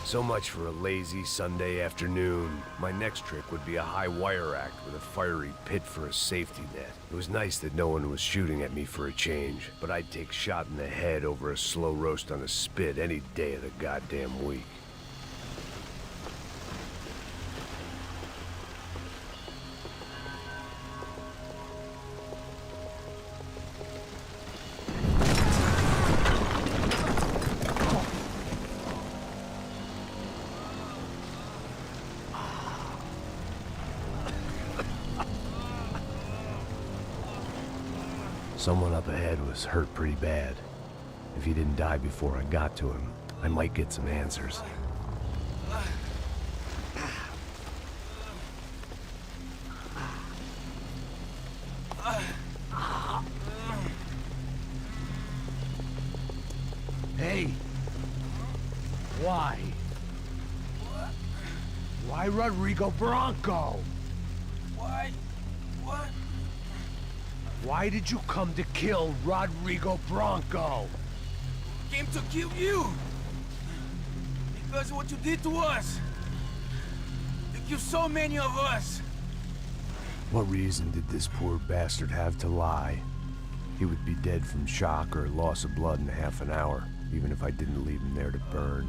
So much for a lazy Sunday afternoon. My next trick would be a high wire act with a fiery pit for a safety net. It was nice that no one was shooting at me for a change, but I'd take shot in the head over a slow roast on a spit any day of the goddamn week. Someone up ahead was hurt pretty bad. If he didn't die before I got to him, I might get some answers. Hey! Why? Why Rodrigo Bronco? Why? What? Why did you come to kill Rodrigo Bronco? Came to kill you! Because of what you did to us! You killed so many of us! What reason did this poor bastard have to lie? He would be dead from shock or loss of blood in half an hour, even if I didn't leave him there to burn.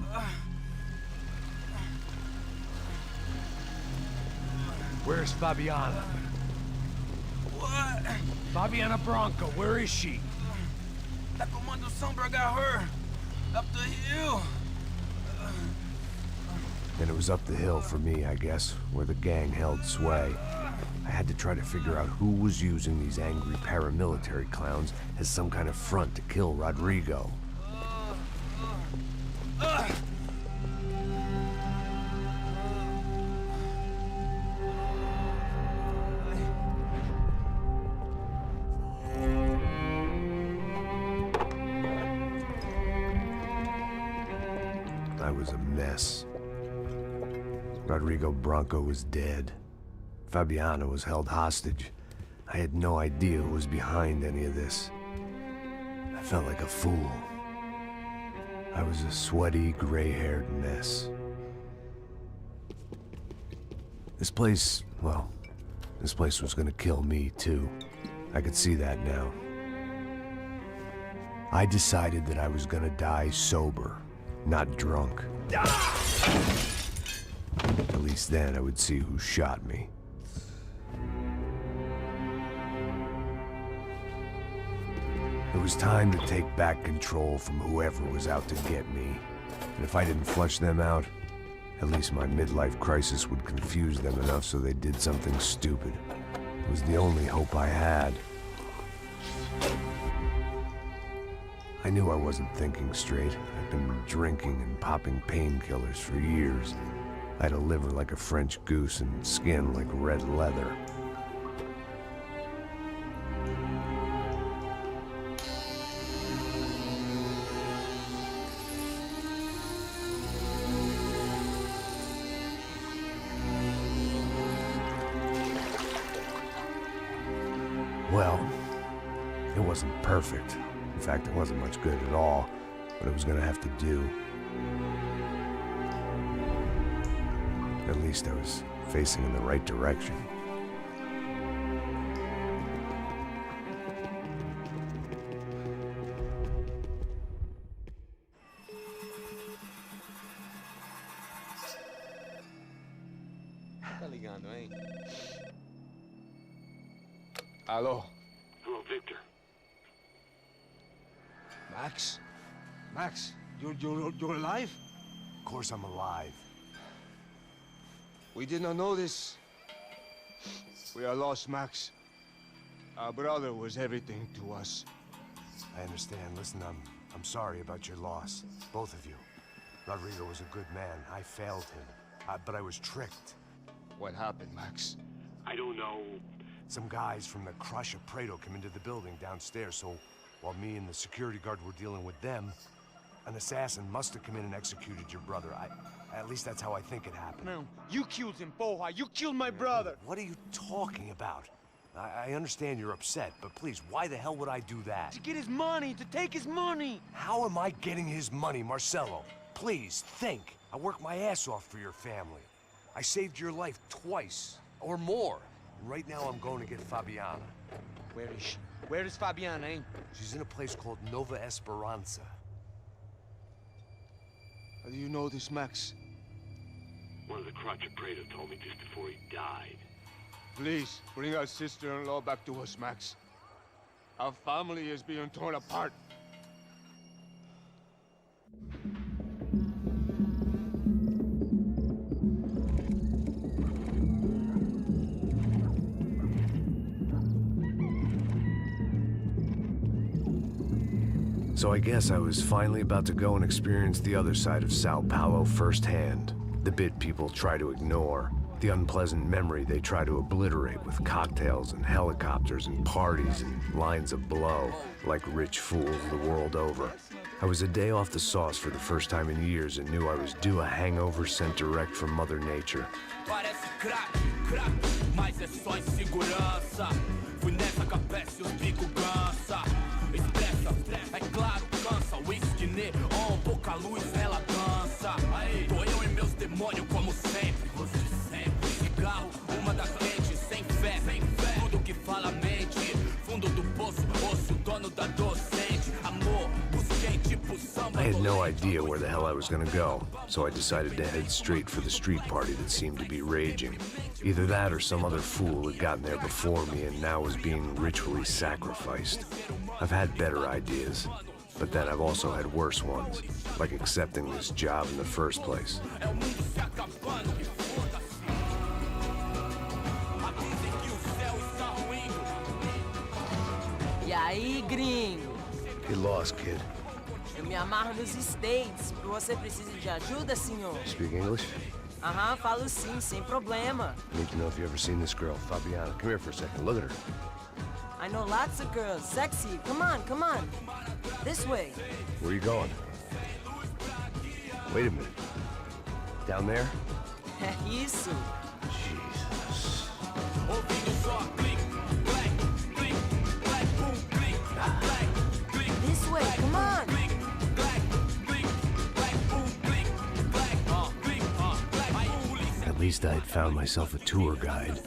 Where's Fabiana? What? Fabiana Bronco, where is she? La Comando Sombra got her! Up the hill! Then it was up the hill for me, I guess, where the gang held sway. I had to try to figure out who was using these angry paramilitary clowns as some kind of front to kill Rodrigo. I was a mess. Rodrigo Bronco was dead. Fabiana was held hostage. I had no idea who was behind any of this. I felt like a fool. I was a sweaty, gray-haired mess. This place, well, this place was gonna kill me too. I could see that now. I decided that I was gonna die sober, not drunk. At least then I would see who shot me. It was time to take back control from whoever was out to get me. And if I didn't flush them out, at least my midlife crisis would confuse them enough so they did something stupid. It was the only hope I had. I knew I wasn't thinking straight. I'd been drinking and popping painkillers for years. I had a liver like a French goose and skin like red leather. Well, it wasn't perfect. In fact, it wasn't much good at all, but it was gonna have to do. At least I was facing in the right direction. Tá ligando, hein? Alô? Hello, Victor. Max? Max, you're alive? Of course I'm alive. We did not know this. We are lost, Max. Our brother was everything to us. I understand. Listen, I'm sorry about your loss. Both of you. Rodrigo was a good man. I failed him. But I was tricked. What happened, Max? I don't know. Some guys from the Crush of Prado came into the building downstairs, so while me and the security guard were dealing with them, an assassin must have come in and executed your brother. At least that's how I think it happened. Man, you killed him, Poja. You killed my brother. What are you talking about? I understand you're upset, but please, why the hell would I do that? To get his money, to take his money. How am I getting his money, Marcelo? Please, think. I worked my ass off for your family. I saved your life twice, or more. Right now I'm going to get Fabiana. Where is she? Where is Fabiana, eh? She's in a place called Nova Esperanza. How do you know this, Max? One of the Crotcher Prater told me just before he died. Please, bring our sister-in-law back to us, Max. Our family is being torn apart. So I guess I was finally about to go and experience the other side of Sao Paulo firsthand. The bit people try to ignore. The unpleasant memory they try to obliterate with cocktails and helicopters and parties and lines of blow, like rich fools the world over. I was a day off the sauce for the first time in years and knew I was due a hangover sent direct from Mother Nature. Parece crack, mas é só insegurança. Fui nessa capece, os bico cansa. Expressa, é claro, cansa. Whisky neon, pouca luz, ela dança. Tô eu e meus demônios como sempre. Gosto de sempre. Cigarro, uma das quentes, sem fé. Tudo que fala mente. Fundo do poço, osso, dono da docente. Amor, busquei tipo samba. I had no idea where the hell I was gonna go, so I decided to head straight for the street party that seemed to be raging. Either that or some other fool had gotten there before me and now was being ritually sacrificed. I've had better ideas, but then I've also had worse ones, like accepting this job in the first place. E aí, gringo? Get lost, kid. Eu me amarro nos States. Você precisa de ajuda, senhor? Speak English? Aham, falo sim, sem problema. I need to know if you've ever seen this girl, Fabiana. Come here for a second. Look at her. I know lots of girls. Sexy. Come on, come on. This way. Where are you going? Wait a minute. Down there? É isso. Jesus. This way, come on. At least I had found myself a tour guide.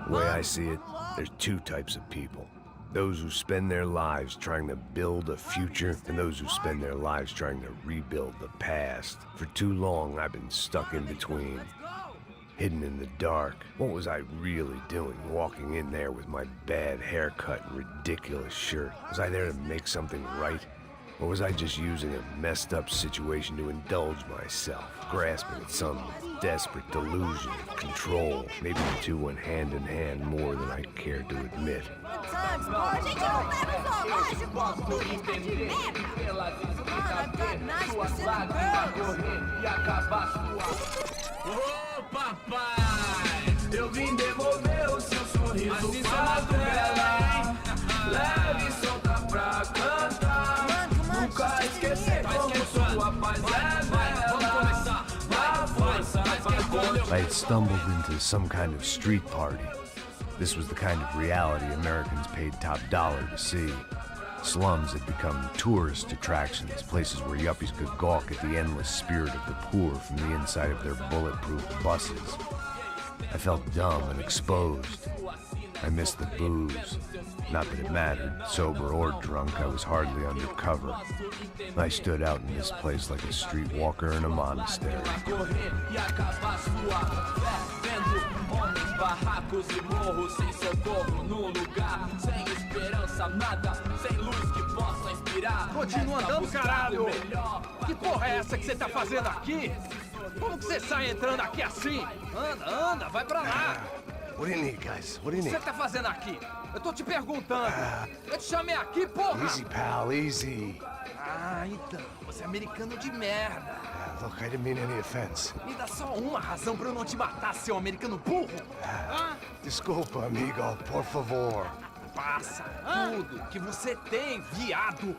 The way I see it, there's two types of people. Those who spend their lives trying to build a future, and those who spend their lives trying to rebuild the past. For too long, I've been stuck in between. Hidden in the dark. What was I really doing walking in there with my bad haircut and ridiculous shirt? Was I there to make something right? Or was I just using a messed up situation to indulge myself, grasping at some desperate delusion of control? Maybe the two went hand in hand more than I cared to admit. Times, boy. Gente, não leva só lógico. Turista de merda. Come on, I've got nice Pacific girls. Ô papai, eu vim devolver o seu sorriso pra ela. Leve e solta pra cantar. Nunca esquecer como sua paz é bela. Na força, I had stumbled into some kind of street party. This was the kind of reality Americans paid top dollar to see. Slums had become tourist attractions, places where yuppies could gawk at the endless spirit of the poor from the inside of their bulletproof buses. I felt dumb and exposed. I missed the booze. Not that it mattered, sober or drunk, I was hardly undercover. I stood out in this place like a streetwalker in a monastery. barracos e morros sem socorro num lugar sem esperança, nada, sem luz que possa inspirar. Continua andando, caralho! Que porra é essa que você tá fazendo aqui? Como que você sai entrando aqui assim? Anda, vai pra lá! What do you need, guys? What do you O que need? você tá fazendo aqui? Eu tô te perguntando. Eu te chamei aqui, porra! Easy, pal, easy. Ah, então, você é americano de merda. Look, I didn't mean any offense. Me dá só uma razão pra eu não te matar, seu americano burro. Desculpa, amigo, por favor. Passa tudo que você tem, viado.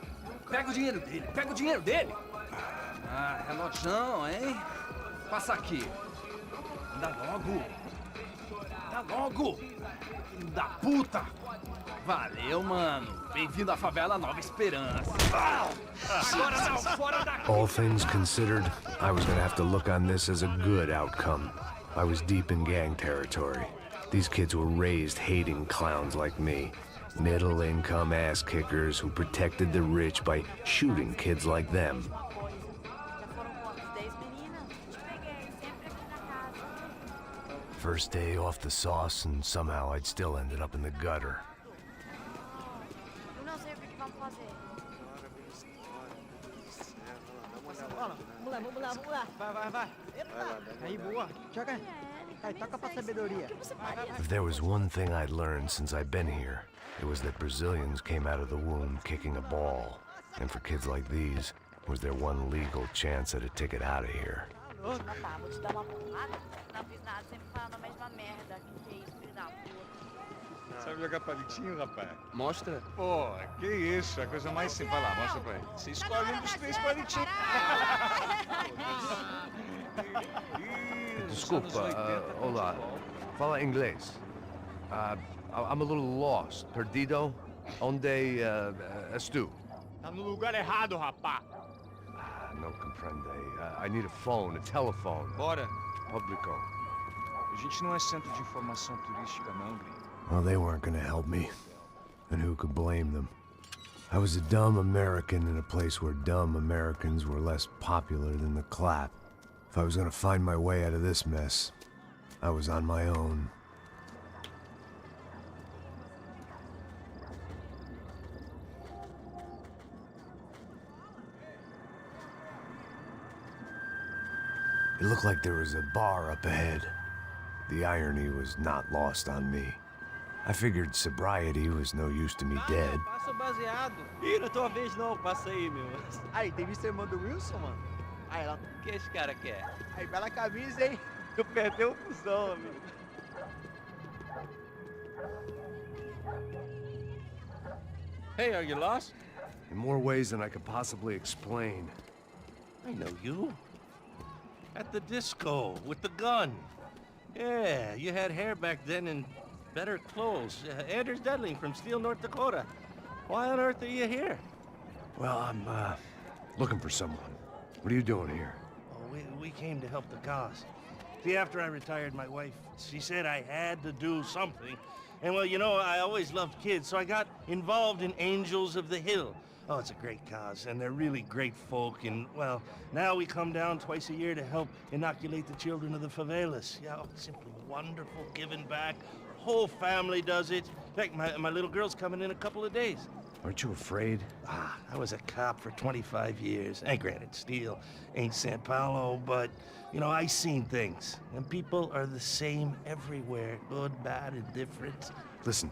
Pega o dinheiro dele, pega o dinheiro dele. Ah, relojão, hein? Passa aqui. Anda logo! Anda logo! Filho da puta! Valeu, mano. Bem-vindo à favela Nova Esperança. Agora não, fora daqui! All things considered, I was gonna have to look on this as a good outcome. I was deep in gang territory. These kids were raised hating clowns like me. Middle-income ass-kickers who protected the rich by shooting kids like them. Já foram quantas? 10 meninas? Te peguei, sempre aqui na casa. First day off the sauce, and somehow I'd still ended up in the gutter. Eu não sei o que vamos fazer. Vamos lá. Vai. Epa! Aí, boa. Joga. Vai, toca pra sabedoria. If there was one thing I'd learned since I'd been here, it was that Brazilians came out of the womb kicking a ball. And for kids like these, it was their one legal chance at a ticket out of here. Vou te matar, vou te dar uma porrada. Não fiz nada, sempre falando a mesma merda. Que é isso, filho da puta. Sabe jogar palitinho, rapaz? Mostra. Pô, que isso, a coisa mais simples. Vai lá, mostra pra ele. Você escolhe um dos 3 palitinhos. Desculpa, olá. Fala inglês. I'm a little lost. Perdido? Onde estou? Tá no lugar errado, rapá. No comprende. I need a phone, a telephone. Bora. Publico. A gente não é centro de informação turística, não, gringo. Well, they weren't gonna help me. And who could blame them? I was a dumb American in a place where dumb Americans were less popular than the clap. If I was gonna find my way out of this mess, I was on my own. It looked like there was a bar up ahead. The irony was not lost on me. I figured sobriety was no use to me dead. Passa o baseado. Ih, não é tua vez não, passa aí, meu. Aí, tem visto a irmã do Wilson, mano? Aí, ela... O que esse cara quer? Aí, bela camisa, hein? Tu perdeu o fusão, amigo. Hey, are you lost? In more ways than I could possibly explain. I know you. At the disco, with the gun. Yeah, you had hair back then and better clothes. Anders Dedling from Steele, North Dakota. Why on earth are you here? Well, I'm, looking for someone. What are you doing here? Oh, we came to help the cause. See, after I retired, my wife, she said I had to do something. And well, you know, I always loved kids, so I got involved in Angels of the Hill. Oh, it's a great cause, and they're really great folk, and, well, now we come down twice a year to help inoculate the children of the favelas. Yeah, oh, it's simply wonderful, giving back. Whole family does it. In fact, my little girl's coming in a couple of days. Aren't you afraid? I was a cop for 25 years. And granted, Steele ain't San Paulo, but, you know, I seen things. And people are the same everywhere, good, bad, indifferent. Listen,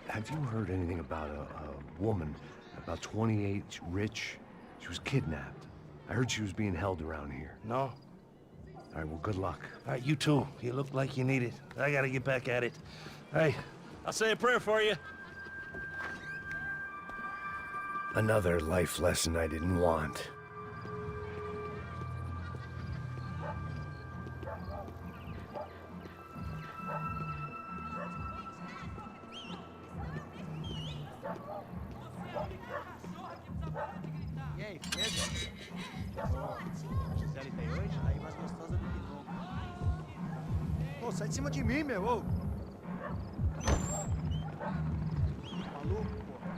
have you heard anything about a woman, about 28, rich? She was kidnapped. I heard she was being held around here. No? All right, well, good luck. All right, you too. You look like you need it. I gotta get back at it. Hey, I'll say a prayer for you. Another life lesson I didn't want. E aí, beleza? Gisele tem hoje? Aí mais gostosa do que nunca. Pô, sai de cima de mim, meu, ô! Maluco, pô.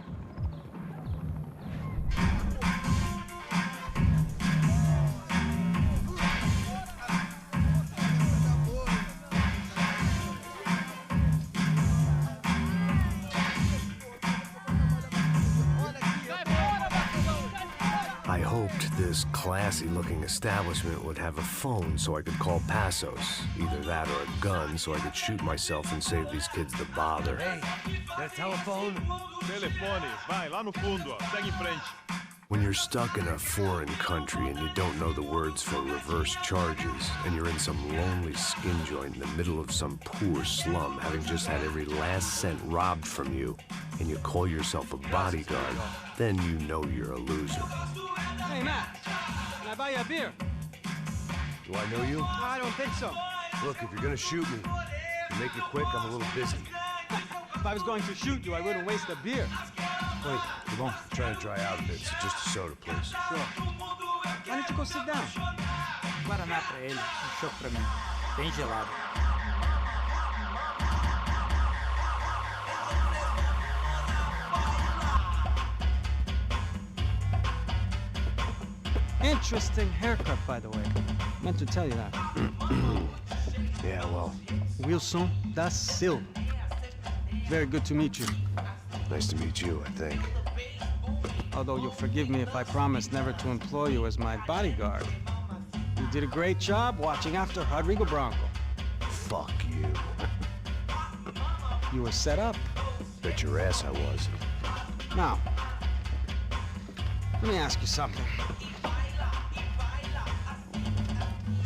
I hoped this classy-looking establishment would have a phone so I could call Passos. Either that or a gun so I could shoot myself and save these kids the bother. Hey, got a telephone? Telefone, vai, lá no fundo, ó. Segue em frente. When you're stuck in a foreign country and you don't know the words for reverse charges, and you're in some lonely skin joint in the middle of some poor slum, having just had every last cent robbed from you, and you call yourself a bodyguard, then you know you're a loser. Hey, Max. Can I buy you a beer? Do I know you? I don't think so. Look, if you're gonna shoot me, you make it quick, I'm a little busy. If I was going to shoot you, I wouldn't waste a beer. Wait, come on. I'm trying to dry out a bit, so just a soda, please. Sure. Why don't you go sit down? Guaraná pra ele, chopp pra mim. Bem gelado. Interesting haircut, by the way. Meant to tell you that. Yeah, well, Wilson da Silva. Very good to meet you. nice to meet you, I think. Although you'll forgive me if I promise never to employ you as my bodyguard. You did a great job watching after Rodrigo Branco. Fuck you. You were set up. Bet your ass I was. Now, let me ask you something.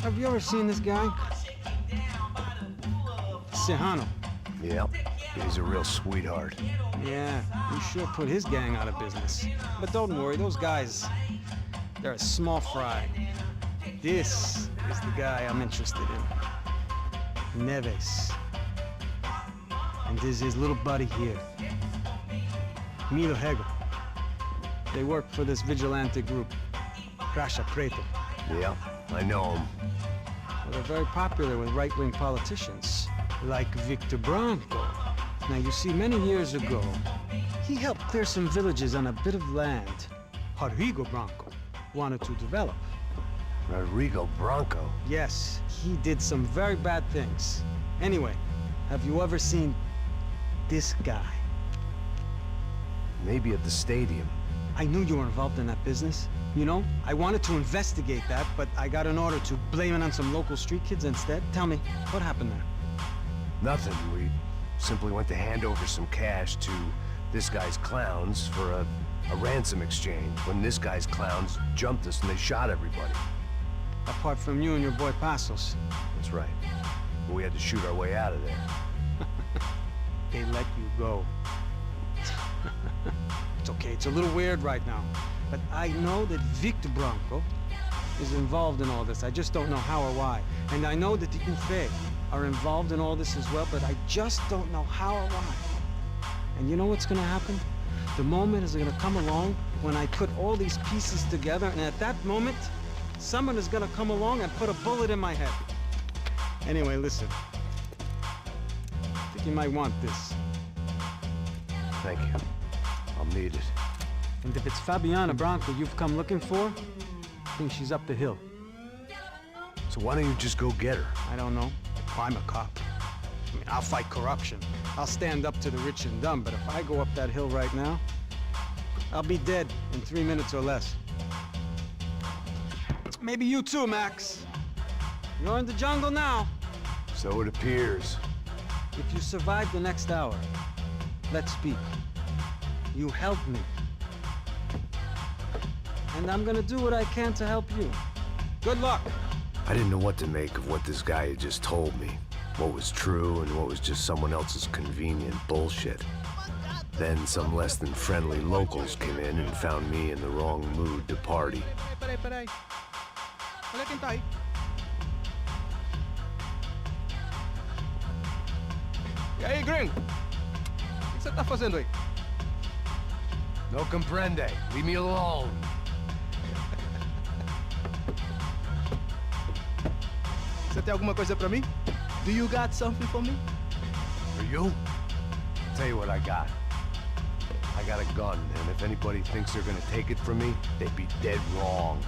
Have you ever seen this guy? Serrano. Yep, he's a real sweetheart. Yeah, you sure put his gang out of business. But don't worry, those guys, they're a small fry. This is the guy I'm interested in. Neves. And this is his little buddy here. Milo Hegel. They work for this vigilante group, Caixa Preta. Yeah, I know him. Well, they're very popular with right-wing politicians, like Victor Branco. Now, you see, many years ago, he helped clear some villages on a bit of land Rodrigo Branco wanted to develop. Rodrigo Branco? Yes, he did some very bad things. Anyway, have you ever seen this guy? Maybe at the stadium. I knew you were involved in that business. You know, I wanted to investigate that, but I got an order to blame it on some local street kids instead. Tell me, what happened there? Nothing. We simply went to hand over some cash to this guy's clowns for a ransom exchange when this guy's clowns jumped us and they shot everybody. Apart from you and your boy Passos. That's right. We had to shoot our way out of there. They let you go. It's okay, it's a little weird right now. But I know that Victor Branco is involved in all this. I just don't know how or why. And I know that the UFE are involved in all this as well, but I just don't know how or why. And you know what's gonna happen? The moment is gonna come along when I put all these pieces together, and at that moment, someone is gonna come along and put a bullet in my head. Anyway, listen. I think you might want this. Thank you. I'll need it. And if it's Fabiana Branco you've come looking for, I think she's up the hill. So why don't you just go get her? I don't know. I'm a cop. I mean, I'll fight corruption. I'll stand up to the rich and dumb, but if I go up that hill right now, I'll be dead in 3 minutes or less. Maybe you too, Max. You're in the jungle now. So it appears. If you survive the next hour, let's speak. You help me. And I'm gonna do what I can to help you. Good luck. I didn't know what to make of what this guy had just told me. What was true and what was just someone else's convenient bullshit. Then some less than friendly locals came in and found me in the wrong mood to party. Peraí. Olha quem tá aí. E aí, gringo? O que você tá fazendo aí? No comprende. Leave me alone. Você tem alguma coisa pra mim? Do you got something for me? For you? Tell you what I got. I got a gun, and if anybody thinks they're gonna take it from me, they'd be dead wrong.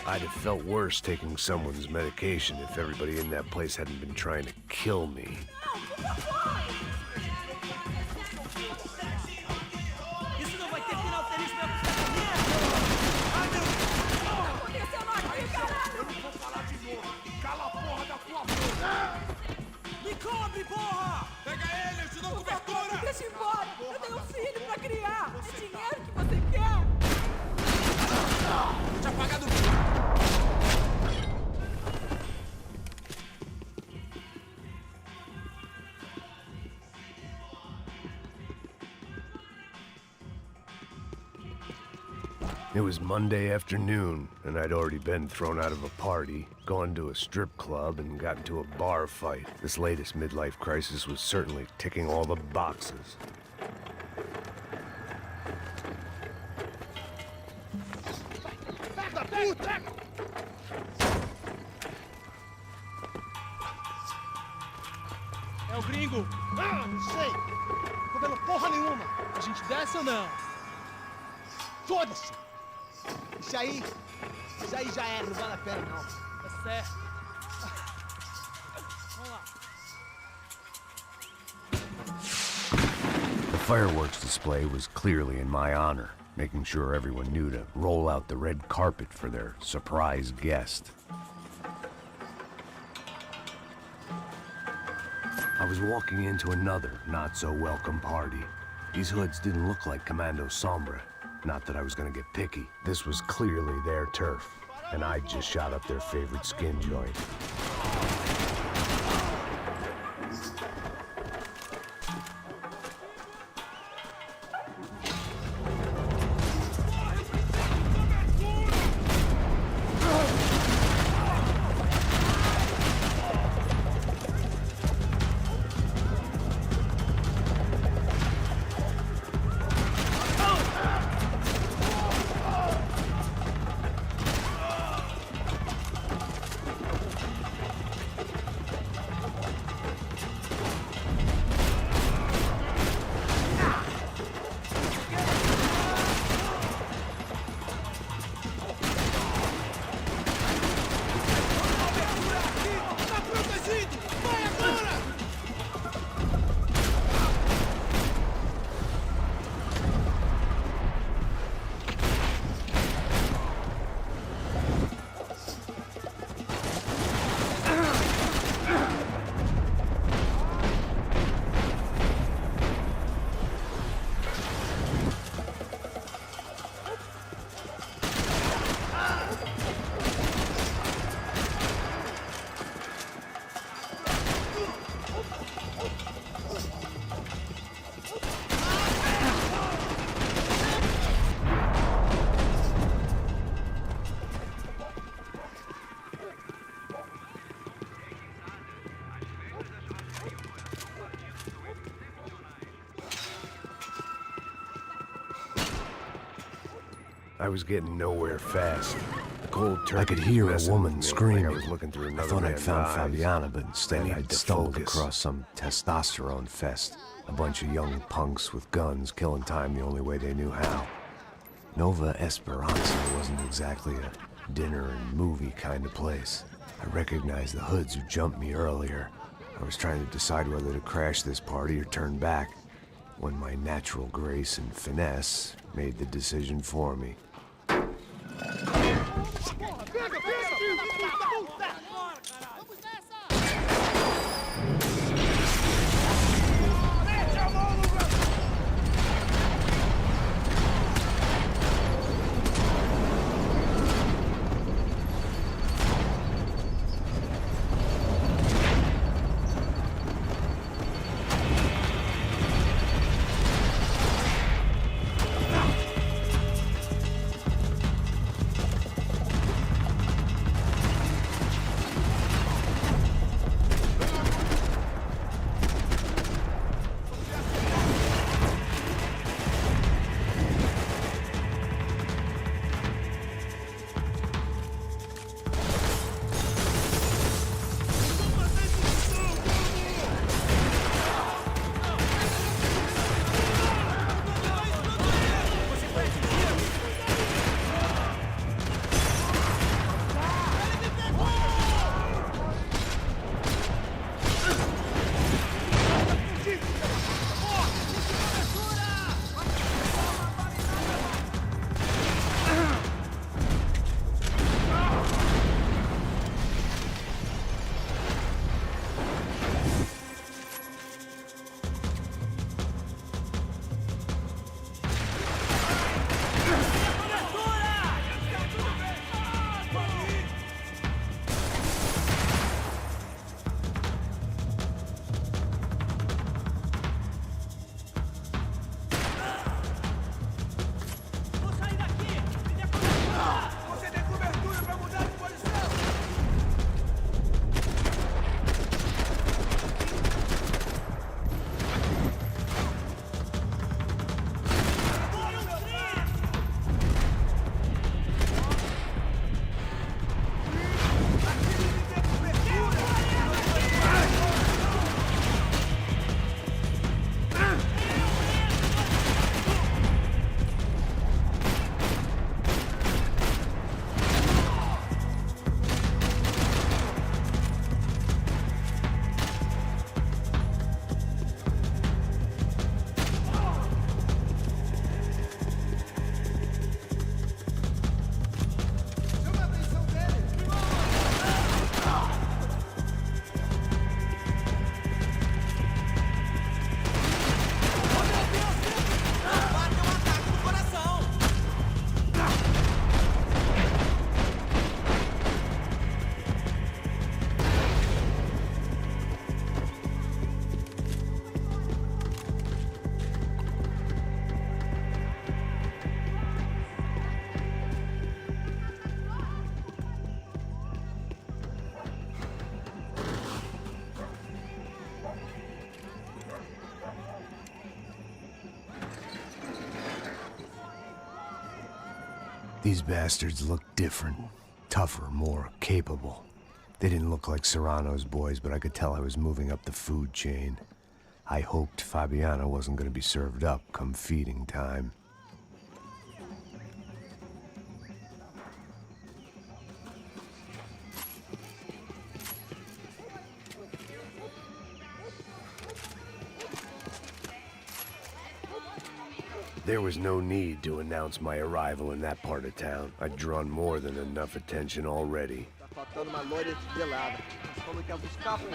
I'd have felt worse taking someone's medication if everybody in that place hadn't been trying to kill me. Me cobre, It was Monday afternoon, and I'd already been thrown out of a party, gone to a strip club, and got into a bar fight. This latest midlife crisis was certainly ticking all the boxes. É o gringo. Ah, não sei. Tô vendo porra nenhuma. A gente desce ou não? Foda-se! Isso aí já era, não vale a pena não. Tá certo. Vamos lá. The fireworks display was clearly in my honor, making sure everyone knew to roll out the red carpet for their surprise guest. I was walking into another not-so-welcome party. These hoods didn't look like Commando Sombra. Not that I was gonna get picky. This was clearly their turf, and I just shot up their favorite skin joint. I was getting nowhere fast. The cold turkey. I could hear a woman screaming. I was looking through another. I thought I'd found Fabiana, but instead I'd stumbled across some testosterone fest. A bunch of young punks with guns killing time the only way they knew how. Nova Esperanza wasn't exactly a dinner and movie kind of place. I recognized the hoods who jumped me earlier. I was trying to decide whether to crash this party or turn back, when my natural grace and finesse made the decision for me. These bastards looked different. Tougher, more capable. They didn't look like Serrano's boys, but I could tell I was moving up the food chain. I hoped Fabiana wasn't going to be served up come feeding time. There was no need to announce my arrival in that part of town. I'd drawn more than enough attention already. Tá faltando uma loira desvelada. Falou que ia buscar, pô.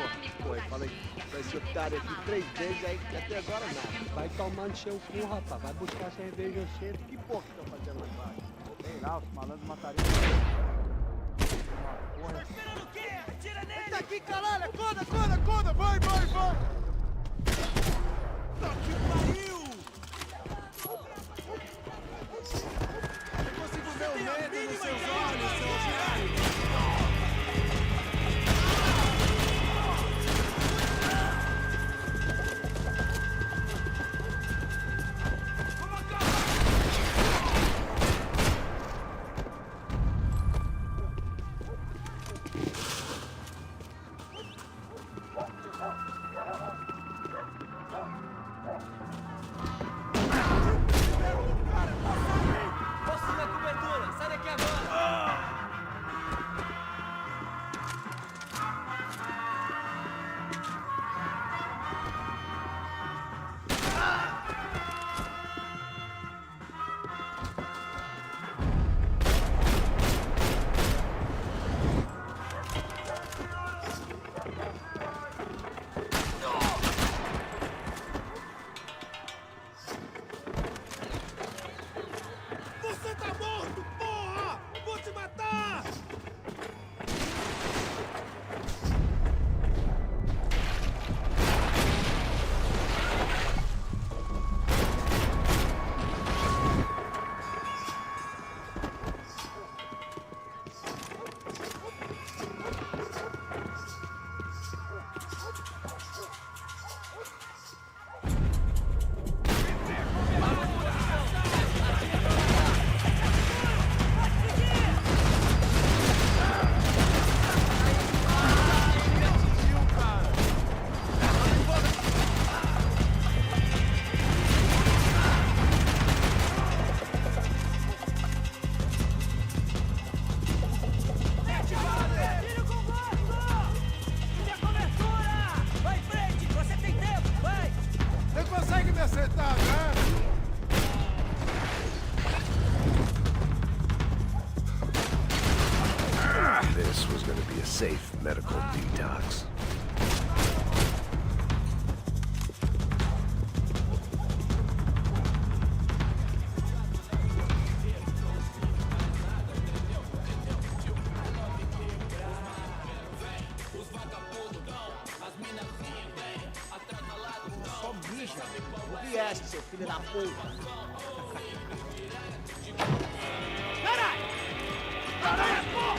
Foi, falei, vai ser otário aqui 3 vezes, aí até agora nada. Vai tomar no seu cu, rapaz. Vai buscar cerveja cedo. Que porra que estão fazendo lá embaixo? Sei lá, os malandros matariam. Tá esperando o quê? Atira nele! Tá aqui, caralho! Acorda! Vai! Tá que pariu! Eu consigo ver o medo nos seus olhos, seu otário! This was going to be a safe medical detox. Só mija. O vieste, seu filho da puta. Caralho, porra!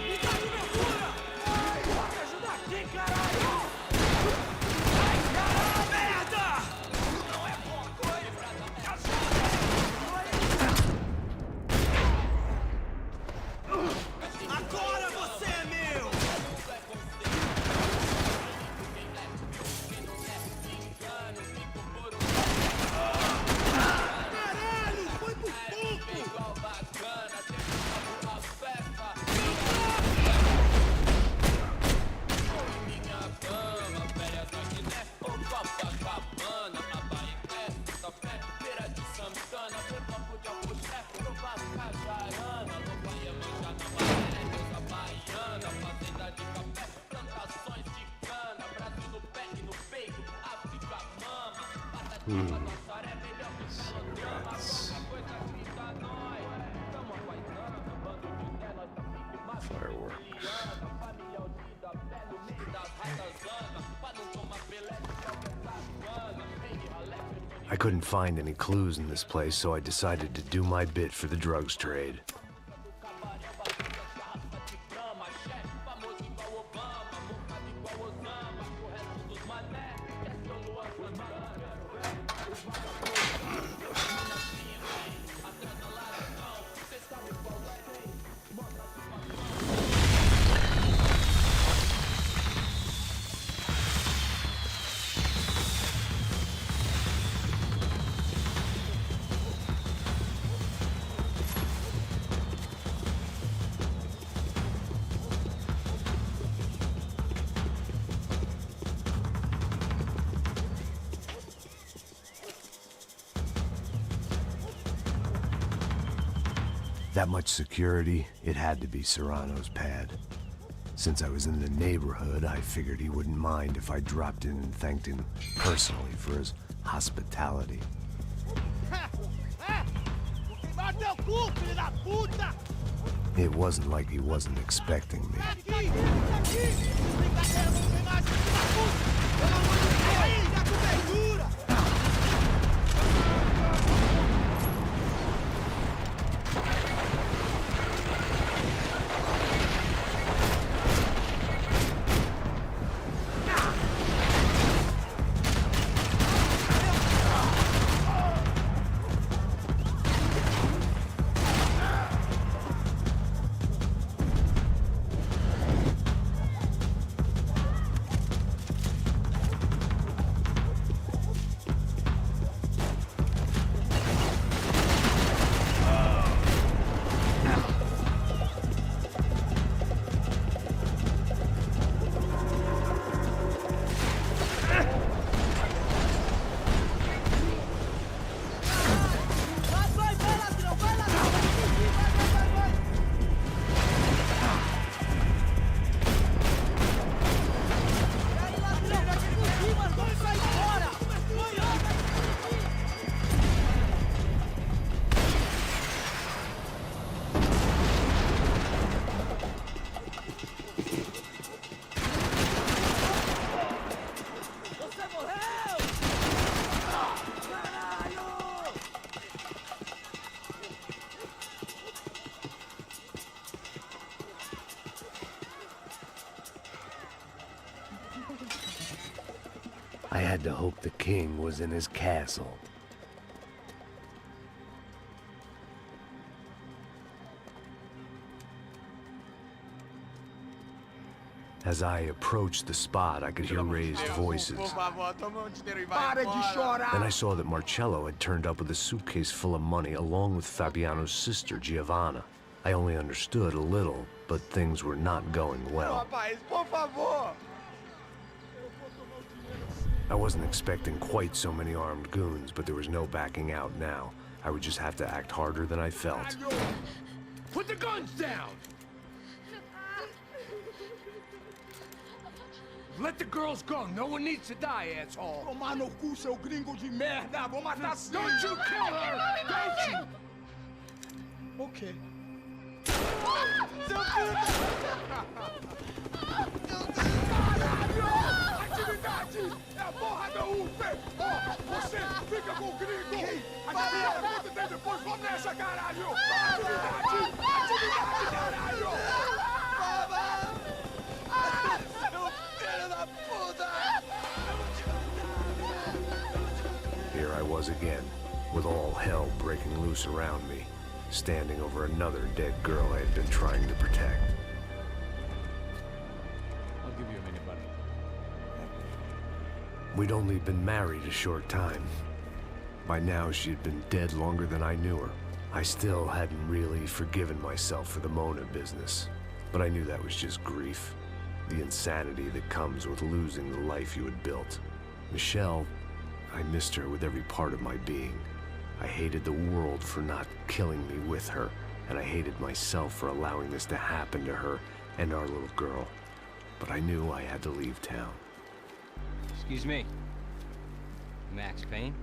Me dá cobertura! Me ajuda aqui, caralho! Ai, caralho, merda! Não é boa coisa! Agora você é meu! Caralho, foi pro pouco! Fireworks. I couldn't find any clues in this place, so I decided to do my bit for the drugs trade. That much security, it had to be Serrano's pad. Since I was in the neighborhood, I figured he wouldn't mind if I dropped in and thanked him personally for his hospitality. It wasn't like he wasn't expecting me. I had to hope the king was in his castle. As I approached the spot, I could hear raised voices. Then I saw that Marcello had turned up with a suitcase full of money along with Fabiano's sister, Giovanna. I only understood a little, but things were not going well. I wasn't expecting quite so many armed goons, but there was no backing out now. I would just have to act harder than I felt. Put the guns down! Let the girls go. No one needs to die, asshole. Tomar no cu, seu gringo de merda. Vou matar. Don't you kill her! Don't you? Okay. Seu filho Atividade! É a porra da UP! Ó, você fica com o gringo! A galera conta até depois. Vamos nessa, caralho! Atividade! Atividade, caralho! Here I was again, with all hell breaking loose around me, standing over another dead girl I had been trying to protect. I'll give you a minute, buddy. We'd only been married a short time. By now, she had been dead longer than I knew her. I still hadn't really forgiven myself for the Mona business, but I knew that was just grief. The insanity that comes with losing the life you had built. Michelle, I missed her with every part of my being. I hated the world for not killing me with her, and I hated myself for allowing this to happen to her and our little girl. But I knew I had to leave town. Excuse me. Max Payne?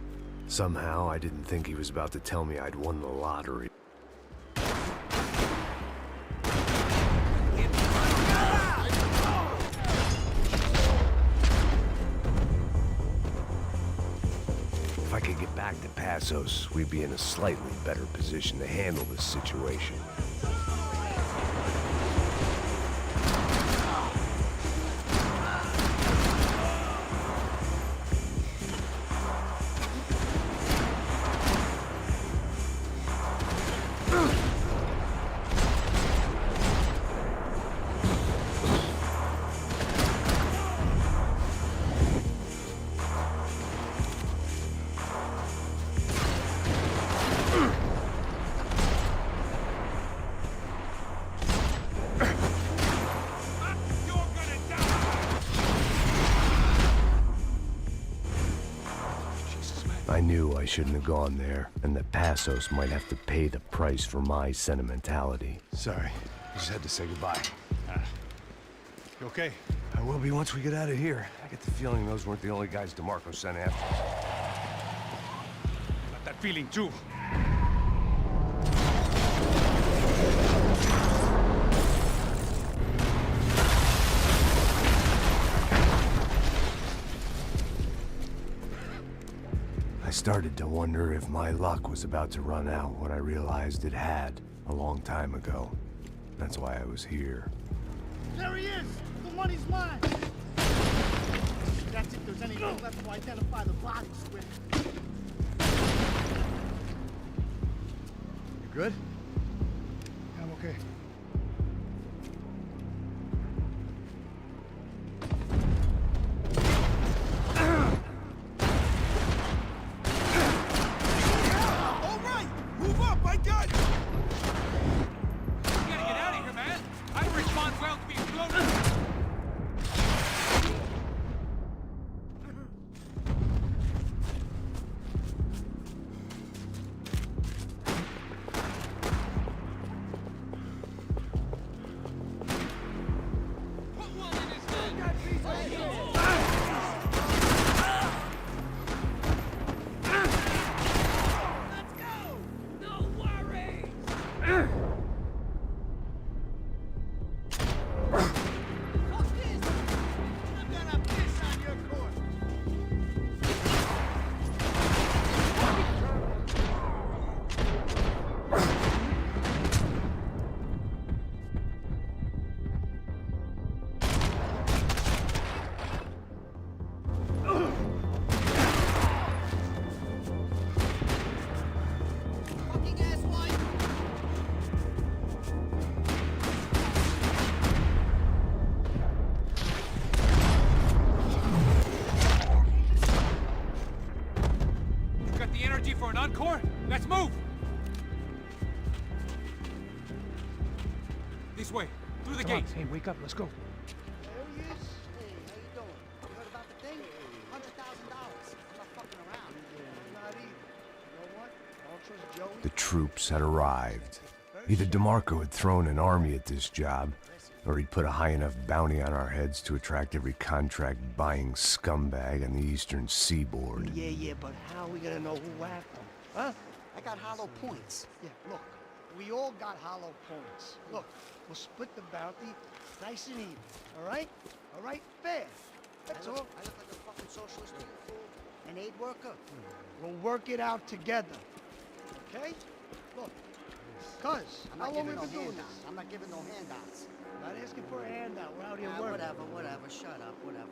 Somehow, I didn't think he was about to tell me I'd won the lottery. If I could get back to Passos, we'd be in a slightly better position to handle this situation. I knew I shouldn't have gone there, and that Passos might have to pay the price for my sentimentality. Sorry. I just had to say goodbye. You okay? I will be once we get out of here. I get the feeling those weren't the only guys DeMarco sent after. Got that feeling too. I started to wonder if my luck was about to run out when I realized it had a long time ago. That's why I was here. There he is! The money's mine! That's if there's anything left to identify the bodies with. You good? Yeah, I'm okay. For an encore? Let's move! This way, through the gate. Hey, wake up, let's go. There he is. Hey, how you doing? You heard about the thing? $100,000. I'm not fucking around. Not either. You know what? I don't trust Joey. The troops had arrived. Either DeMarco had thrown an army at this job, or he'd put a high enough bounty on our heads to attract every contract-buying scumbag on the eastern seaboard. Yeah, but how are we gonna know who whacked him? Huh? I got hollow points. Yeah, look, we all got hollow points. Look, we'll split the bounty nice and even, all right? All right? Fair. That's all. I look like a fucking socialist to you, fool. An aid worker? We'll work it out together, okay? Look, cuz, how long have we been doing this? I'm not giving no handouts. Not asking for a handout. We're out here working. Whatever. Shut up. Whatever.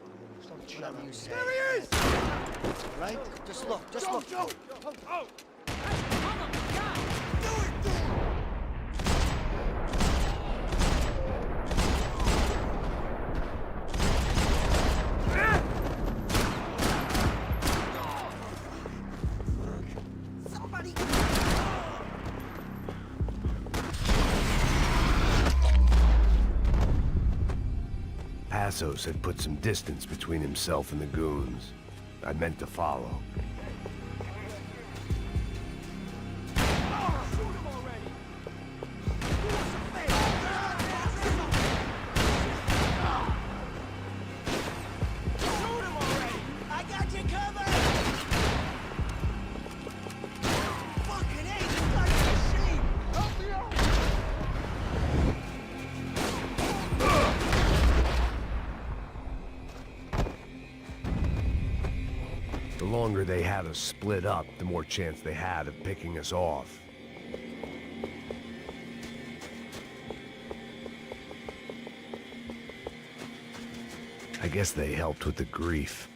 Whatever you say. There he is! Right? Just look. Joe! Oh! Do it! Somebody! Passos had put some distance between himself and the goons. I meant to follow. The longer they had us split up, the more chance they had of picking us off. I guess they helped with the grief.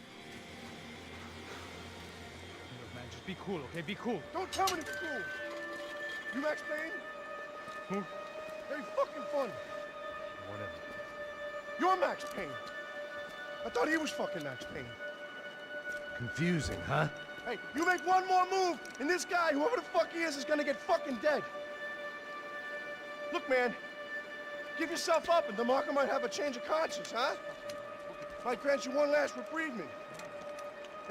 Look, man, just be cool, okay? Be cool. Don't tell me to be cool. You Max Payne? Who? Very fucking funny. Whatever. You're Max Payne. I thought he was fucking Max Payne. Confusing, huh? Hey, you make one more move, and this guy, whoever the fuck he is gonna get fucking dead. Look, man, give yourself up, and DeMarco might have a change of conscience, huh? Might grant you one last reprieve.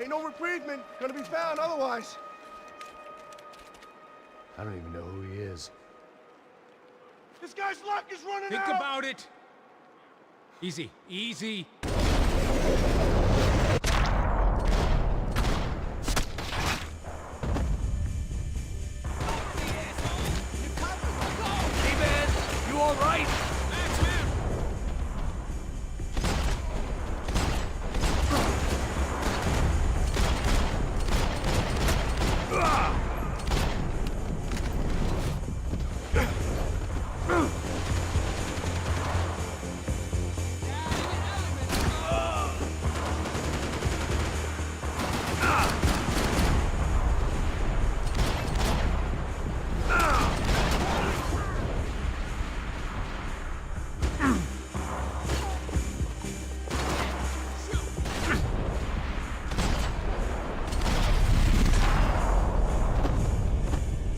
Ain't no reprieve gonna be found otherwise. I don't even know who he is. This guy's luck is running Think out! about it. Easy, easy. Hey man, you all right?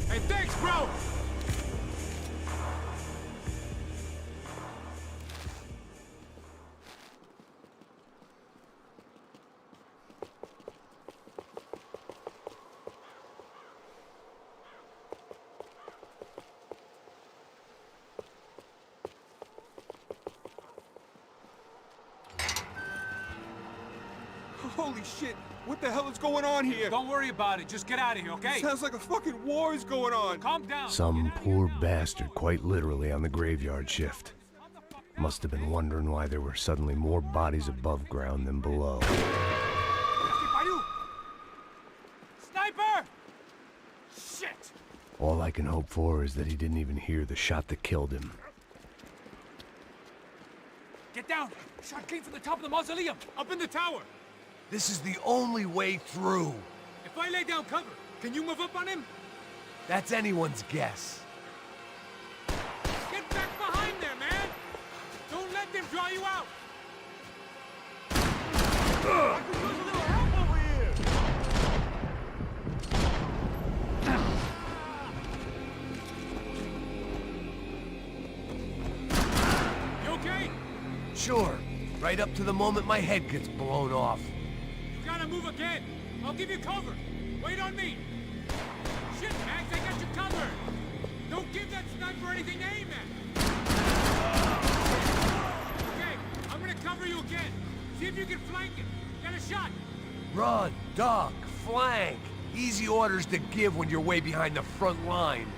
Hey, thanks, bro! Holy shit! What the hell is going on here? Don't worry about it. Just get out of here, okay? Sounds like a fucking war is going on. Calm down. Some poor bastard quite literally on the graveyard shift. Must have been wondering why there were suddenly more bodies above ground than below. Sniper! Shit! All I can hope for is that he didn't even hear the shot that killed him. Get down! Shot came from the top of the mausoleum, up in the tower. This is the only way through. If I lay down cover, can you move up on him? That's anyone's guess. Get back behind there, man! Don't let them draw you out! I could use a little help over here. You okay? Sure. Right up to the moment my head gets blown off. You gotta move again! I'll give you cover! Wait on me! Shit, Max, I got you covered! Don't give that sniper anything to aim at! Okay, I'm gonna cover you again. See if you can flank it. Get a shot! Run, duck, flank. Easy orders to give when you're way behind the front line.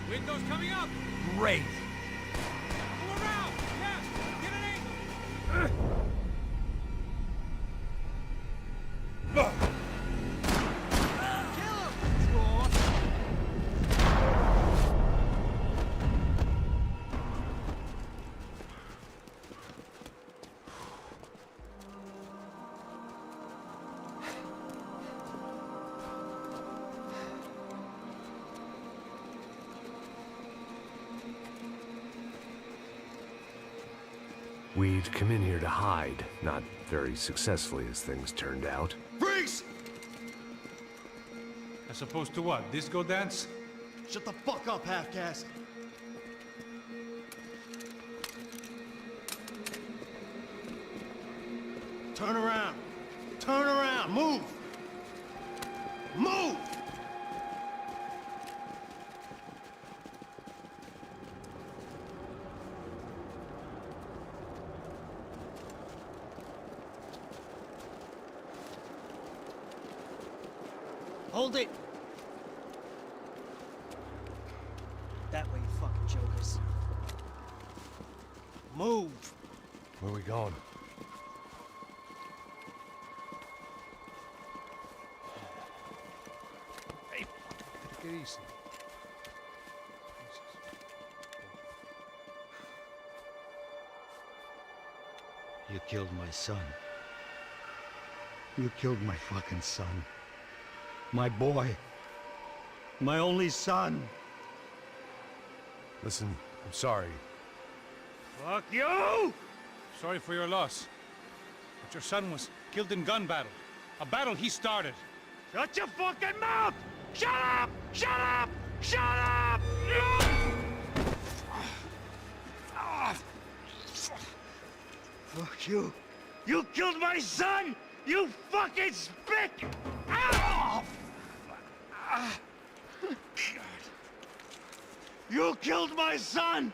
Window's coming up! Great. Go around! Yeah! Get an aim! We'd come in here to hide, not very successfully as things turned out. Freeze! As opposed to what? Disco dance? Shut the fuck up, half-caste. Turn around. Turn around. Move. Move! Hold it! That way, you fucking jokers. Move! Where are we going? Hey, take it easy. You killed my son. You killed my fucking son. My boy. My only son. Listen, I'm sorry. Fuck you! Sorry for your loss. But your son was killed in gun battle. A battle he started. Shut your fucking mouth! Shut up! Shut up! Shut up! Fuck you. You killed my son! You fucking spick! Ow! You killed my son!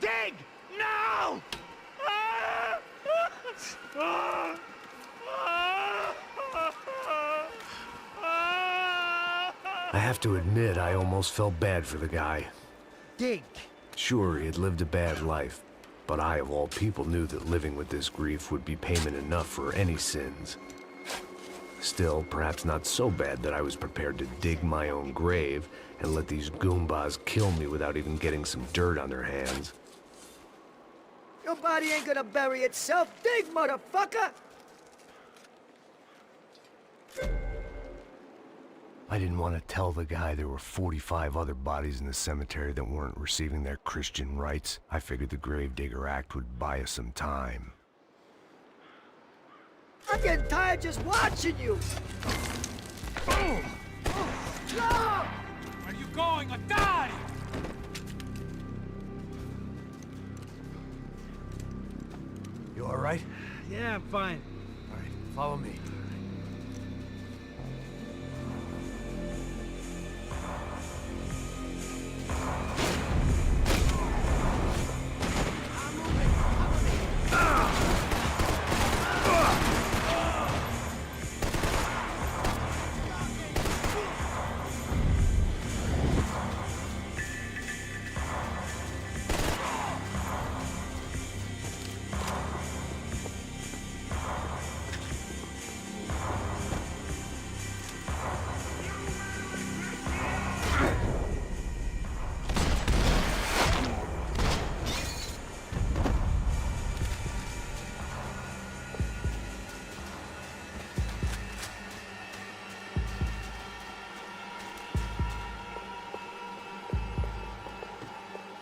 Dig! Now! I have to admit, I almost felt bad for the guy. Dig. Sure, he had lived a bad life, but I, of all people, knew that living with this grief would be payment enough for any sins. Still, perhaps not so bad that I was prepared to dig my own grave and let these goombas kill me without even getting some dirt on their hands. Your body ain't gonna bury itself. Dig, motherfucker! I didn't want to tell the guy there were 45 other bodies in the cemetery that weren't receiving their Christian rites. I figured the Gravedigger Act would buy us some time. I'm getting tired just watching you! Boom! Where are you going or die? You all right? Yeah, I'm fine. All right, follow me.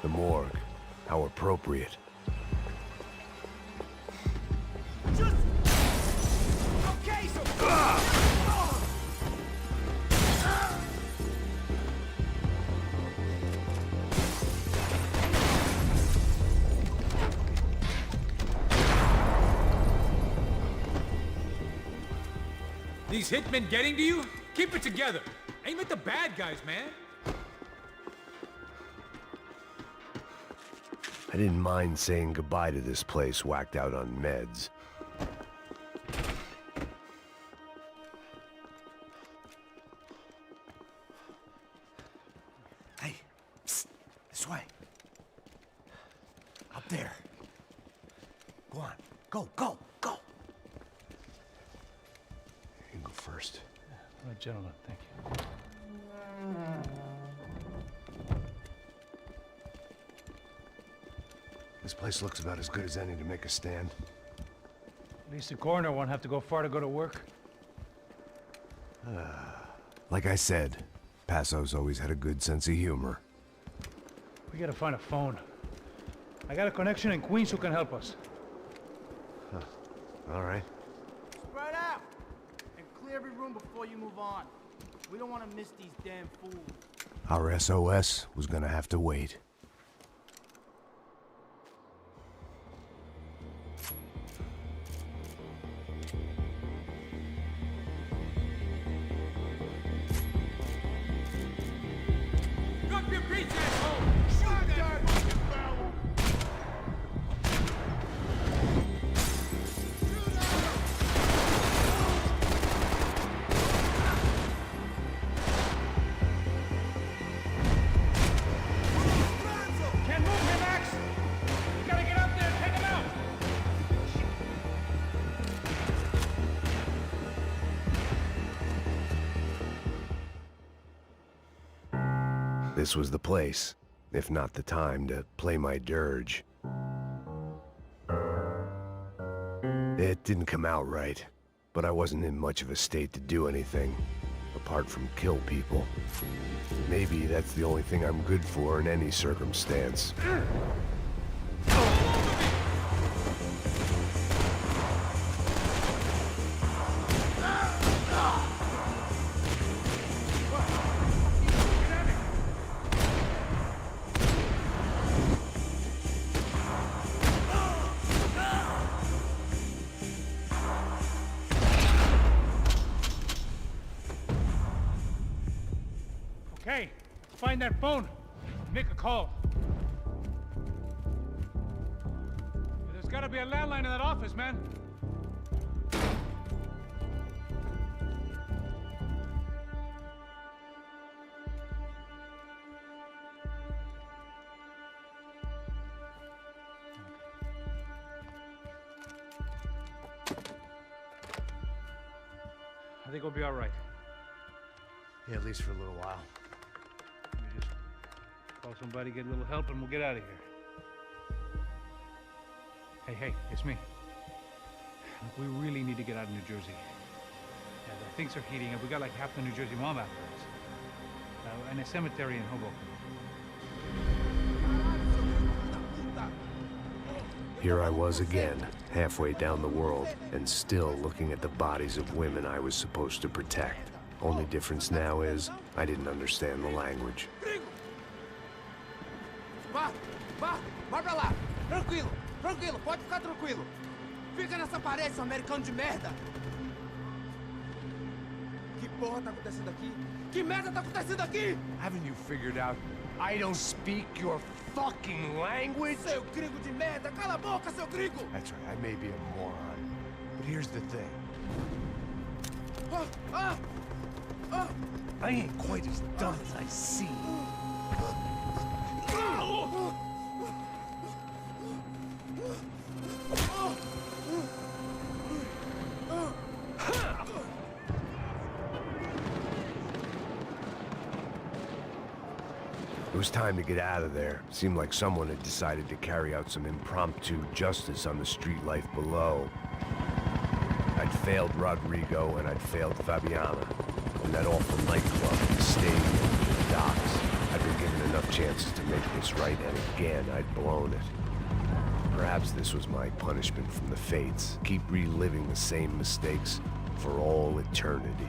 The morgue. How appropriate. Just... Okay, so... These hitmen getting to you? Keep it together. Aim at the bad guys, man. I didn't mind saying goodbye to this place whacked out on meds. Hey, psst, this way. Up there. Go on, go, go, go. You can go first. All right, gentlemen, thank you. This place looks about as good as any to make a stand. At least the coroner won't have to go far to go to work. Like I said, Passo's always had a good sense of humor. We gotta find a phone. I got a connection in Queens who can help us. All right. Spread out! And clear every room before you move on. We don't want to miss these damn fools. Our SOS was gonna have to wait. Drop your beats, asshole! Shoot that fucking barrel! Can't move here, Max! You gotta get up there and take him out! This was the place, if not the time, to play my dirge. It didn't come out right, but I wasn't in much of a state to do anything, apart from kill people. Maybe that's the only thing I'm good for in any circumstance. find that phone. Make a call. There's gotta be a landline in that office, man. I think we'll be all right. Yeah, at least for a little while. We just call somebody, get a little help, and we'll get out of here. Hey, it's me. Look, we really need to get out of New Jersey. Yeah, things are heating up. We got like half the New Jersey mob after us. And a cemetery in Hoboken. Here I was again, halfway down the world, and still looking at the bodies of women I was supposed to protect. Only difference now is, I didn't understand the language. Vai pra lá. Tranquilo, pode ficar tranquilo. Fica nessa parede, seu americano de merda. Que porra tá acontecendo aqui? Que merda tá acontecendo aqui? Haven't you figured out I don't speak your fucking language? Seu gringo de merda, cala a boca, seu gringo! That's right, I may be a moron, but here's the thing. I ain't quite as dumb as I seem. It was time to get out of there. Seemed like someone had decided to carry out some impromptu justice on the street life below. I'd failed Rodrigo and I'd failed Fabiana. And that awful nightclub, the stadium, the docks. I'd been given enough chances to make this right, and again, I'd blown it. Perhaps this was my punishment from the fates. Keep reliving the same mistakes for all eternity.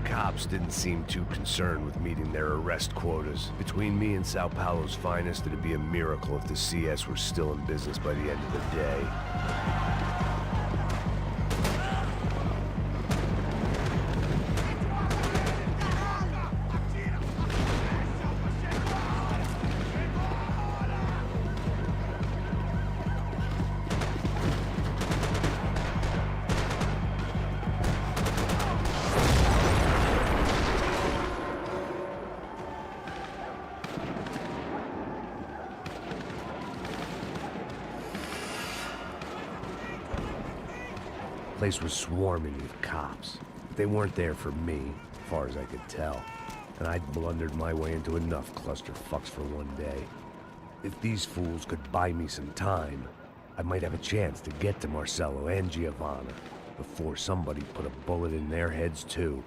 Cops didn't seem too concerned with meeting their arrest quotas. Between me and Sao Paulo's finest, it'd be a miracle if the CS were still in business by the end of the day. The place was swarming with cops. They weren't there for me, as far as I could tell. And I'd blundered my way into enough clusterfucks for one day. If these fools could buy me some time, I might have a chance to get to Marcello and Giovanna before somebody put a bullet in their heads too.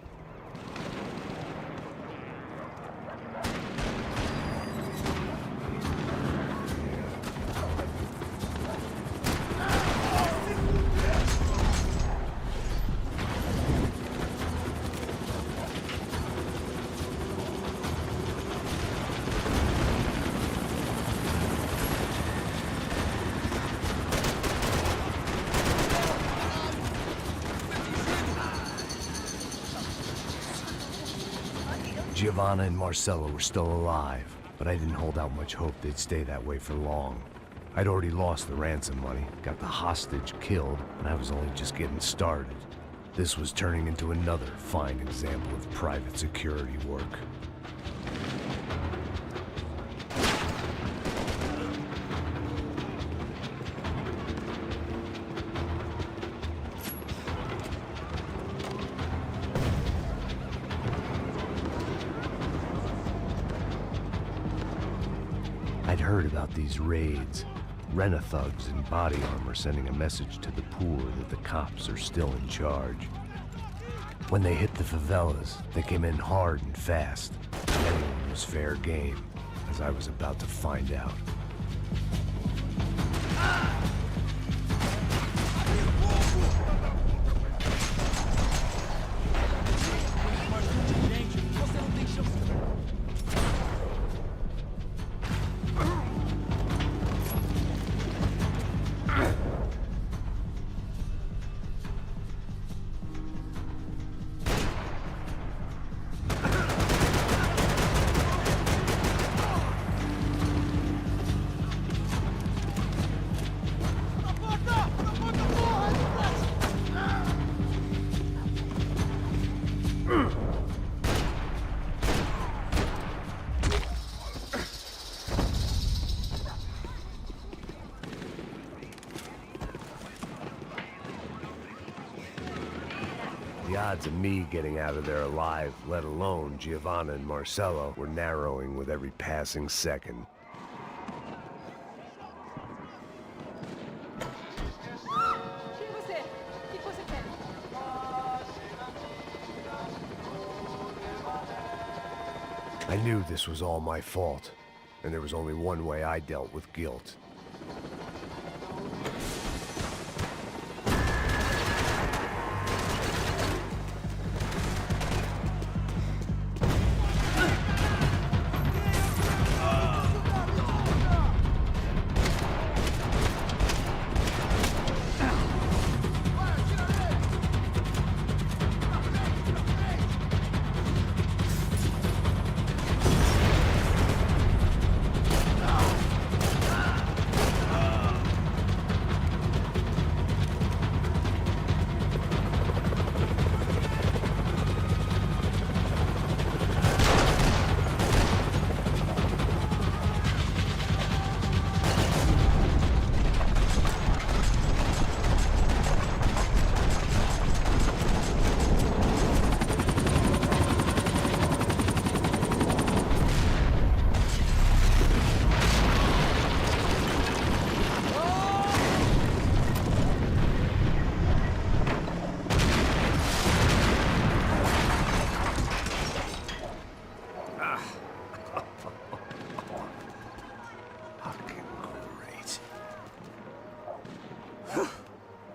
Giovanna and Marcello were still alive, but I didn't hold out much hope they'd stay that way for long. I'd already lost the ransom money, got the hostage killed, and I was only just getting started. This was turning into another fine example of private security work. I'd heard about these raids. Rent-a-thugs in body armor sending a message to the poor that the cops are still in charge. When they hit the favelas, they came in hard and fast. Anyone was fair game, as I was about to find out. The odds of me getting out of there alive, let alone Giovanna and Marcello, were narrowing with every passing second. I knew this was all my fault, and there was only one way I dealt with guilt.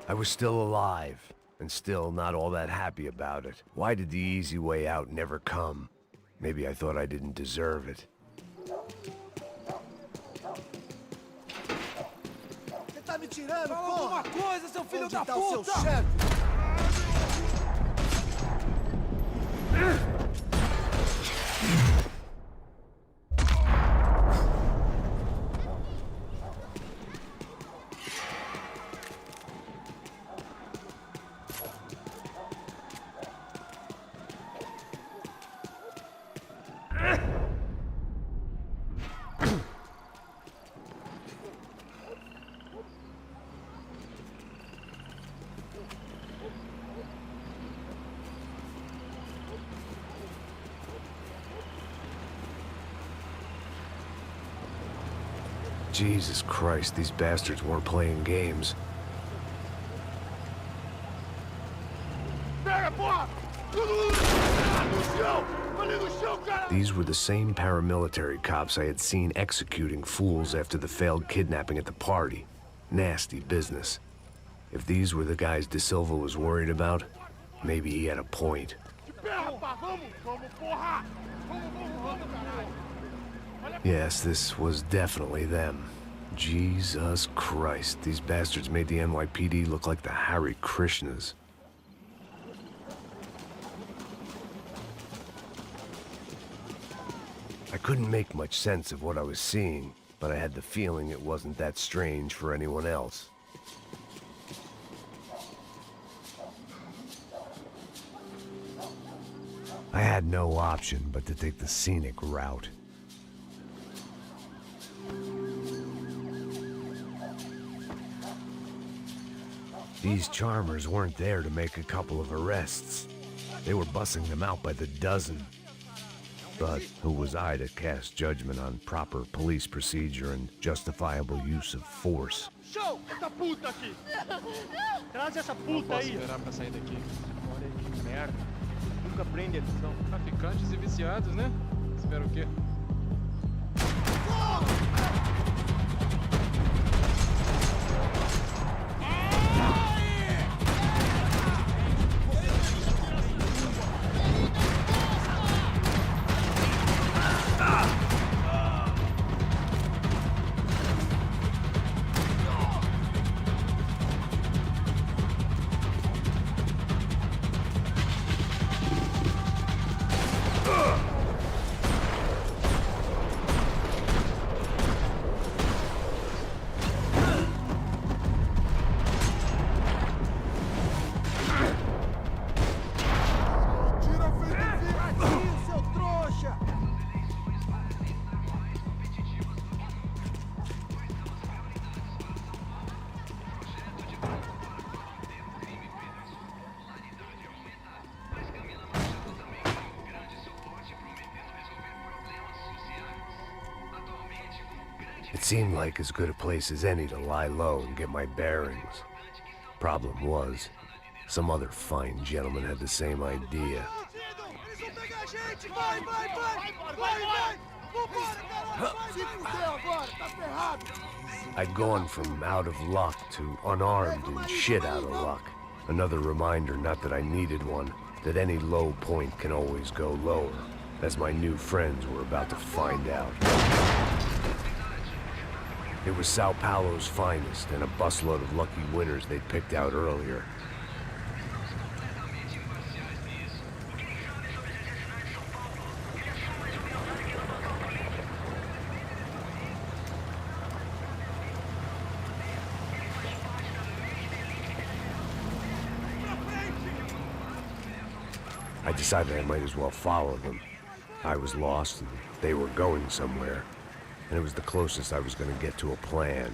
I was still alive, and still not all that happy about it. Why did the easy way out never come? Maybe I thought I didn't deserve it. Você tá me tirando, porra? Alguma coisa, seu filho da Onde tá o seu puta! chefe? Jesus Christ, these bastards weren't playing games. These were the same paramilitary cops I had seen executing fools after the failed kidnapping at the party. Nasty business. If these were the guys De Silva was worried about, maybe he had a point. Yes, this was definitely them. Jesus Christ, these bastards made the NYPD look like the Hare Krishnas. I couldn't make much sense of what I was seeing, but I had the feeling it wasn't that strange for anyone else. I had no option but to take the scenic route. These charmers weren't there to make a couple of arrests. They were bussing them out by the dozen. But who was I to cast judgment on proper police procedure and justifiable use of force? Show! Essa puta aqui! Traz essa puta aí! Esperar pra sair daqui. Olha aí, que merda. Nunca prende eles, são traficantes e viciados, né? Espera o quê? seemed like as good a place as any to lie low and get my bearings. Problem was, some other fine gentleman had the same idea. I'd gone from out of luck to unarmed and shit out of luck. Another reminder, not that I needed one, that any low point can always go lower, as my new friends were about to find out. It was Sao Paulo's finest, and a busload of lucky winners they'd picked out earlier. I decided I might as well follow them. I was lost, and they were going somewhere, and it was the closest I was going to get to a plan.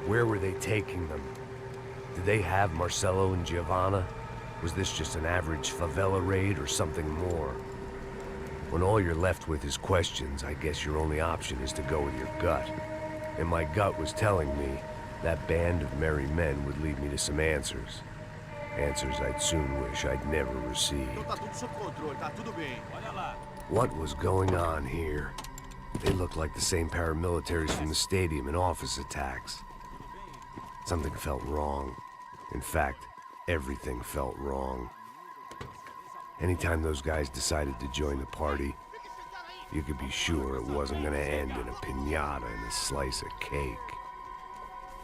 Where were they taking them? Did they have Marcelo and Giovanna? Was this just an average favela raid or something more? When all you're left with is questions, I guess your only option is to go with your gut. And my gut was telling me that band of merry men would lead me to some answers. Answers I'd soon wish I'd never received. What was going on here? They looked like the same paramilitaries from the stadium in office attacks. Something felt wrong. In fact, everything felt wrong. Anytime those guys decided to join the party, you could be sure it wasn't gonna end in a piñata and a slice of cake.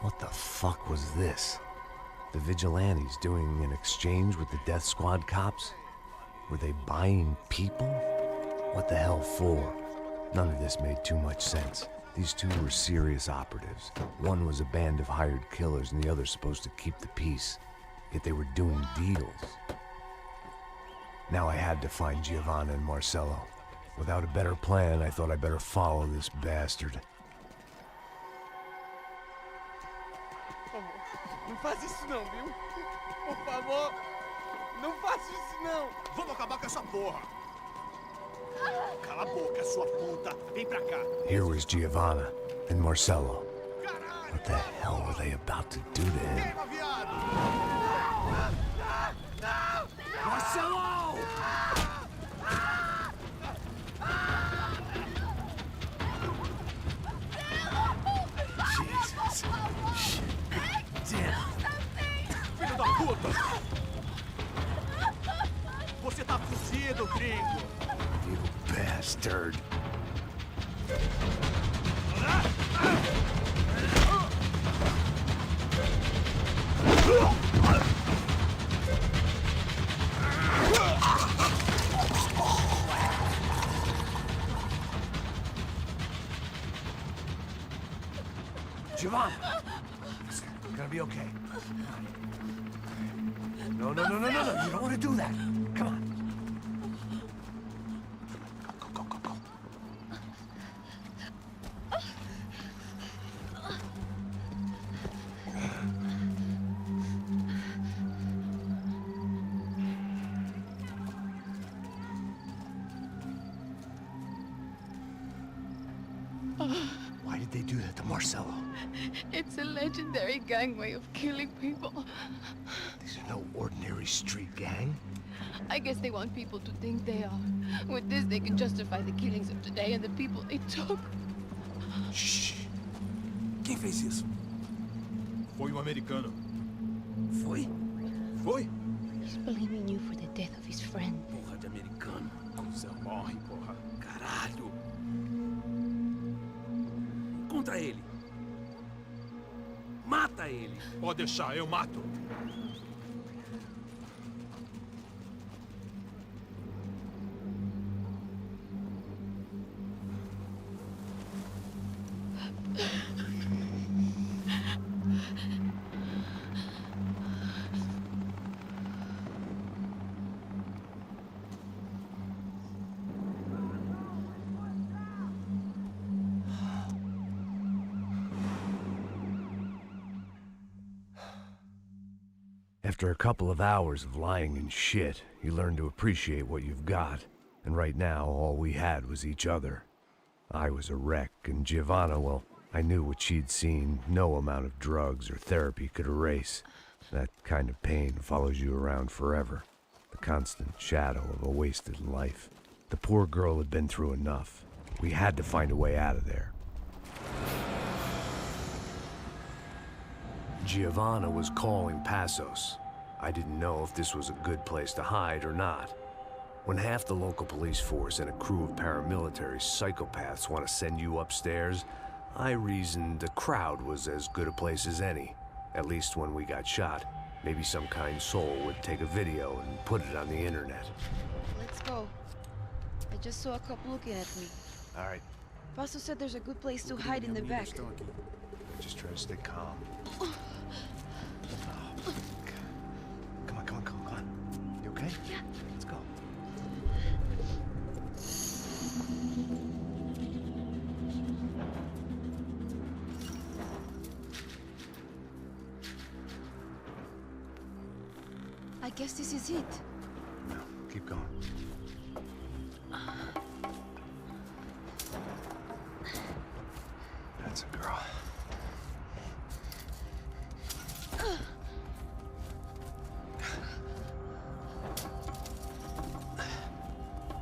What the fuck was this? The vigilantes doing an exchange with the death squad cops? Were they buying people? What the hell for? None of this made too much sense. These two were serious operatives. One was a band of hired killers and the other supposed to keep the peace. Yet they were doing deals. Now I had to find Giovanna and Marcelo. Without a better plan, I thought I'd better follow this bastard. Não faz isso não, viu? Por favor, não faça isso não. Vamos acabar com essa porra. Cala a boca, sua puta. Vem pra cá. Here was Giovanna and Marcelo. What the hell were they about to do to him? Marcelo! Jesus. Shit. Damn. Filho da puta! Você tá fuzido, gringo! You bastard. Giovanna! Listen, you're gonna be okay. No. You don't want to do that. Come on. Go. Why did they do that to Marcelo? It's a legendary gang way of killing people. These are no ordinary street gang. I guess they want people to think they are. With this, they can justify the killings of today and the people they took. Shh. Quem fez isso? Foi um americano. Foi? Foi? He's blaming you for the death of his friend. Porra de americano. Zé morre, porra. Caralho. Contra ele. Mata ele. Pode deixar, eu mato. After a couple of hours of lying in shit, you learn to appreciate what you've got. And right now, all we had was each other. I was a wreck, and Giovanna, well, I knew what she'd seen no amount of drugs or therapy could erase. That kind of pain follows you around forever. The constant shadow of a wasted life. The poor girl had been through enough. We had to find a way out of there. Giovanna was calling Passos. I didn't know if this was a good place to hide or not. When half the local police force and a crew of paramilitary psychopaths want to send you upstairs, I reasoned the crowd was as good a place as any. At least when we got shot, maybe some kind soul would take a video and put it on the internet. Let's go. I just saw a cop looking at me. All right. Paso said there's a good place to hide in the back. Just try to stay calm. Come on. You okay? Yeah. Let's go. I guess this is it. No, keep going. That's a girl.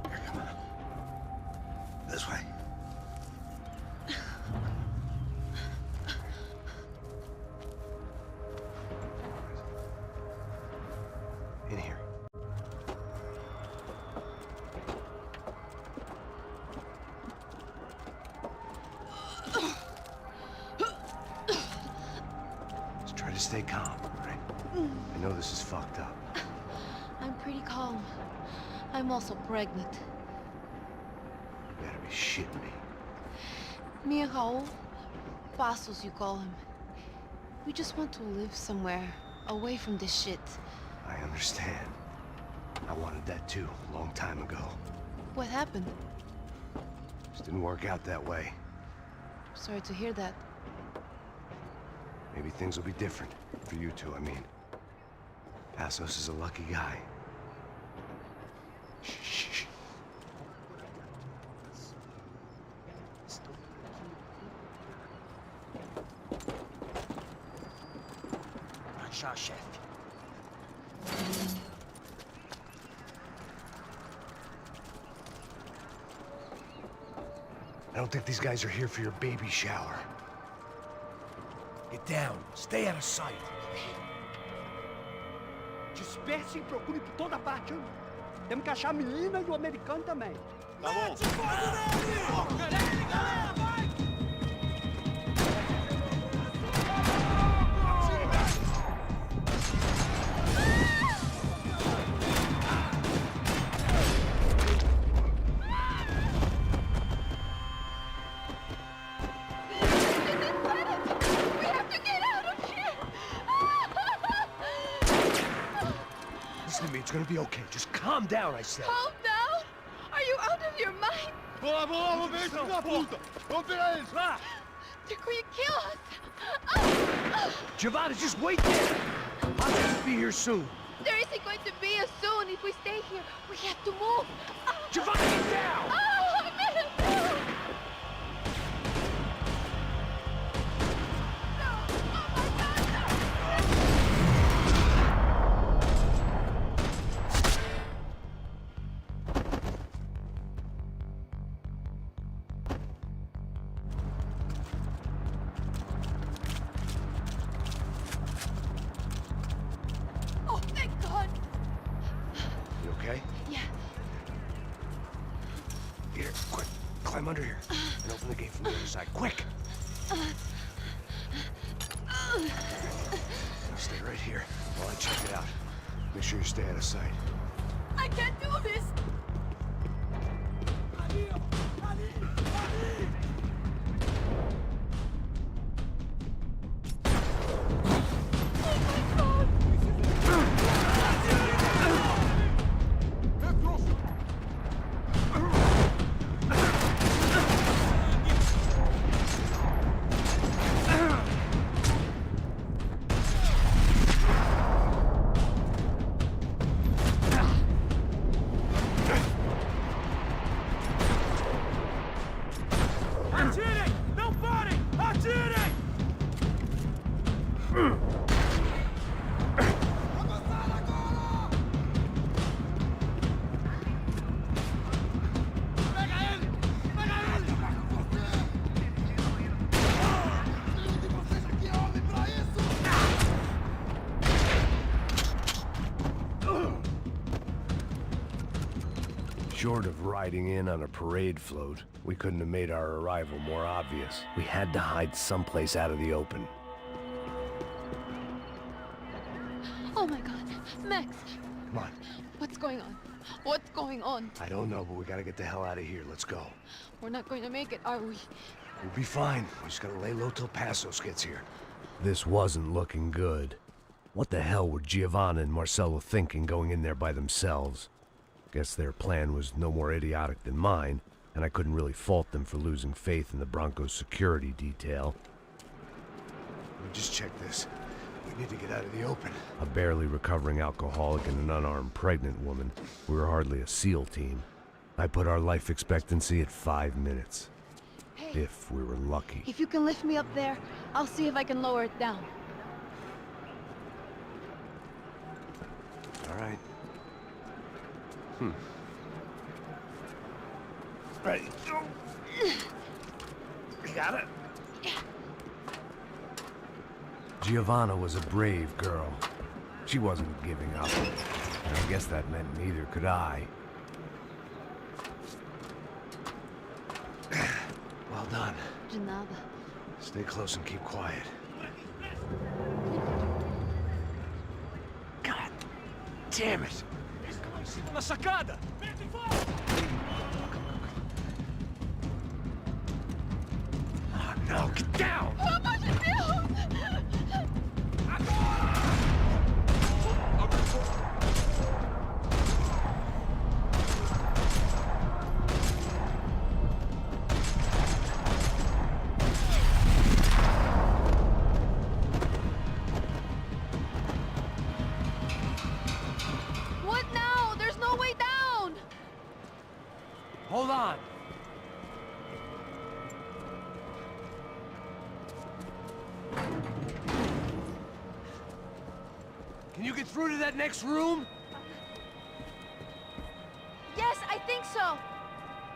Here, come on. This way. In here. Just try to stay calm, right? I know this is fucked up. I'm pretty calm. I'm also pregnant. You gotta be shitting me. Me and Raul, Passos you call him. We just want to live somewhere, away from this shit. I understand. I wanted that too, a long time ago. What happened? Just didn't work out that way. Sorry to hear that. Maybe things will be different. For you two, I mean. Passos is a lucky guy. Shh. Marchar, chefe. I don't think these guys are here for your baby shower. Get down. Stay out of sight. Disperse e procure por toda parte. Temos que achar a menina e o americano também. Tá bom. Listen to me, it's gonna be okay. Just calm down, I said. Calm down? Are you out of your mind? Vamos ver esse filho da puta! Vamos pegar eles, vá! They're going to kill us! Giovanna, just wait there! I'll just be here soon. There isn't going to be a soon if we stay here. We have to move. Giovanna, get down! Oh, I made it! Oh, thank God! You okay? Yeah. Here, quick. Climb under here. And open the gate from the other side. Quick! Stay right here while I check it out. Make sure you stay out of sight. I can't do this! Short of riding in on a parade float, we couldn't have made our arrival more obvious. We had to hide someplace out of the open. Oh my God, Max! Come on. What's going on? What's going on? I don't know, but we gotta get the hell out of here. Let's go. We're not going to make it, are we? We'll be fine. We just gotta lay low till Passos gets here. This wasn't looking good. What the hell were Giovanna and Marcello thinking going in there by themselves? Guess their plan was no more idiotic than mine, and I couldn't really fault them for losing faith in the Broncos' security detail. Let me just check this. We need to get out of the open. A barely recovering alcoholic and an unarmed pregnant woman. We were hardly a SEAL team. I put our life expectancy at 5 minutes. Hey, if we were lucky. if you can lift me up there, I'll see if I can lower it down. All right. Ready. You got it? Giovanna was a brave girl. She wasn't giving up. And I guess that meant neither could I. Well done. De nada. Stay close and keep quiet. God damn it! Na sacada! Oh no, get down! Pelo amor de Deus! What now? There's no way down! Hold on! Can you get through to that next room? Yes, I think so.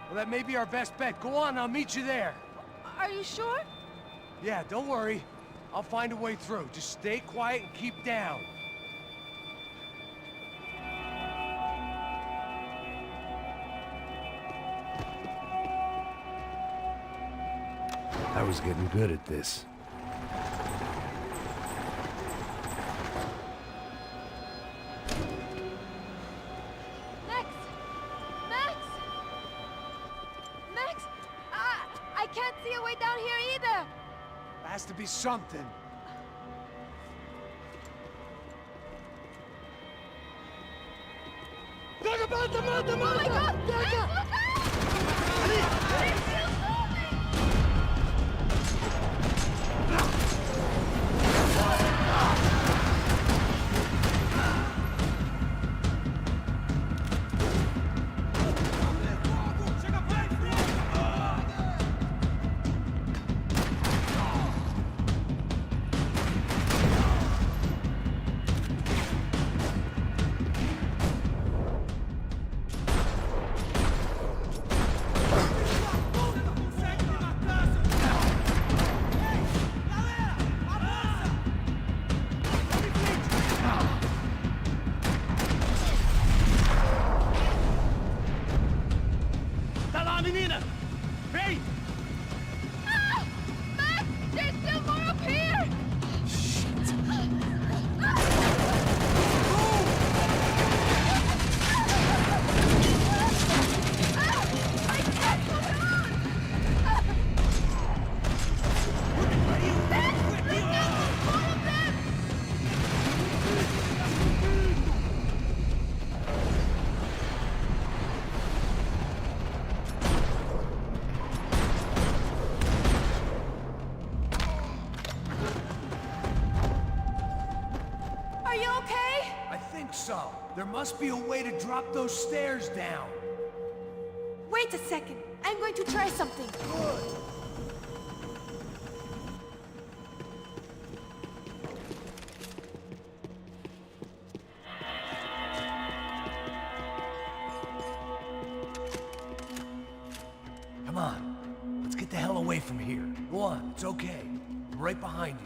Well, that may be our best bet. Go on, I'll meet you there. Are you sure? Yeah, don't worry. I'll find a way through. Just stay quiet and keep down. I was getting good at this. Max! Max! Max! I can't see a way down here either! There has to be something. Oh my God! Max, look out! They're still Tá lá, menina! Vem! Ah! Max! There's still more up here! I can't hold on! Max! Look out! More of them! Are you okay? I think so. There must be a way to drop those stairs down. Wait a second. I'm going to try something. Good. Come on. Let's get the hell away from here. Go on. It's okay. I'm right behind you.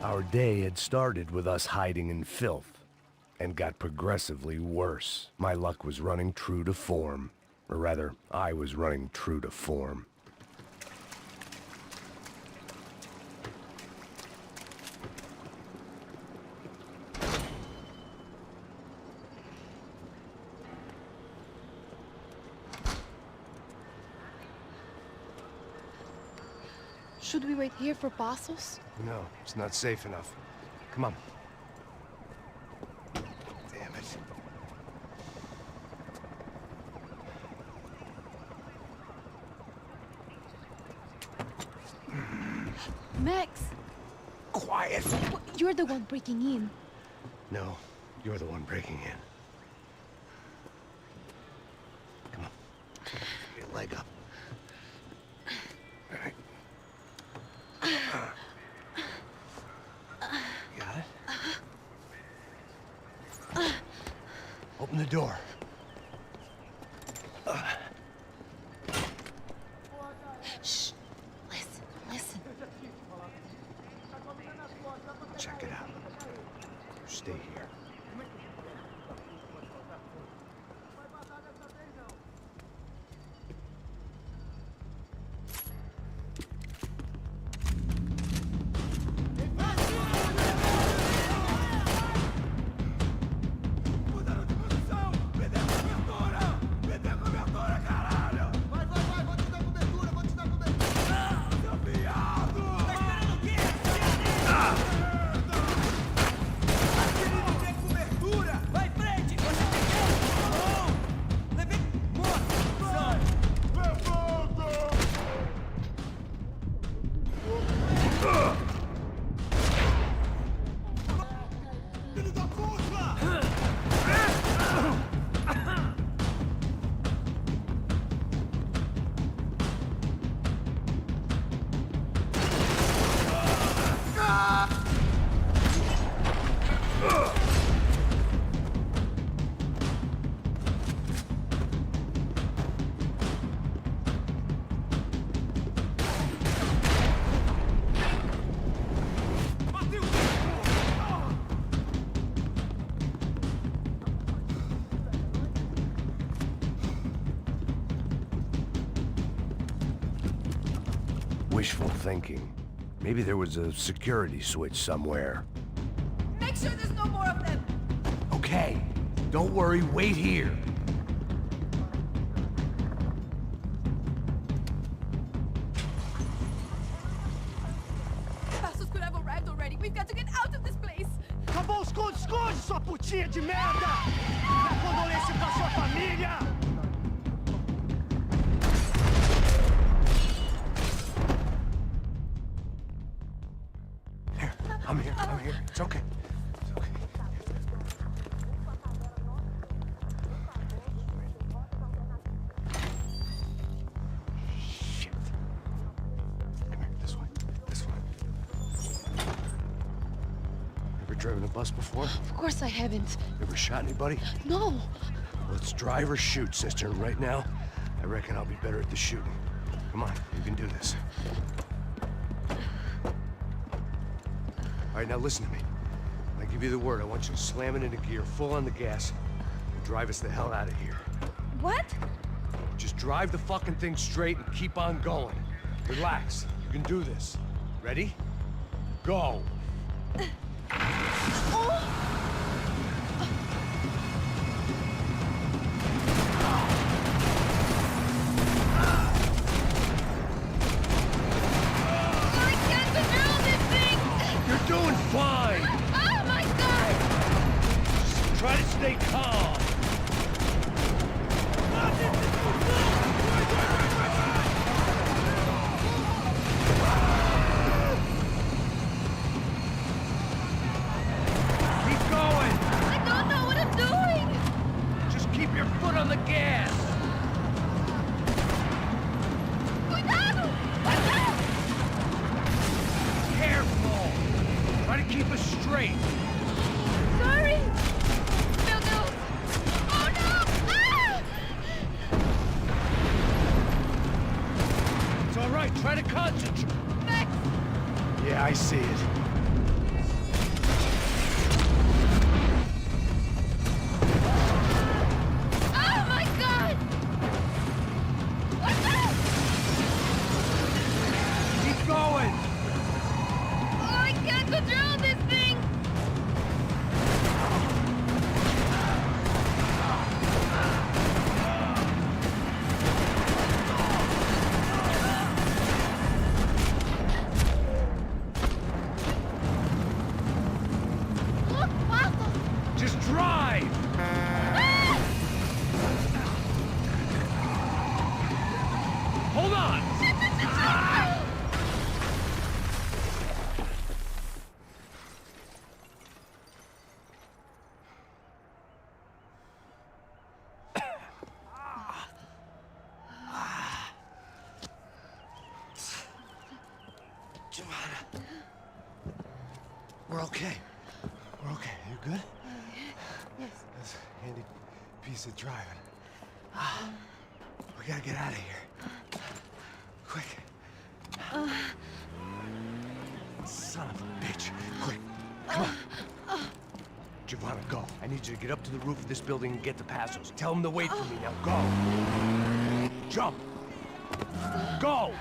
Our day had started with us hiding in filth, and got progressively worse. My luck was running true to form. Or rather, I was running true to form. Should we wait here for Passos? No, it's not safe enough. Come on. Damn it. Max! Quiet! You're the one breaking in. No, you're the one breaking in. Come on. Get your leg up. All right. Got it? Open the door. Shh. Listen, listen. Check it out. Stay here. Wishful thinking. Maybe there was a security switch somewhere. Make sure there's no more of them. Okay. Don't worry, wait here. Passos could have arrived already. We've got to get out of this place. Acabou o esconde-esconde, sua putinha de merda! Minha condolência pra sua família! I'm here. It's okay. It's okay. Shit. Come here, this way. This way. Ever driven a bus before? Of course I haven't. Ever shot anybody? No. Let's drive or shoot, sister. And right now, I reckon I'll be better at the shooting. Come on, you can do this. All right, now listen to me. When I give you the word, I want you to slam it into gear, full on the gas, and drive us the hell out of here. What? Just drive the fucking thing straight and keep on going. Relax. You can do this. Ready? Go. You're doing fine! Oh my God! Just try to stay calm. Keep going! I don't know what I'm doing! Just keep your foot on the gas! Cuidado! Careful! Try to keep us straight. Sorry! Meu Deus! Oh no! Ah! It's all right. Try to concentrate. Max! Yeah, I see it. Giovanna. We're okay. We're okay. You good? Yes. That's a handy piece of driving. We gotta get out of here. Quick. Son of a bitch. Quick. Come on. Giovanna, go. I need you to get up to the roof of this building and get to Passos. Tell them to wait for me. Now go. Jump. Go!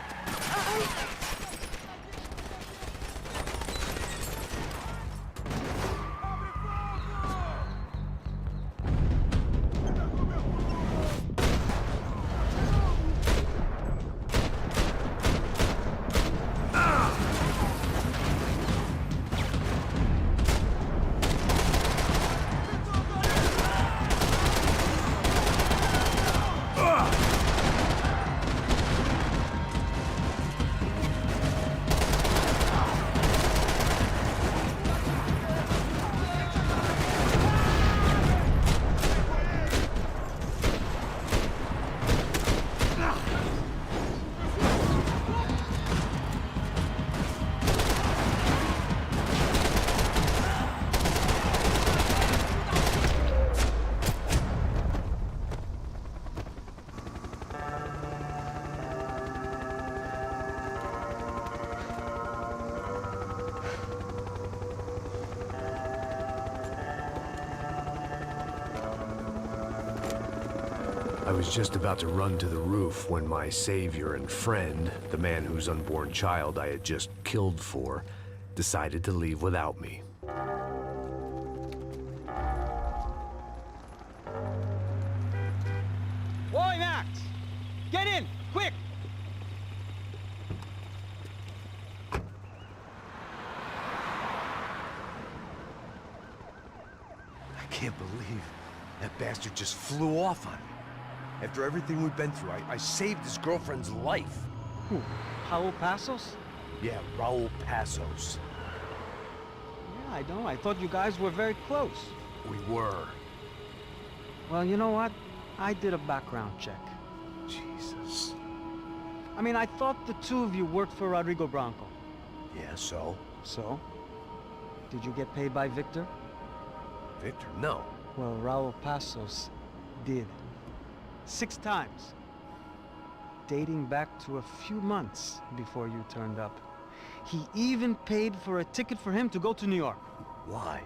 I was just about to run to the roof when my savior and friend, the man whose unborn child I had just killed for, decided to leave without me. Boy, Max! Get in! Quick! I can't believe that bastard just flew off on me. After everything we've been through, I saved his girlfriend's life. Who? Raul Passos? Yeah, Raul Passos. Yeah, I know. I thought you guys were very close. We were. Well, you know what? I did a background check. Jesus. I mean, I thought the two of you worked for Rodrigo Branco. Yeah, so? So? Did you get paid by Victor? Victor? No. Well, Raul Passos did. 6 times. Dating back to a few months before you turned up. He even paid for a ticket for him to go to New York. Why?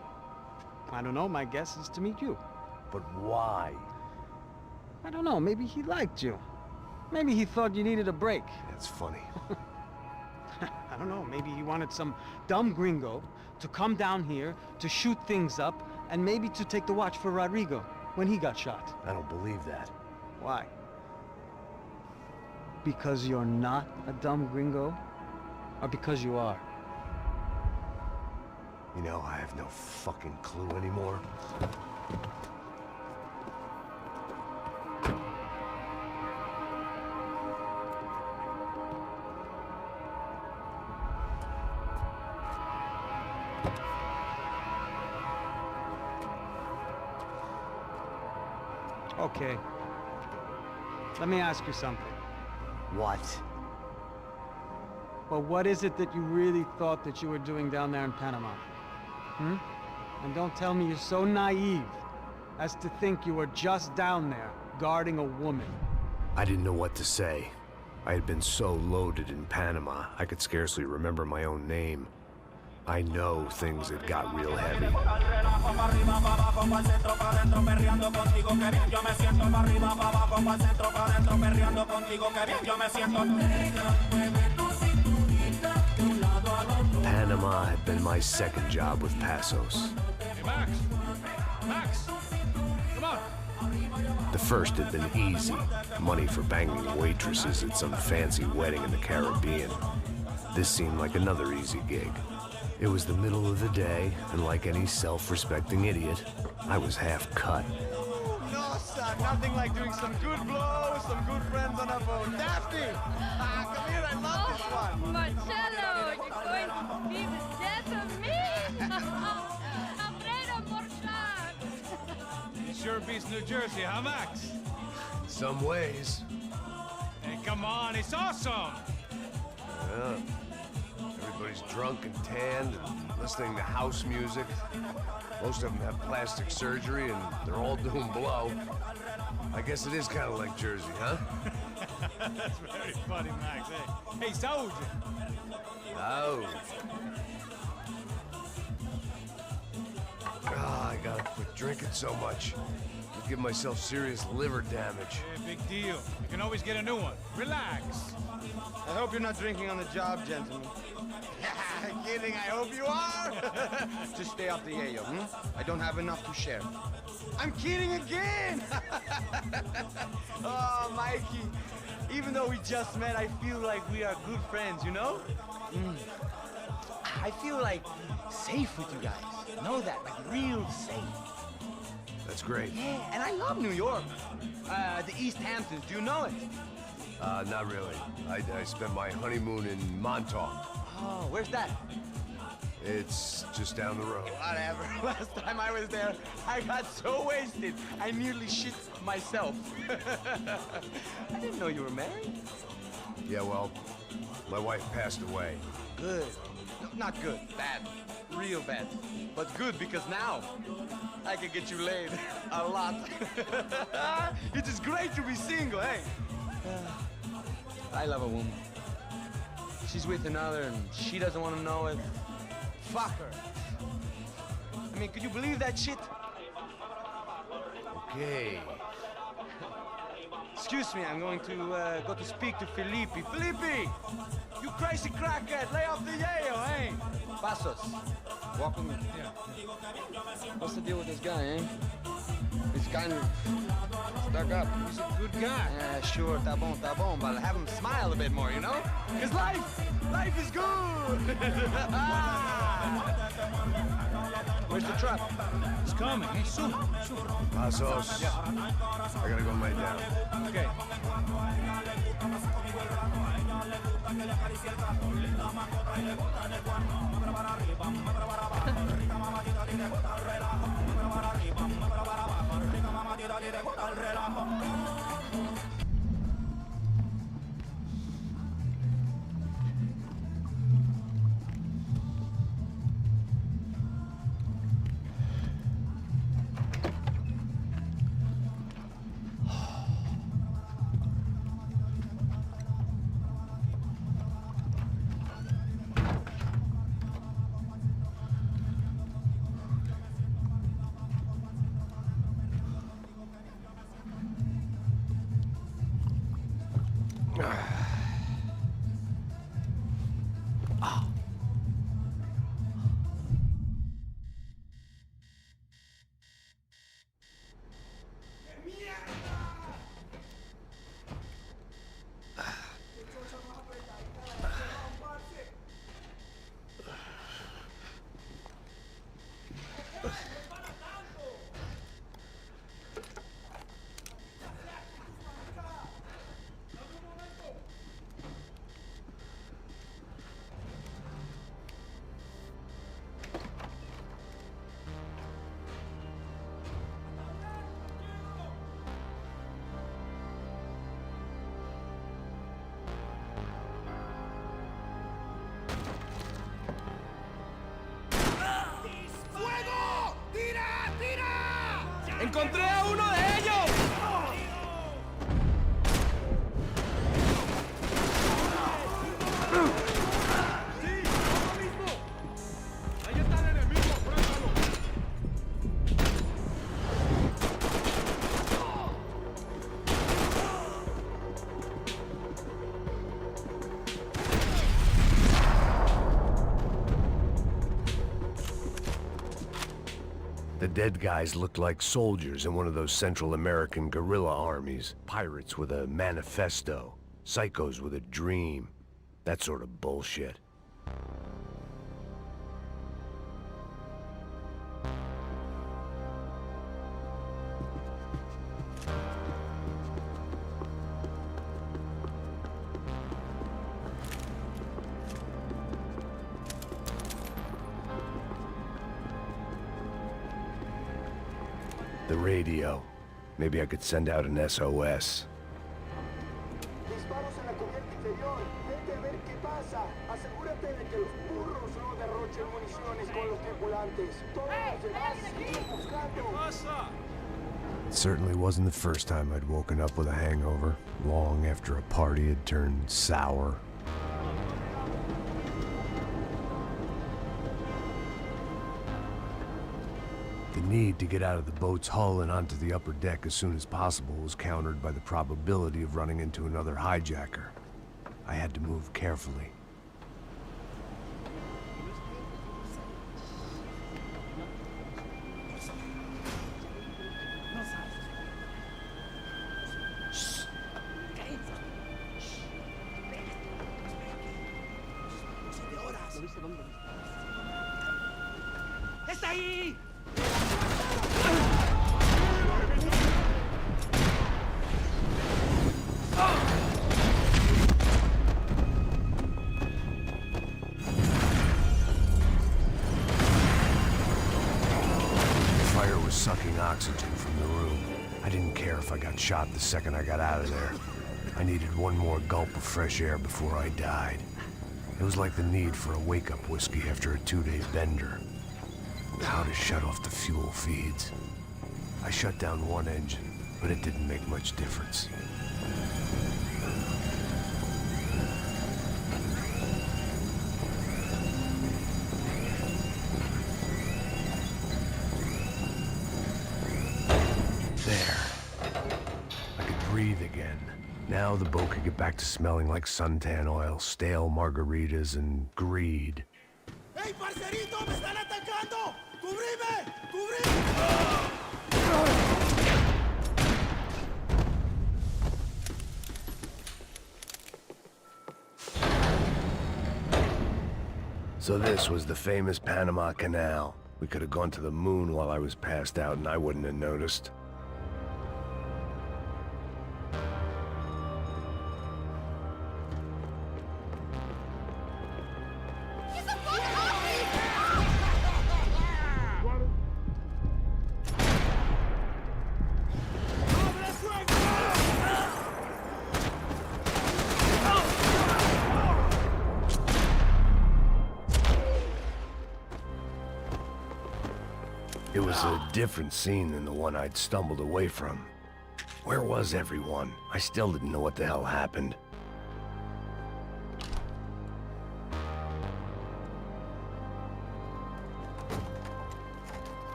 I don't know, my guess is to meet you. But why? I don't know, maybe he liked you. Maybe he thought you needed a break. That's funny. I don't know, maybe he wanted some dumb gringo to come down here to shoot things up and maybe to take the watch for Rodrigo when he got shot. I don't believe that. Why? Because you're not a dumb gringo? Or because you are? You know, I have no fucking clue anymore. Okay. Let me ask you something. What? Well, what is it that you really thought that you were doing down there in Panama? Hmm? And don't tell me you're so naive as to think you were just down there guarding a woman. I didn't know what to say. I had been so loaded in Panama, I could scarcely remember my own name. I know things had got real heavy. Panama had been my second job with Passos. Hey, Max! Max! Come on! The first had been easy. Money for banging waitresses at some fancy wedding in the Caribbean. This seemed like another easy gig. It was the middle of the day, and like any self-respecting idiot, I was half cut. No, son, nothing like doing some good blows, some good friends on a boat. Daphne! Come here, I love this one. Marcello, you're going to be the death of me? Alfredo Borchardt. It sure beats New Jersey, huh, Max? In some ways. Hey, come on, it's awesome! Yeah. Everybody always drunk and tanned and listening to house music. Most of them have plastic surgery and they're all doing blow. I guess it is kind of like Jersey, huh? That's very funny, Max. Hey, saúde! Oh. Ah, I gotta quit drinking so much. I'll give myself serious liver damage. Yeah, big deal. You can always get a new one. Relax. I hope you're not drinking on the job, gentlemen. Kidding, I hope you are. Just stay off the yayo, I don't have enough to share. I'm kidding again! Oh, Mikey, even though we just met, I feel like we are good friends, you know? I feel like safe with you guys. Know that, like real safe. That's great. Yeah, and I love New York. The East Hamptons, do you know it? Not really. I spent my honeymoon in Montauk. Oh, where's that? It's just down the road. Whatever. Last time I was there, I got so wasted, I nearly shit myself. I didn't know you were married. Yeah, well, my wife passed away. Good. No, not good. Bad. Real bad. But good because now I can get you laid a lot. It is great to be single, hey? I love a woman. She's with another and she doesn't want to know it. Fuck her. I mean, could you believe that shit? Okay. Excuse me, I'm going to go to speak to Felipe. Felipe! You crazy crackhead, lay off the yayo, eh? Passos, walk with me. Yeah. What's the deal with this guy, eh? He's kind of stuck up. He's a good guy. Yeah, sure, tá bom, but have him smile a bit more, you know? Because life is good! Where's the truck? It's coming. Hey, soon. Passos. Yeah. I gotta go lay down. Okay. ¡Encontré a uno de ellos! ¡Sí! ¡Lo mismo! ¡Ahí está el enemigo! ¡Pruébalo! The dead guys looked like soldiers in one of those Central American guerrilla armies. Pirates with a manifesto. Psychos with a dream. That sort of bullshit. The radio. Maybe I could send out an SOS. Disparos en la cubierta inferior. Vete a ver qué pasa. Asegúrate de que los burros no derrochen municiones con los tripulantes. Todos los demás siguen buscando. It certainly wasn't the first time I'd woken up with a hangover, long after a party had turned sour. The need to get out of the boat's hull and onto the upper deck as soon as possible was countered by the probability of running into another hijacker. I had to move carefully. ¡Está ahí! Fire was sucking oxygen from the room. I didn't care if I got shot the second I got out of there. I needed one more gulp of fresh air before I died. It was like the need for a wake-up whiskey after a 2-day bender. How to shut off the fuel feeds. I shut down one engine, but it didn't make much difference. There. I could breathe again. Now the boat could get back to smelling like suntan oil, stale margaritas, and greed. ¡Hey, parcerito! ¡Me están atacando! ¡Cubrime! ¡Cubrime! So this was the famous Panama Canal. We could have gone to the moon while I was passed out and I wouldn't have noticed. It was a different scene than the one I'd stumbled away from. Where was everyone? I still didn't know what the hell happened.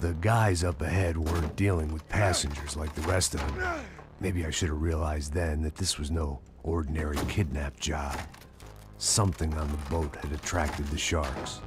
The guys up ahead weren't dealing with passengers like the rest of them. Maybe I should have realized then that this was no ordinary kidnap job. Something on the boat had attracted the sharks.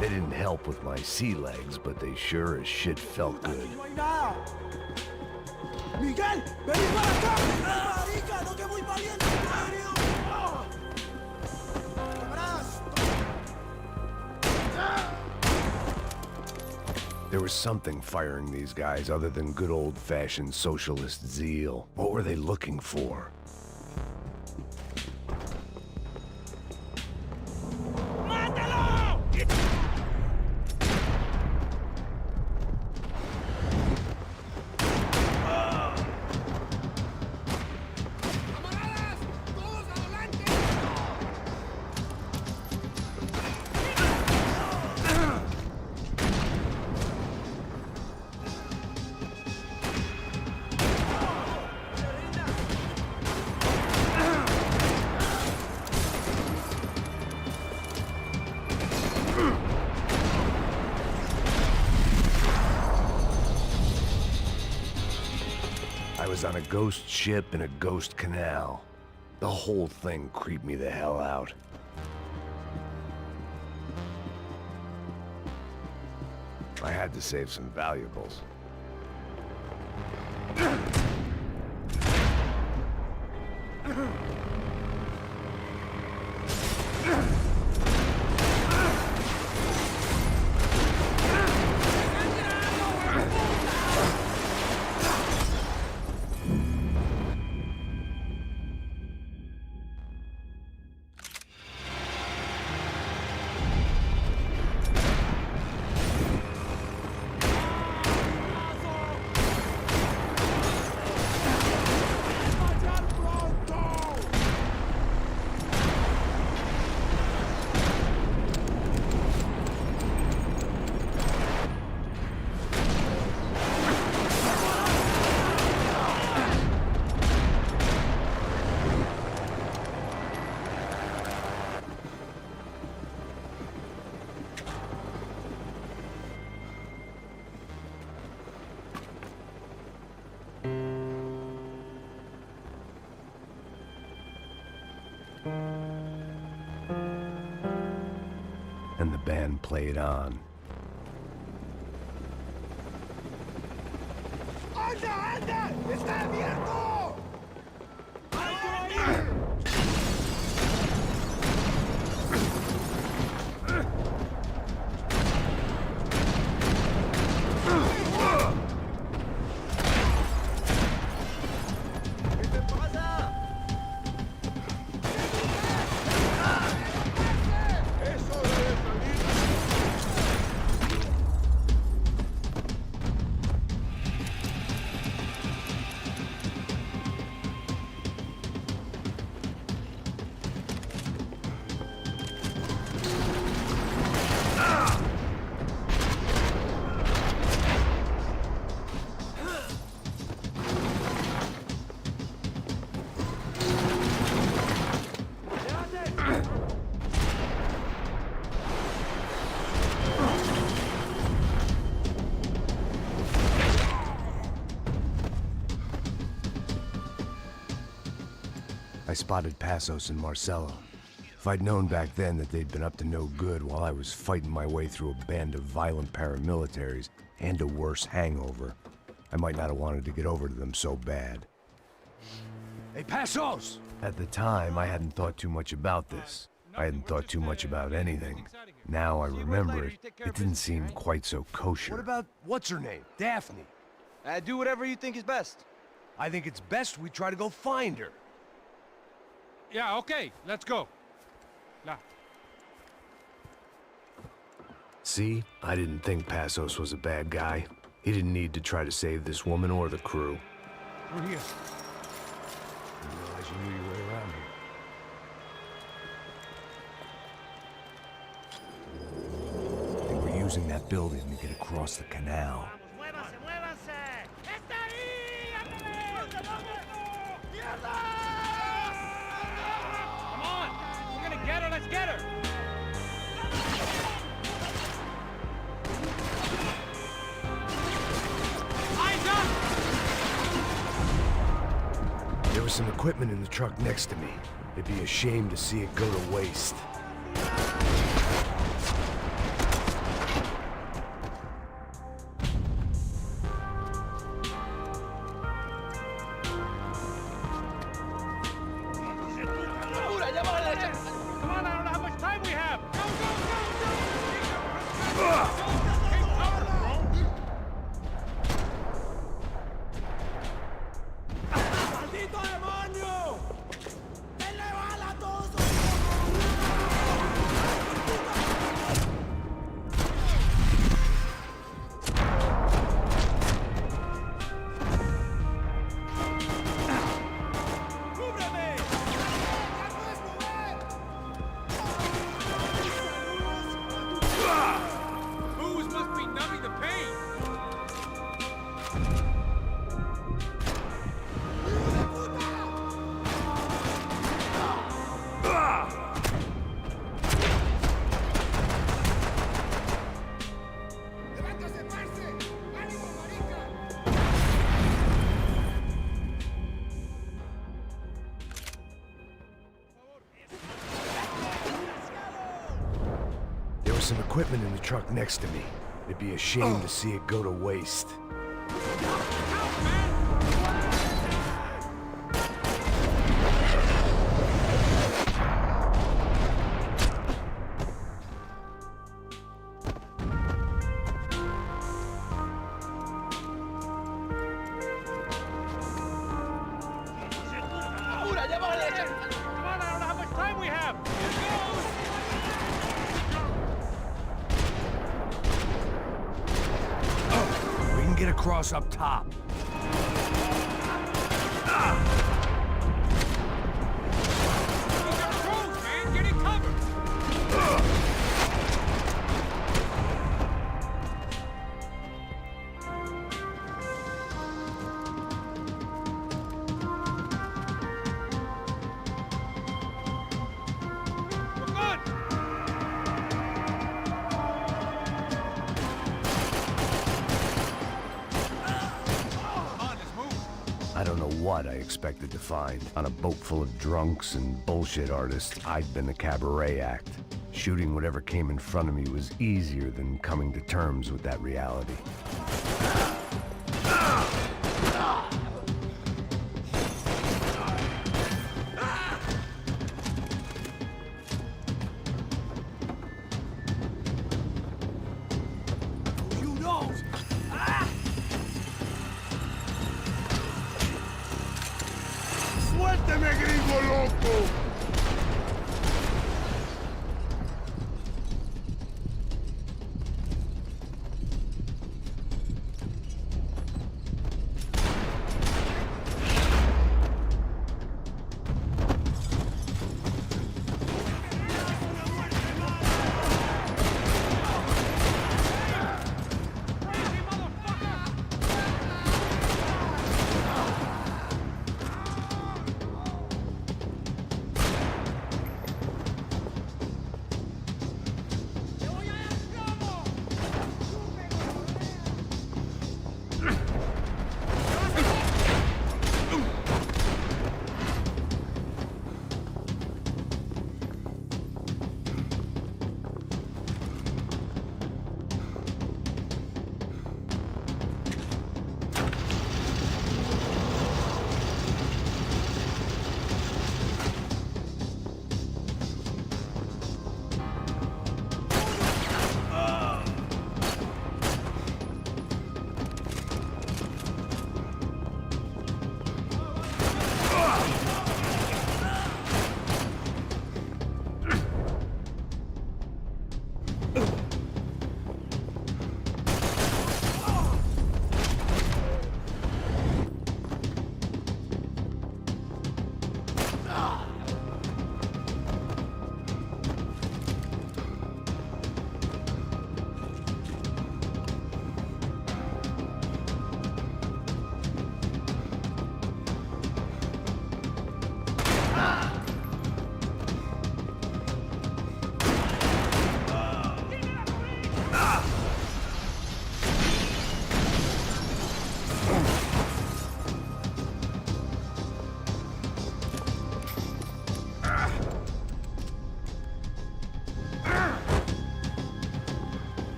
They didn't help with my sea legs, but they sure as shit felt good. Miguel, vení para acá. Marica, no que muy valiente. There was something firing these guys other than good old-fashioned socialist zeal. What were they looking for? was on a ghost ship in a ghost canal. The whole thing creeped me the hell out. I had to save some valuables. And the band played on. ¡Anda, anda! ¡Está abierto! ¿Qué te pasa? ¡Eso debe salir! I spotted Passos and Marcelo. If I'd known back then that they'd been up to no good while I was fighting my way through a band of violent paramilitaries and a worse hangover, I might not have wanted to get over to them so bad. Hey, Passos! At the time, I hadn't thought too much about this. I hadn't thought too much about anything. Now I remember it, it didn't seem quite so kosher. What about, what's her name? Daphne. Do whatever you think is best. I think it's best we try to go find her. Yeah, okay, let's go. Now. See? I didn't think Passos was a bad guy. He didn't need to try to save this woman or the crew. We're here. Didn't realize you knew your way around here. They were using that building to get across the canal. Get her, let's get her! Eyes up! There was some equipment in the truck next to me. It'd be a shame to see it go to waste. There was some equipment in the truck next to me. It'd be a shame to see it go to waste. Get across up top. I don't know what I expected to find. On a boat full of drunks and bullshit artists, I'd been a cabaret act. Shooting whatever came in front of me was easier than coming to terms with that reality. ¡Suélteme, gringo loco!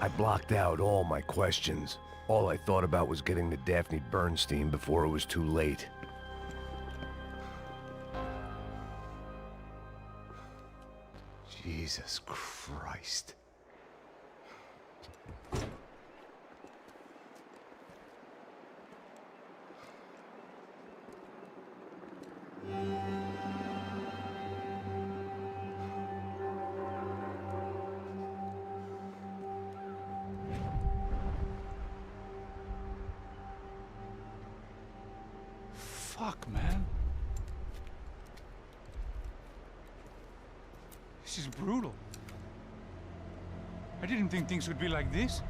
I blocked out all my questions. All I thought about was getting to Daphne Bernstein before it was too late. Jesus Christ. Fuck, man. This is brutal. I didn't think things would be like this.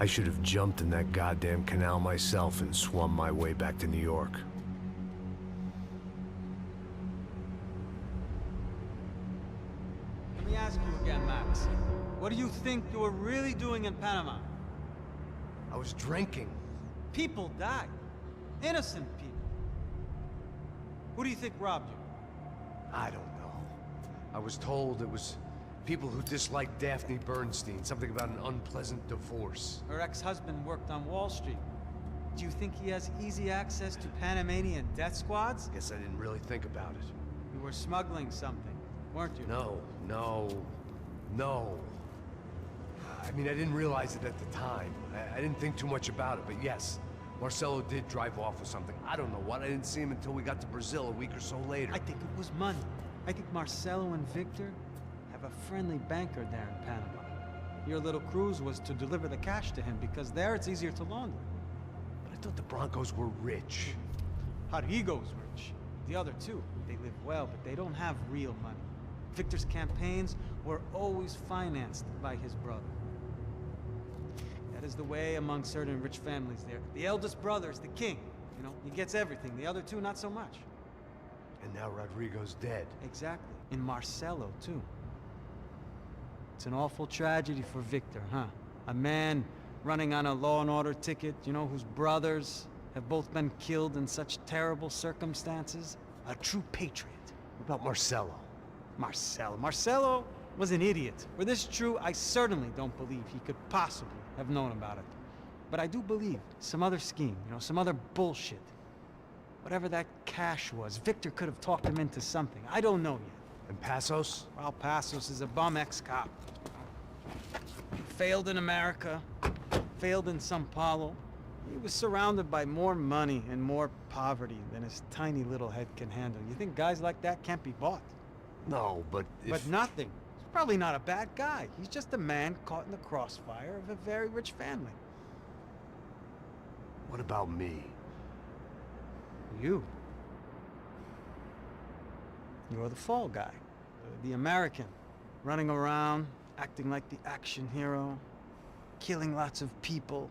I should have jumped in that goddamn canal myself and swum my way back to New York. Let me ask you again, Max. What do you think you were really doing in Panama? I was drinking. People died. Innocent people. Who do you think robbed you? I don't know. I was told it was people who disliked Daphne Bernstein, something about an unpleasant divorce. Her ex-husband worked on Wall Street. Do you think he has easy access to Panamanian death squads? Guess I didn't really think about it. You were smuggling something, weren't you? No. I mean, I didn't realize it at the time. I didn't think too much about it, but yes, Marcelo did drive off with something. I don't know what. I didn't see him until we got to Brazil a week or so later. I think it was money. I think Marcelo and Victor have a friendly banker there in Panama. Your little cruise was to deliver the cash to him because there it's easier to launder. But I thought the Broncos were rich. Rodrigo's rich. The other two, they live well, but they don't have real money. Victor's campaigns were always financed by his brother. That is the way among certain rich families there. The eldest brother is the king. You know, he gets everything. The other two, not so much. And now Rodrigo's dead. Exactly. And Marcelo, too. It's an awful tragedy for Victor, huh? A man running on a law and order ticket, you know, whose brothers have both been killed in such terrible circumstances. A true patriot. What about Marcelo? Marcelo was an idiot. Were this true, I certainly don't believe he could possibly have known about it. But I do believe some other scheme, you know, some other bullshit. Whatever that cash was, Victor could have talked him into something. I don't know yet. And Passos? Well, Passos is a bum ex-cop. Failed in America, failed in Sao Paulo. He was surrounded by more money and more poverty than his tiny little head can handle. You think guys like that can't be bought? No, but if... But nothing. He's probably not a bad guy. He's just a man caught in the crossfire of a very rich family. What about me? You. You're the fall guy. The American. Running around, acting like the action hero. Killing lots of people.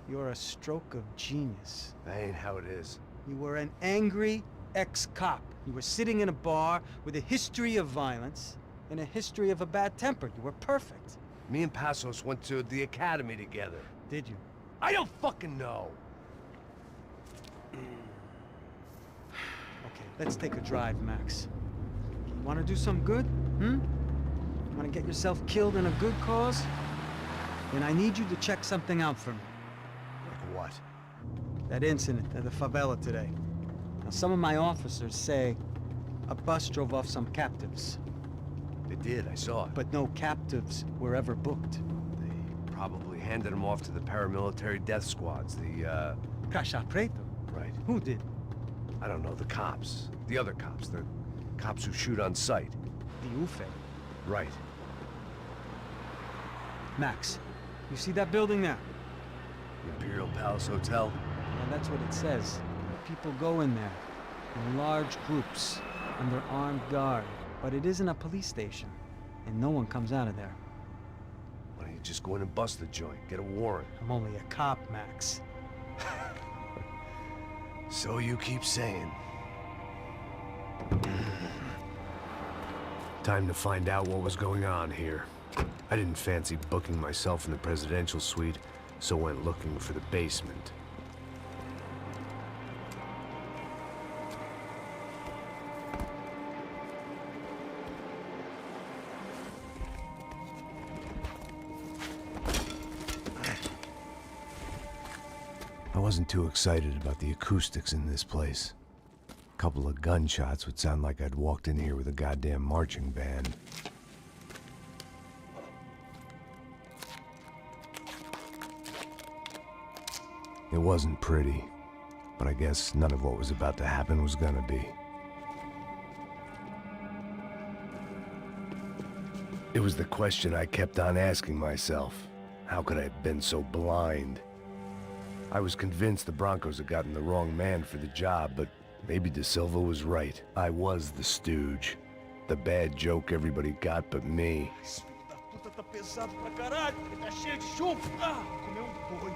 You're a stroke of genius. That ain't how it is. You were an angry ex-cop. You were sitting in a bar with a history of violence and a history of a bad temper. You were perfect. Me and Passos went to the academy together. Did you? I don't fucking know. Okay, let's take a drive, Max. You want to do some good? Want to get yourself killed in a good cause? Then I need you to check something out for me. Like what? That incident at the favela today. Now, some of my officers say a bus drove off some captives. They did, I saw it. But no captives were ever booked. They probably handed them off to the paramilitary death squads, the, Caixa Preto? Right. Who did? I don't know, the cops. The other cops, the cops who shoot on sight. The UFE. Right. Max, you see that building there? The Imperial Palace Hotel? And that's what it says. People go in there in large groups under armed guard. But it isn't a police station, and no one comes out of there. Why don't you just go in and bust the joint, get a warrant? I'm only a cop, Max. So you keep saying. Time to find out what was going on here. I didn't fancy booking myself in the presidential suite, so went looking for the basement. I wasn't too excited about the acoustics in this place. A couple of gunshots would sound like I'd walked in here with a goddamn marching band. It wasn't pretty, but I guess none of what was about to happen was gonna be. It was the question I kept on asking myself. How could I have been so blind? I was convinced the Broncos had gotten the wrong man for the job, but maybe De Silva was right. I was the stooge. The bad joke everybody got but me. pesado pra caralho, porque tá cheio de chumbo. Ah, comeu um boi.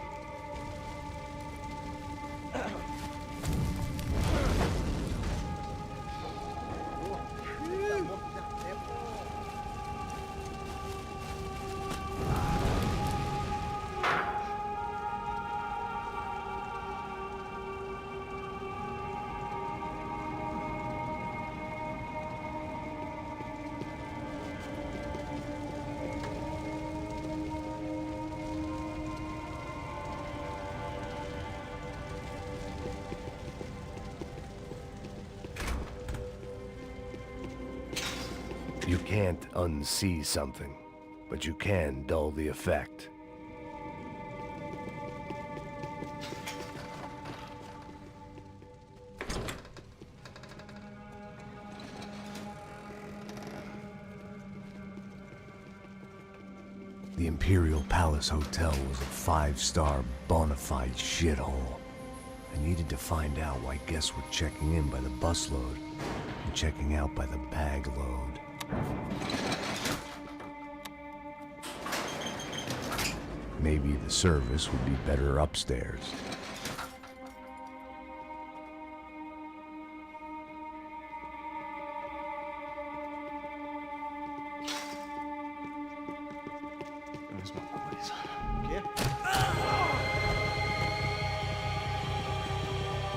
You can't unsee something, but you can dull the effect. The Imperial Palace Hotel was a five-star bona fide shithole. I needed to find out why guests were checking in by the busload and checking out by the bag load. Maybe the service would be better upstairs. There's my boys. ¿Qué?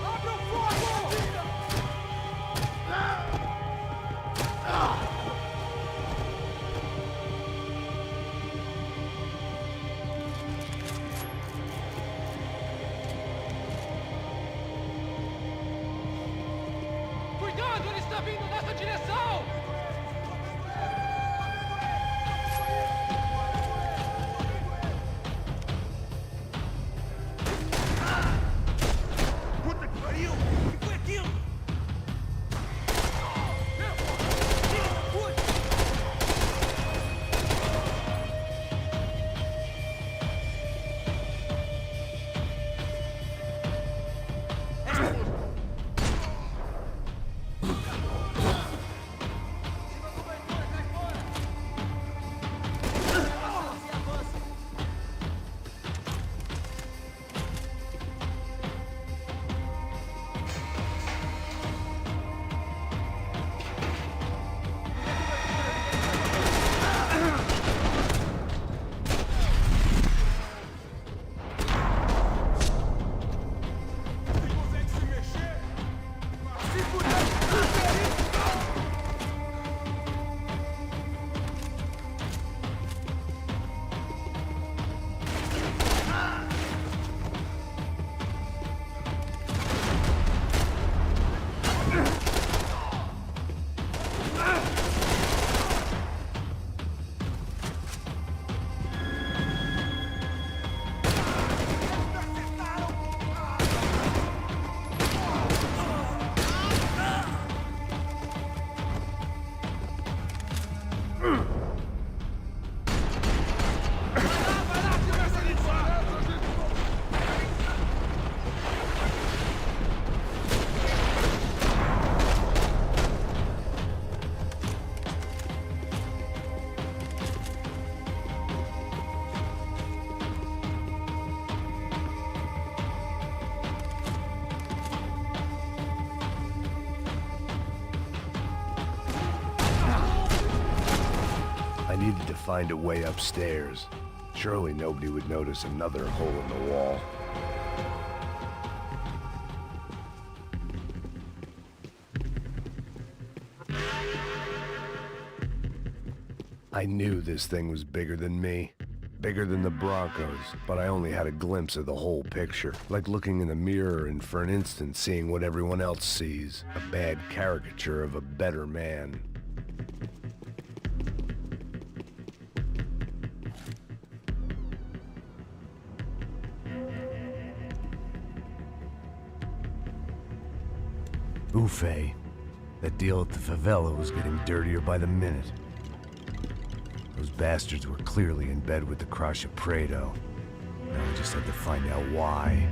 ¡Abra fuego! Cuidado, ele está vindo nessa direção! Puta que pariu! O que foi aquilo? Filha da puta! I needed to find a way upstairs. Surely nobody would notice another hole in the wall. I knew this thing was bigger than me. Bigger than the Broncos, but I only had a glimpse of the whole picture. Like looking in the mirror and for an instant seeing what everyone else sees. A bad caricature of a better man. Buffet. That deal at the favela was getting dirtier by the minute. Those bastards were clearly in bed with the Crush of Prado. Now I just had to find out why.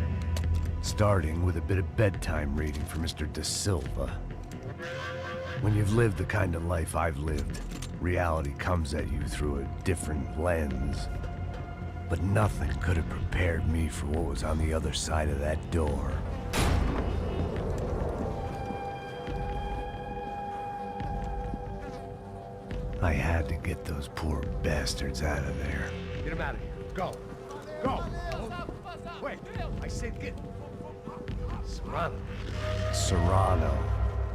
Starting with a bit of bedtime reading for Mr. Da Silva. When you've lived the kind of life I've lived, Reality comes at you through a different lens. But nothing could have prepared me for what was on the other side of that door. I had to get those poor bastards out of there. Get him out of here. Go. Go. Wait. I said get... Serrano. Serrano.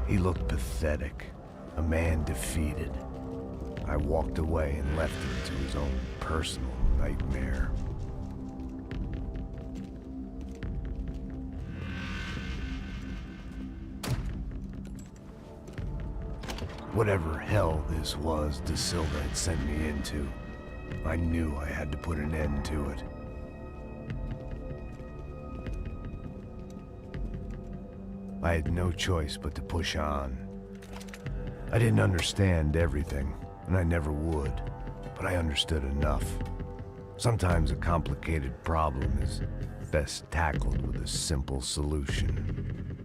He looked pathetic. A man defeated. I walked away and left him to his own personal nightmare. Whatever hell this was De Silva had sent me into, I knew I had to put an end to it. I had no choice but to push on. I didn't understand everything, and I never would, but I understood enough. Sometimes a complicated problem is best tackled with a simple solution.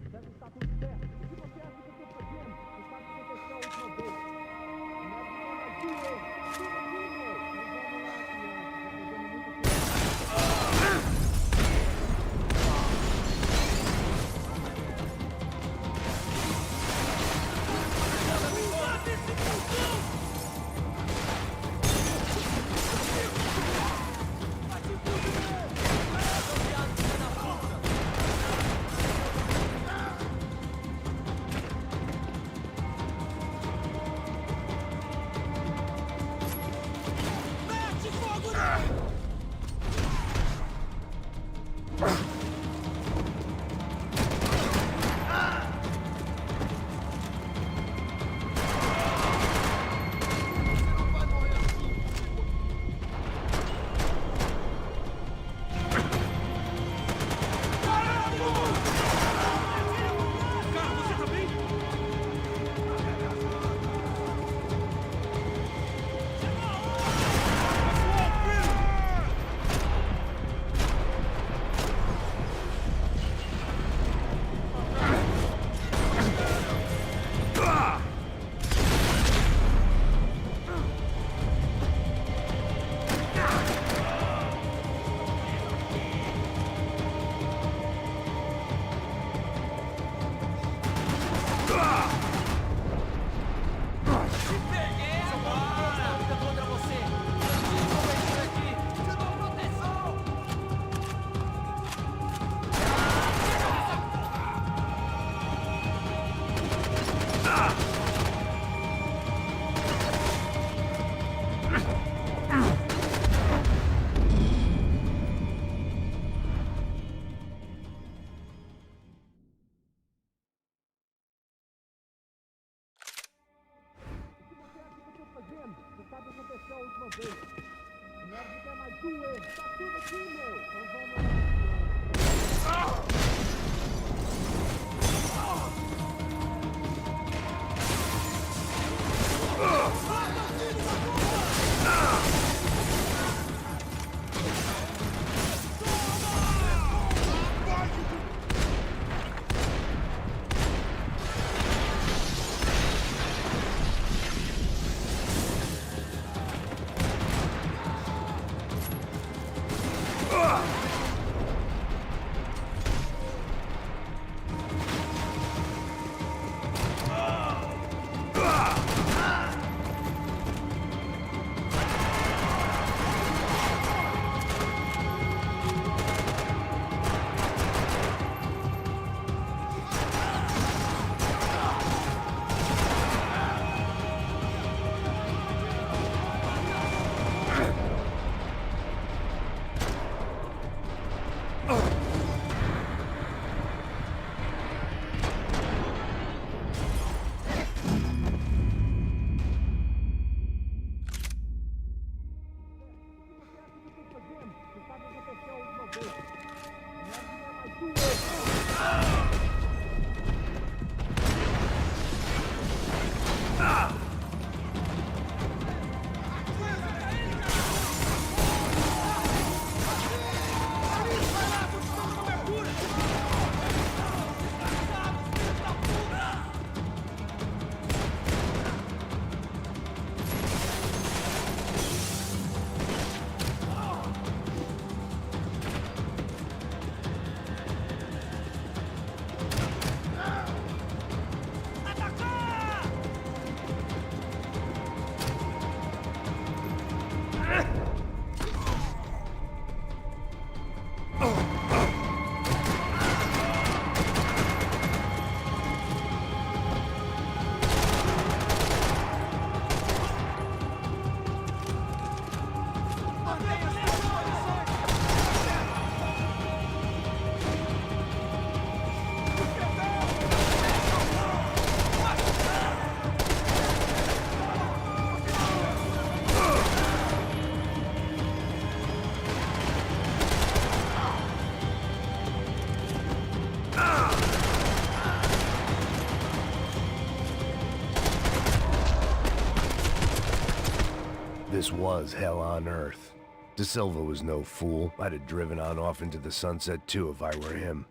This was hell on earth. De Silva was no fool. I'd have driven on off into the sunset too if I were him.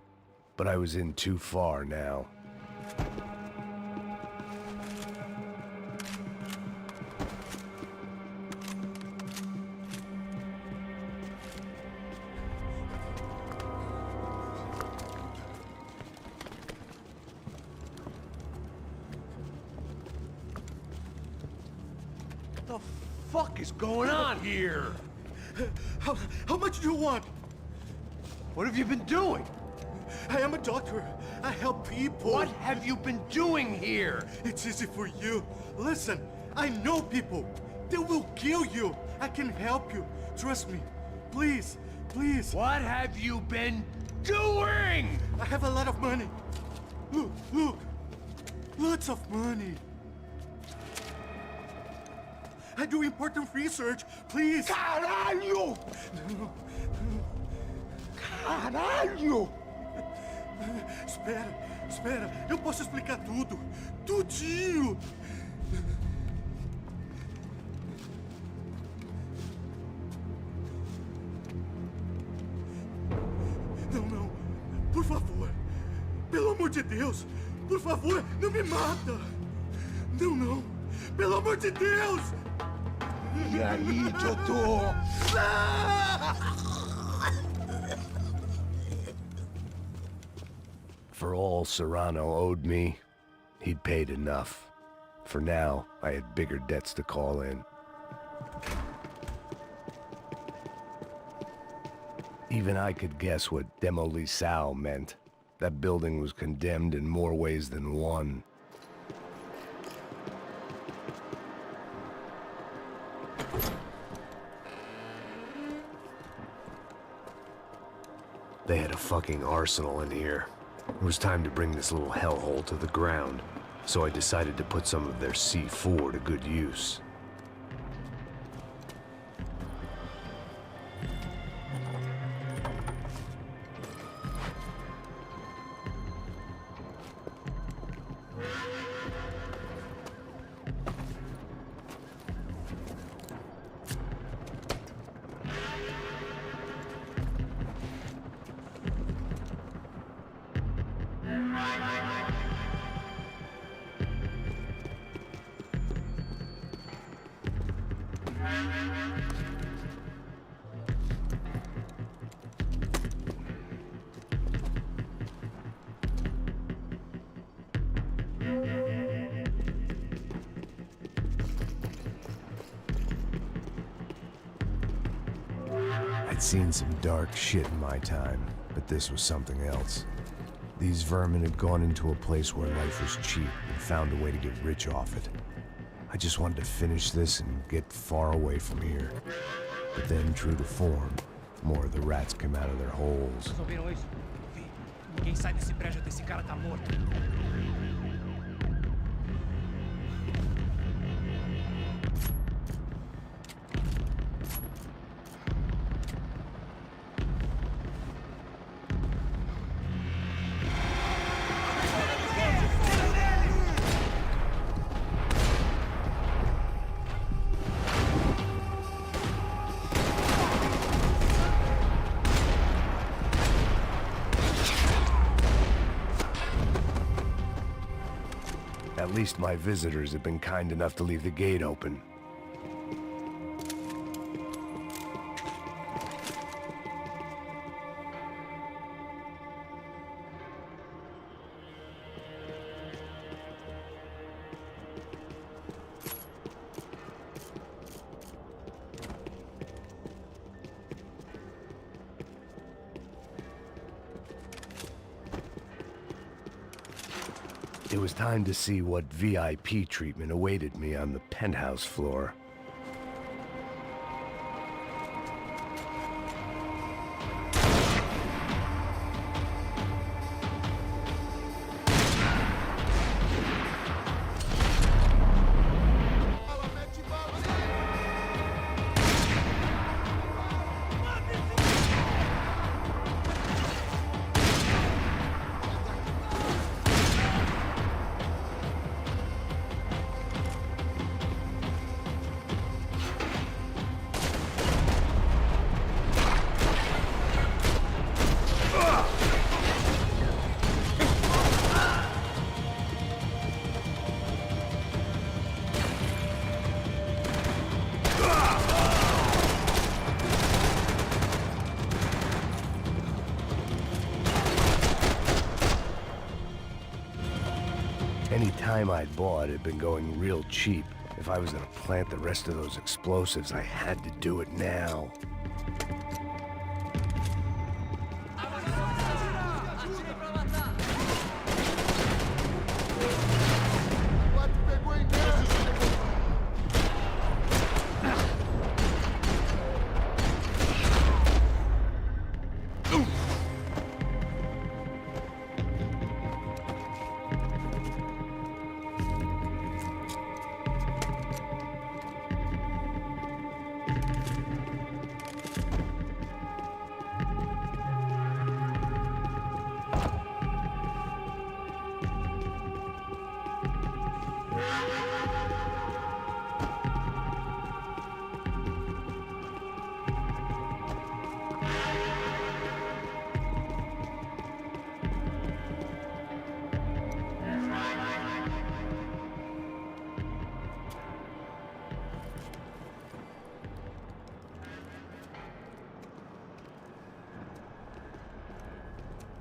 But I was in too far now. What the fuck is going on here? How much do you want? What have you been doing? I am a doctor. I help people. What have you been doing here? It's easy for you. Listen, I know people. They will kill you. I can help you. Trust me. Please, please. What have you been doing? I have a lot of money. Look, look. Lots of money. I do important research. Please. Caralho! Caralho! Espera, espera. Eu posso explicar tudo. Tudinho. Não, não. Por favor. Pelo amor de Deus. Por favor, não me mata. Não, não. Pelo amor de Deus. E aí, doutor? For all Serrano owed me, he'd paid enough. For now, I had bigger debts to call in. Even I could guess what Demolição meant. That building was condemned in more ways than one. They had a fucking arsenal in here. It was time to bring this little hellhole to the ground, so I decided to put some of their C4 to good use. I'd seen some dark shit in my time, but this was something else. These vermin had gone into a place where life was cheap and found a way to get rich off it. I just wanted to finish this and get far away from here. But then, true to form, more of the rats came out of their holes. Vocês ouviram isso? Vi. Ninguém sai desse prédio até esse cara tá morto. At least my visitors have been kind enough to leave the gate open. It was time to see what VIP treatment awaited me on the penthouse floor. Any time I'd bought had been going real cheap. If I was gonna plant the rest of those explosives, I had to do it now.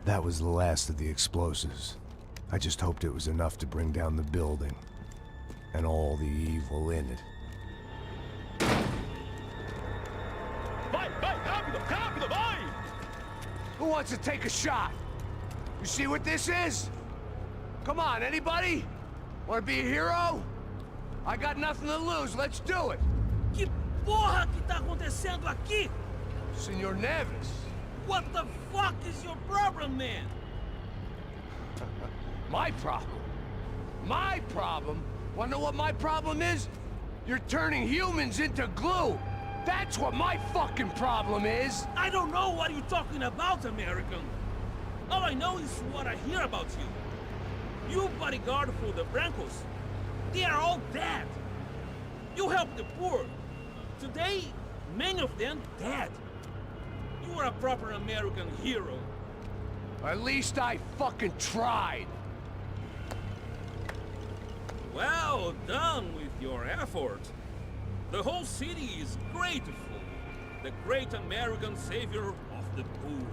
That was the last of the explosives. I just hoped it was enough to bring down the building. And all the evil in it. Vai, rápido, rápido, vai! Who wants to take a shot? You see what this is? Come on, anybody? Want to be a hero? I got nothing to lose, let's do it! Que porra que tá acontecendo aqui? Senor Neves. What the fuck is your problem, man? My problem? My problem? Wanna know what my problem is? You're turning humans into glue! That's what my fucking problem is! I don't know what you're talking about, American. All I know is what I hear about you. You bodyguard for the Brancos. They are all dead. You help the poor. Today, many of them dead. You are a proper American hero. At least I fucking tried. Well done with your effort. The whole city is grateful. The great American savior of the poor.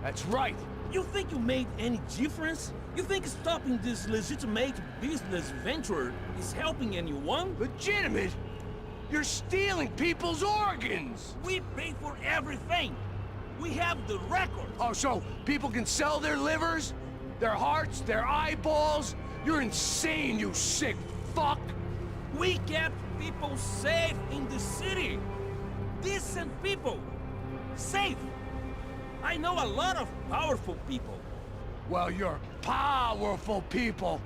That's right. You think you made any difference? You think stopping this legitimate business venture is helping anyone? Legitimate? You're stealing people's organs! We pay for everything! We have the record! Oh, so people can sell their livers? Their hearts? Their eyeballs? You're insane, you sick fuck! We kept people safe in the city! Decent people! Safe! I know a lot of powerful people. Well, your powerful people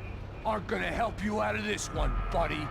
aren't gonna help you out of this one, buddy.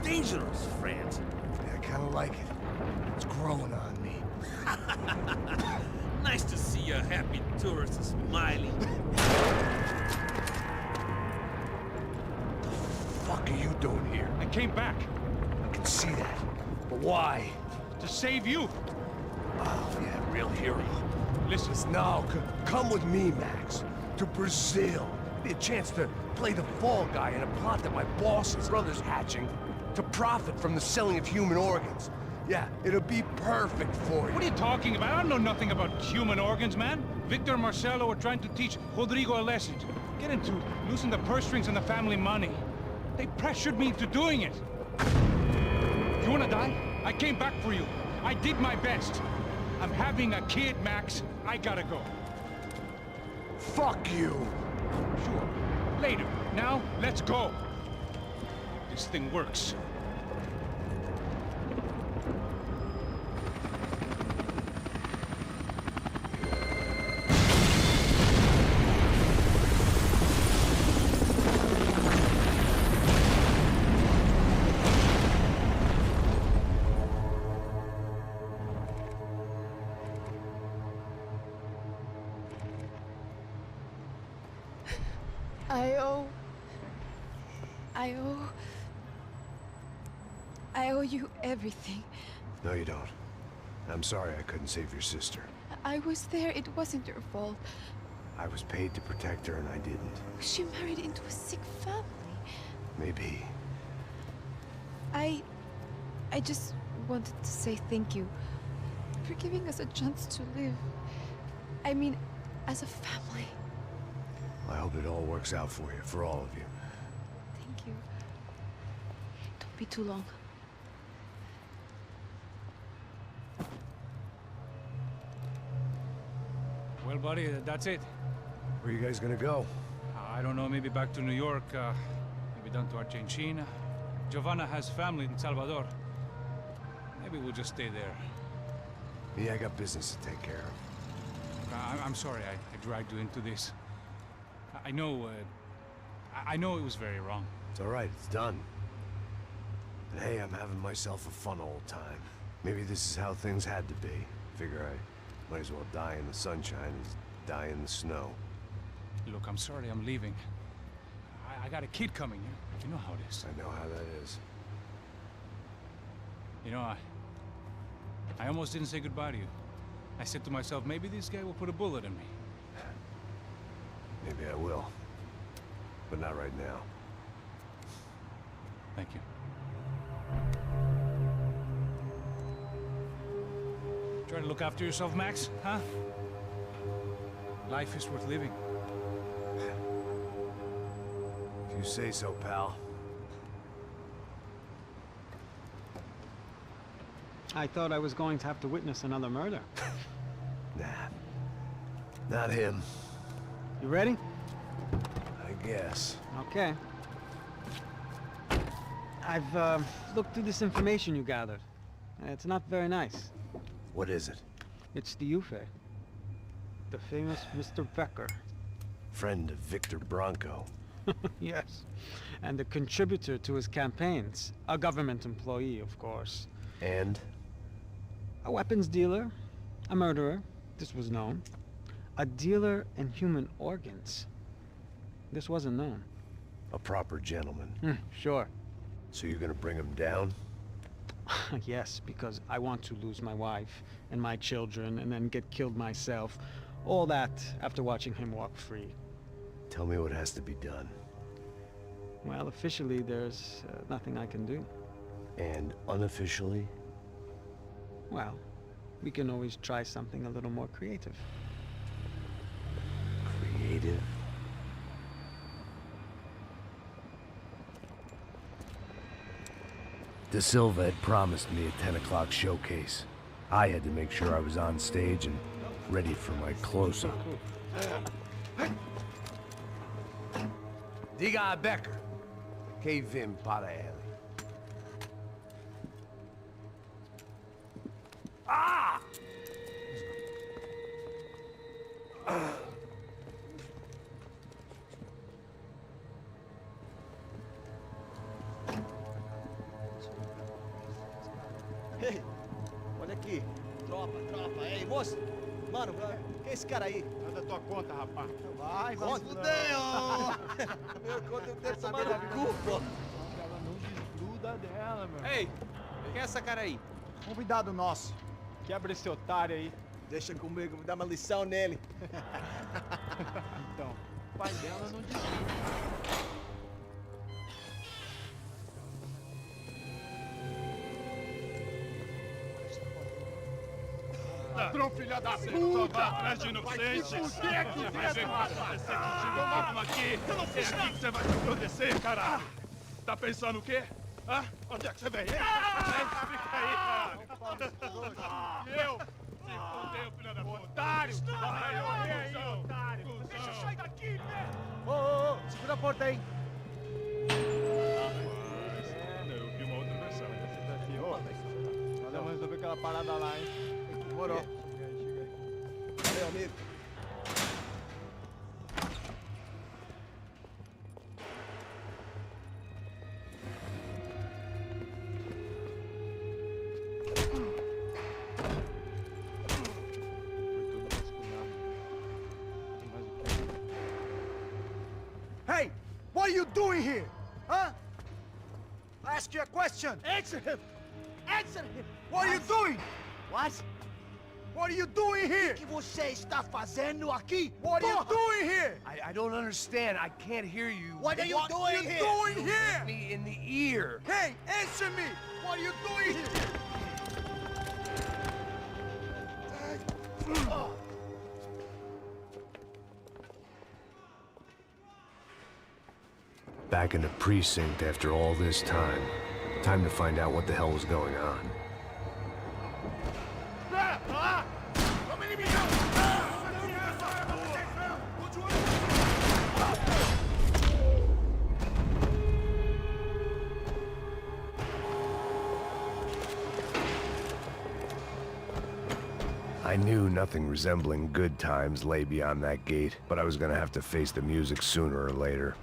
Dangerous, friend. Yeah, I kinda like it. It's growing on me. Nice to see a happy tourist smiling. What the fuck are you doing here? I came back I can see that. But why? to save you. Oh, yeah, real hero. Listen. Now, come with me, Max. To Brazil. Be a chance to play the fall guy in a plot that my boss's brother's hatching to profit from the selling of human organs. Yeah, it'll be perfect for you. What are you talking about? I don't know nothing about human organs, man. Victor and Marcelo are trying to teach Rodrigo a lesson. Get him to loosen the purse strings and the family money. They pressured me into doing it. You wanna die? I came back for you. I did my best. I'm having a kid, Max. I gotta go. Fuck you! Sure. Later. Now, let's go. This thing works. I owe you everything. No, you don't. I'm sorry I couldn't save your sister. I was there. It wasn't your fault. I was paid to protect her and I didn't. She married into a sick family. Maybe. I just wanted to say thank you for giving us a chance to live. I mean, as a family. I hope it all works out for you, for all of you. Thank you. Don't be too long. Well, buddy, that's it. Where are you guys gonna go? I don't know, maybe back to New York, maybe down to Argentina. Giovanna has family in Salvador. Maybe we'll just stay there. Yeah, I got business to take care of. I'm sorry I dragged you into this. I know it was very wrong. It's all right, it's done. And hey, I'm having myself a fun old time. Maybe this is how things had to be. Figure I might as well die in the sunshine as die in the snow. Look, I'm sorry I'm leaving. I got a kid coming, you know how it is. I know how that is. You know, I almost didn't say goodbye to you. I said to myself, maybe this guy will put a bullet in me. Maybe I will. But not right now. Thank you. Try to look after yourself, Max, huh? Life is worth living. If you say so, pal. I thought I was going to have to witness another murder. Nah. Not him. You ready? I guess. Okay. I've looked through this information you gathered. It's not very nice. What is it? It's the UFE. The famous Mr. Becker. Friend of Victor Bronco. Yes. And a contributor to his campaigns. A government employee, of course. And? A weapons dealer. A murderer. This was known. A dealer in human organs. This wasn't known. A proper gentleman. Sure. So you're gonna bring him down? Yes, because I want to lose my wife and my children and then get killed myself. All that after watching him walk free. Tell me what has to be done. Well, officially, there's nothing I can do. And unofficially? Well, we can always try something a little more creative. Creative? De Silva had promised me a 10 o'clock showcase. I had to make sure I was on stage and ready for my close-up. Diga a Becker. Que vim para ele. Ah! Ei, olha aqui. Tropa. Ei, moço. Mano, quem é esse cara aí? Manda tua conta, rapaz. Vai fudeu! Meu conta eu tenho que tomar no cu, pô. Ela não desgruda dela, meu. Ei, quem é essa cara aí? Convidado nosso. Quebra esse otário aí. Deixa comigo, vou dar uma lição nele. Então, o pai dela não desgruda. Ladrão, filha da puta! Vai atrás de inocentes! Você vai ver o que vai acontecer contigo mesmo aqui! É aqui que você vai se acontecer, caralho! Tá pensando o quê? Hã? Onde é que você vem? Fica aí, caralho! Eu? Se fodeu, filha da puta! Otário! Vai morrer aí, otário! Deixa eu sair daqui, velho! Ô, segura a porta aí. Eu vi uma outra versão. Vamos resolver aquela parada lá, hein? Demorou. Chega aí. Valeu, amigo. Hey, what are you doing here? Huh? I ask you a question. Answer him. Answer him. What are you doing? What? What are you doing here? O que você está fazendo aqui? What are you doing here? I don't understand. I can't hear you. What are you doing here? You hit me in the ear. Hey, answer me. What are you doing here? Back in the precinct after all this time. Time to find out what the hell was going on. I knew nothing resembling good times lay beyond that gate, but I was gonna have to face the music sooner or later.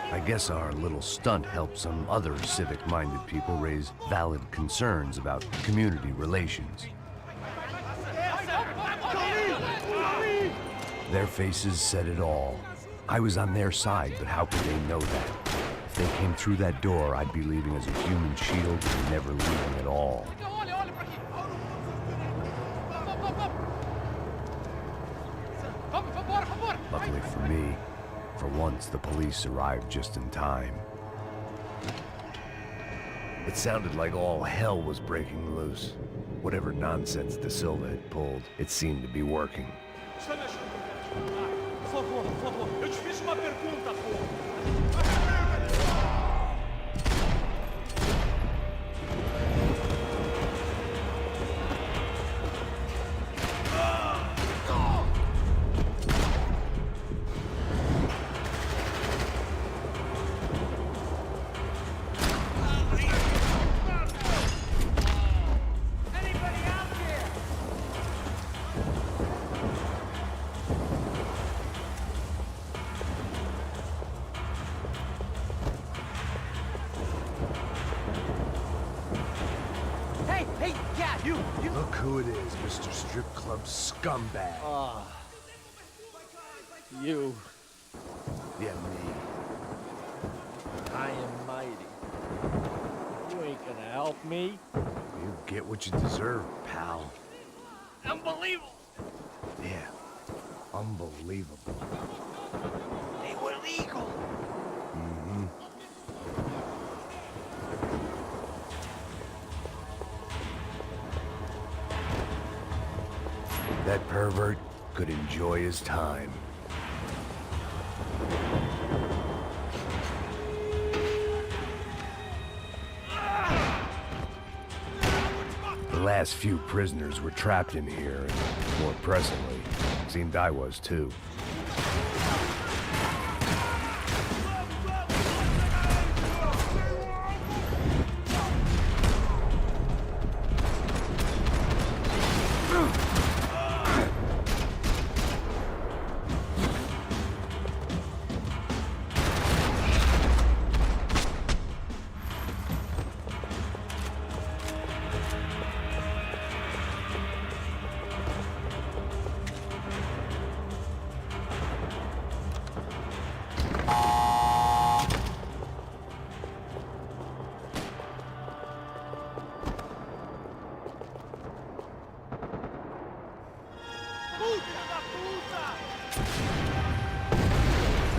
I guess our little stunt helped some other civic-minded people raise valid concerns about community relations. Their faces said it all. I was on their side, but how could they know that? If they came through that door, I'd be leaving as a human shield and never leaving at all. Luckily for me, for once the police arrived just in time. It sounded like all hell was breaking loose. Whatever nonsense De Silva had pulled, it seemed to be working. Por favor, eu te fiz uma pergunta, pô! Look who it is, Mr. Strip Club Scumbag. You. Yeah, me. I am mighty. You ain't gonna help me. You get what you deserve, pal. Unbelievable. Yeah, unbelievable. They were legal. Mm-hmm. That pervert could enjoy his time. The last few prisoners were trapped in here, and more pressingly, it seemed I was too.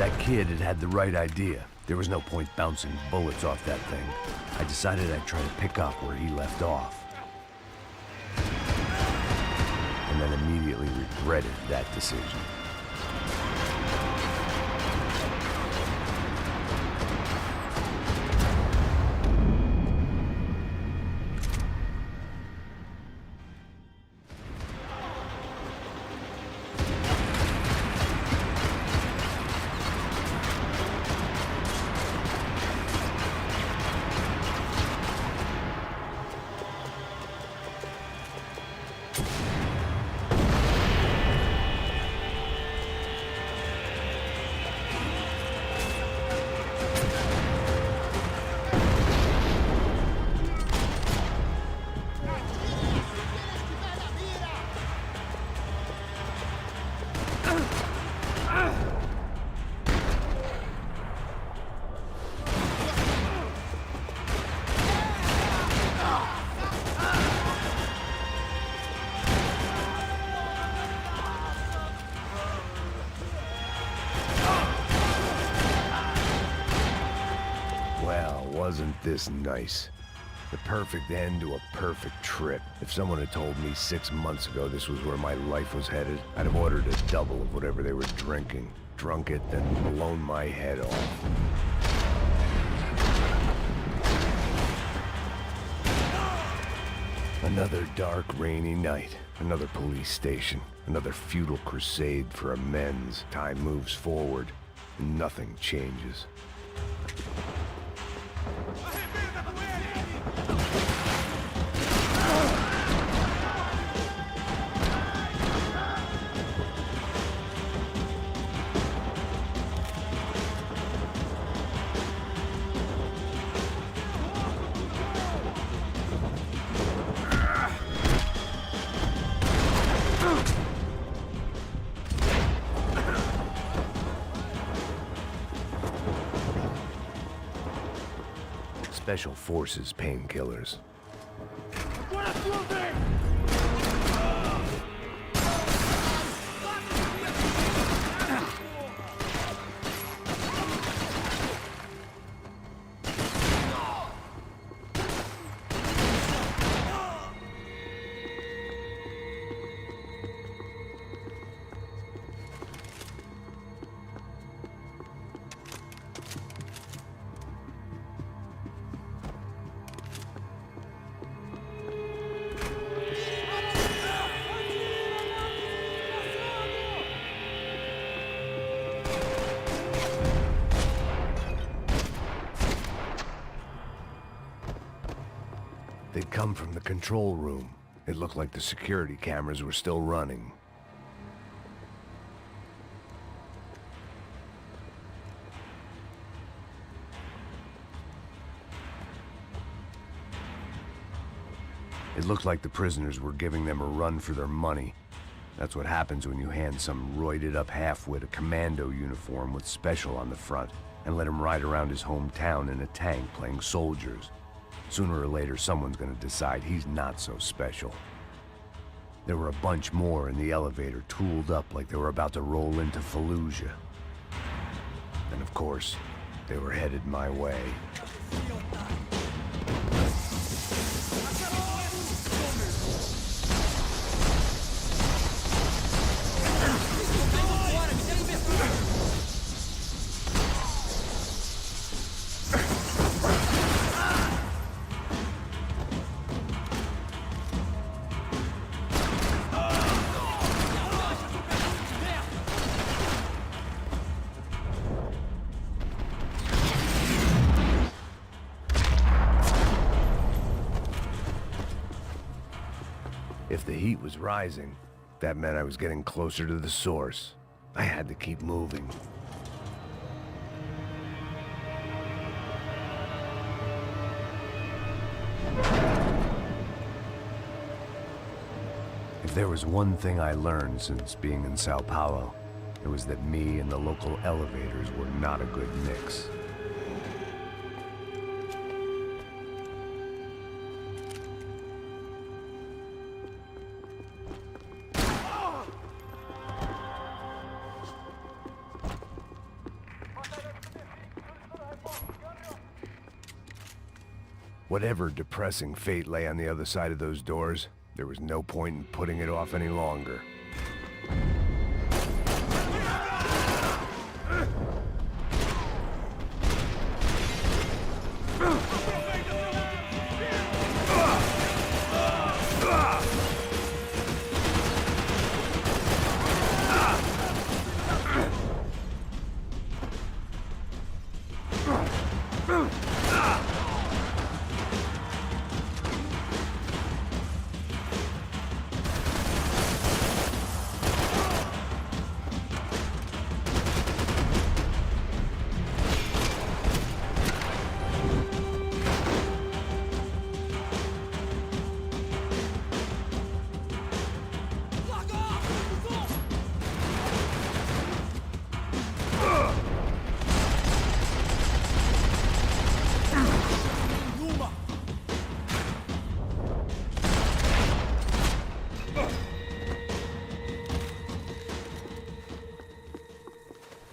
That kid had the right idea. There was no point bouncing bullets off that thing. I decided I'd try to pick up where he left off. And then immediately regretted that decision. Wasn't this nice? The perfect end to a perfect trip. If someone had told me 6 months ago this was where my life was headed, I'd have ordered a double of whatever they were drinking, drunk it, then blown my head off. Another dark, rainy night. Another police station. Another futile crusade for amends. Time moves forward, and nothing changes. Special Forces painkillers. They'd come from the control room. It looked like the security cameras were still running. It looked like the prisoners were giving them a run for their money. That's what happens when you hand some roided-up halfwit a commando uniform with special on the front and let him ride around his hometown in a tank playing soldiers. Sooner or later, someone's gonna decide he's not so special. There were a bunch more in the elevator, tooled up like they were about to roll into Fallujah. And of course, they were headed my way. If the heat was rising, that meant I was getting closer to the source. I had to keep moving. If there was one thing I learned since being in Sao Paulo, it was that me and the local elevators were not a good mix. Whatever depressing fate lay on the other side of those doors, there was no point in putting it off any longer.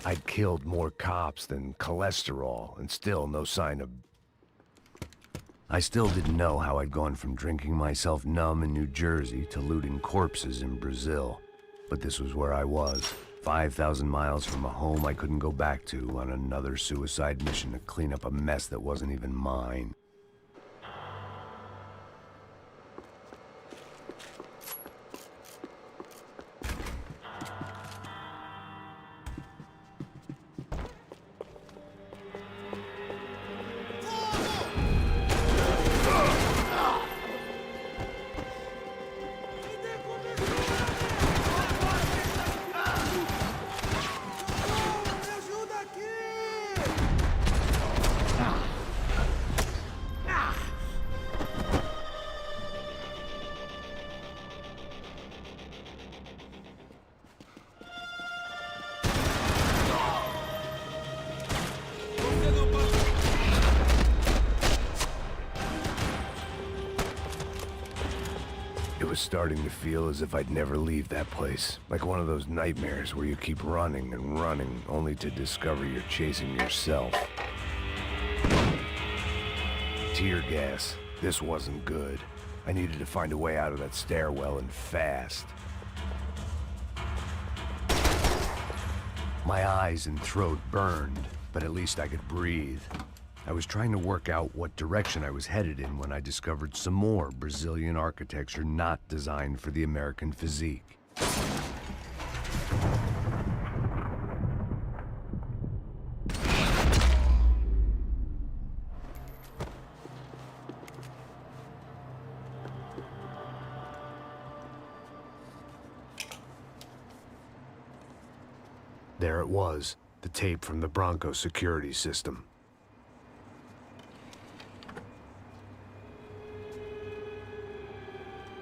I'd killed more cops than cholesterol, and still no sign of... I still didn't know how I'd gone from drinking myself numb in New Jersey to looting corpses in Brazil. But this was where I was, 5,000 miles from a home I couldn't go back to, on another suicide mission to clean up a mess that wasn't even mine. It was starting to feel as if I'd never leave that place. Like one of those nightmares where you keep running and running, only to discover you're chasing yourself. Tear gas. This wasn't good. I needed to find a way out of that stairwell, and fast. My eyes and throat burned, but at least I could breathe. I was trying to work out what direction I was headed in when I discovered some more Brazilian architecture not designed for the American physique. There it was, the tape from the Bronco security system.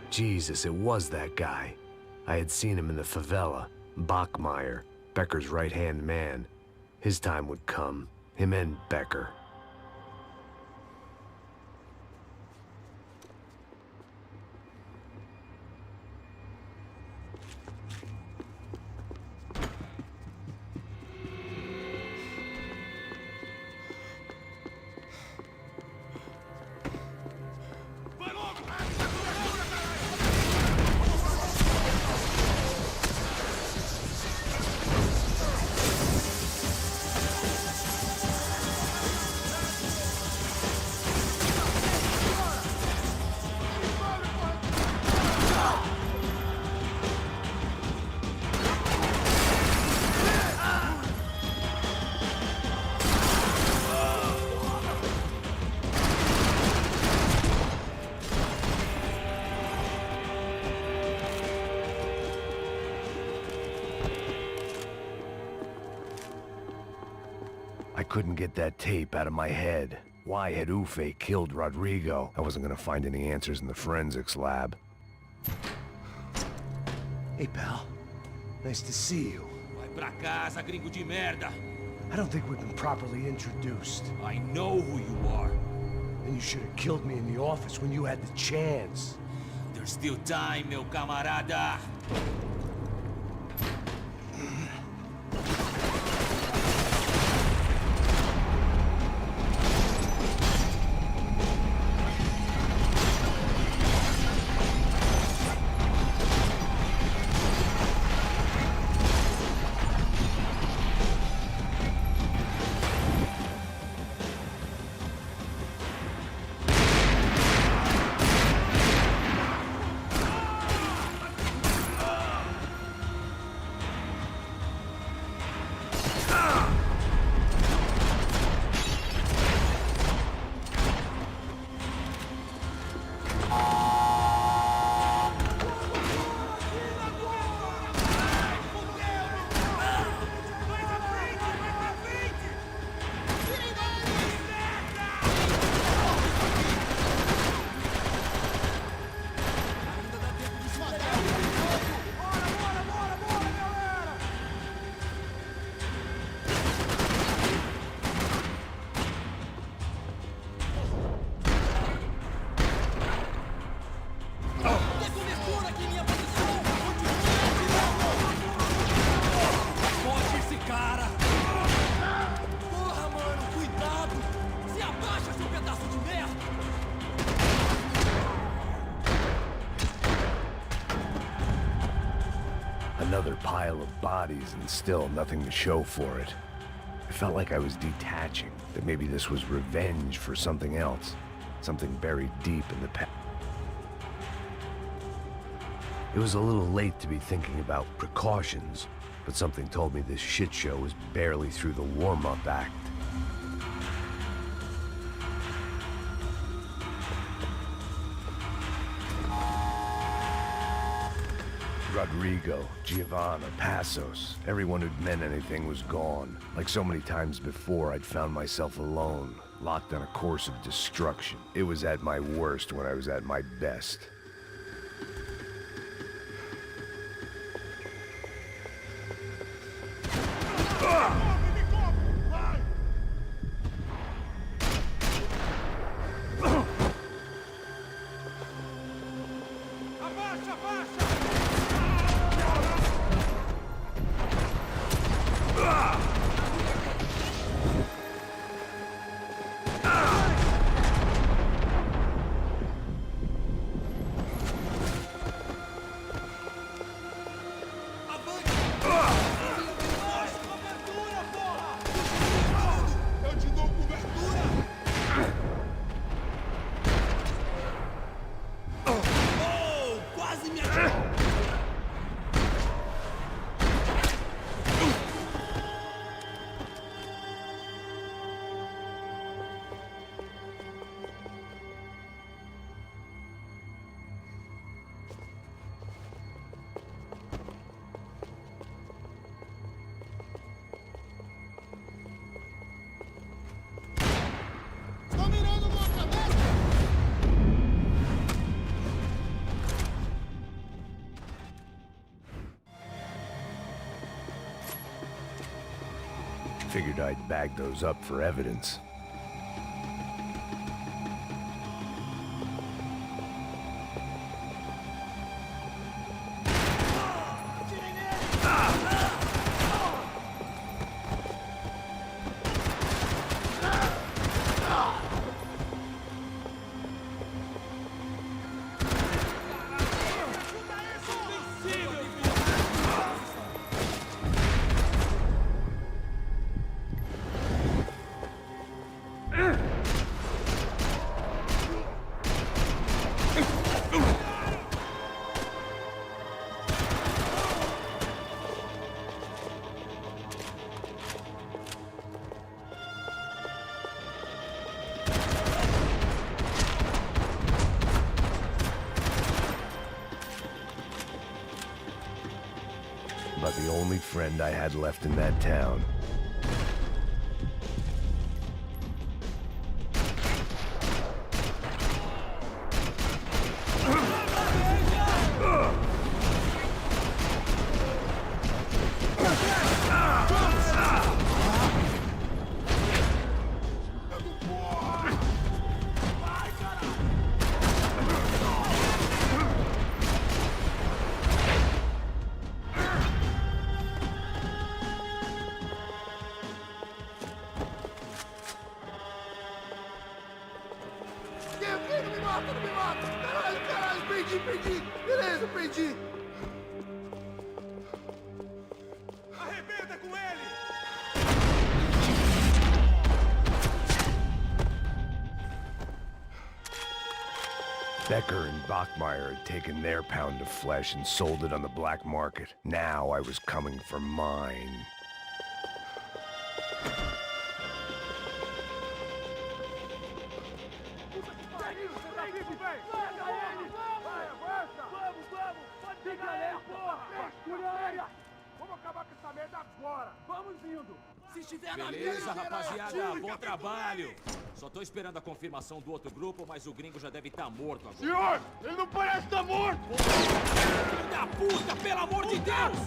Jesus, it was that guy. I had seen him in the favela. Bachmeyer, Becker's right-hand man. His time would come. Him and Becker. I couldn't get that tape out of my head. Why had Ufe killed Rodrigo? I wasn't gonna find any answers in the forensics lab. Hey, pal. Nice to see you. Vai pra casa, gringo de merda. I don't think we've been properly introduced. I know who you are. Then you should have killed me in the office when you had the chance. There's still time, meu camarada. Another pile of bodies and still nothing to show for it. I felt like I was detaching, that maybe this was revenge for something else, something buried deep in the past. It was a little late to be thinking about precautions, but something told me this shit show was barely through the warm-up act. Rodrigo, Giovanna, Passos, everyone who'd meant anything was gone. Like so many times before, I'd found myself alone, locked on a course of destruction. It was at my worst when I was at my best. Figured I'd bag those up for evidence. About the only friend I had left in that town. Não me mata! Caralho, perdi! Beleza, perdi! Arrebenta com ele! Becker and Bachmeyer had taken their pound of flesh and sold it on the black market. Now I was coming for mine. Beleza, rapaziada, bom trabalho. Só tô esperando a confirmação do outro grupo, mas o gringo já deve estar morto agora. Senhor, ele não parece estar morto! Filho da puta, pelo amor de Deus!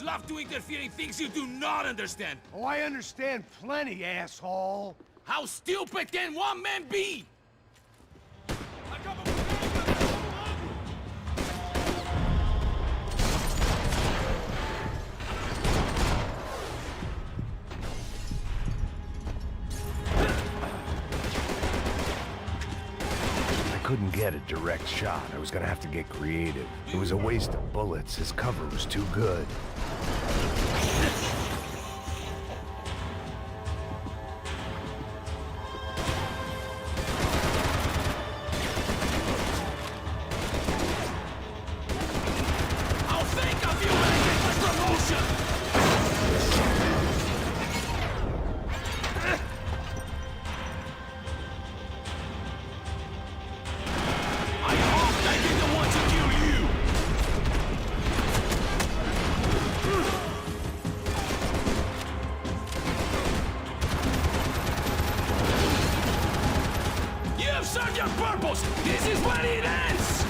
love to interfere in things you do not understand. Oh, I understand plenty, asshole. How stupid can one man be? I couldn't get a direct shot. I was gonna have to get creative. It was a waste of bullets. His cover was too good. I'll think of you when I get my promotion! I hope I didn't want to kill you! You have served your purpose! This is where it ends!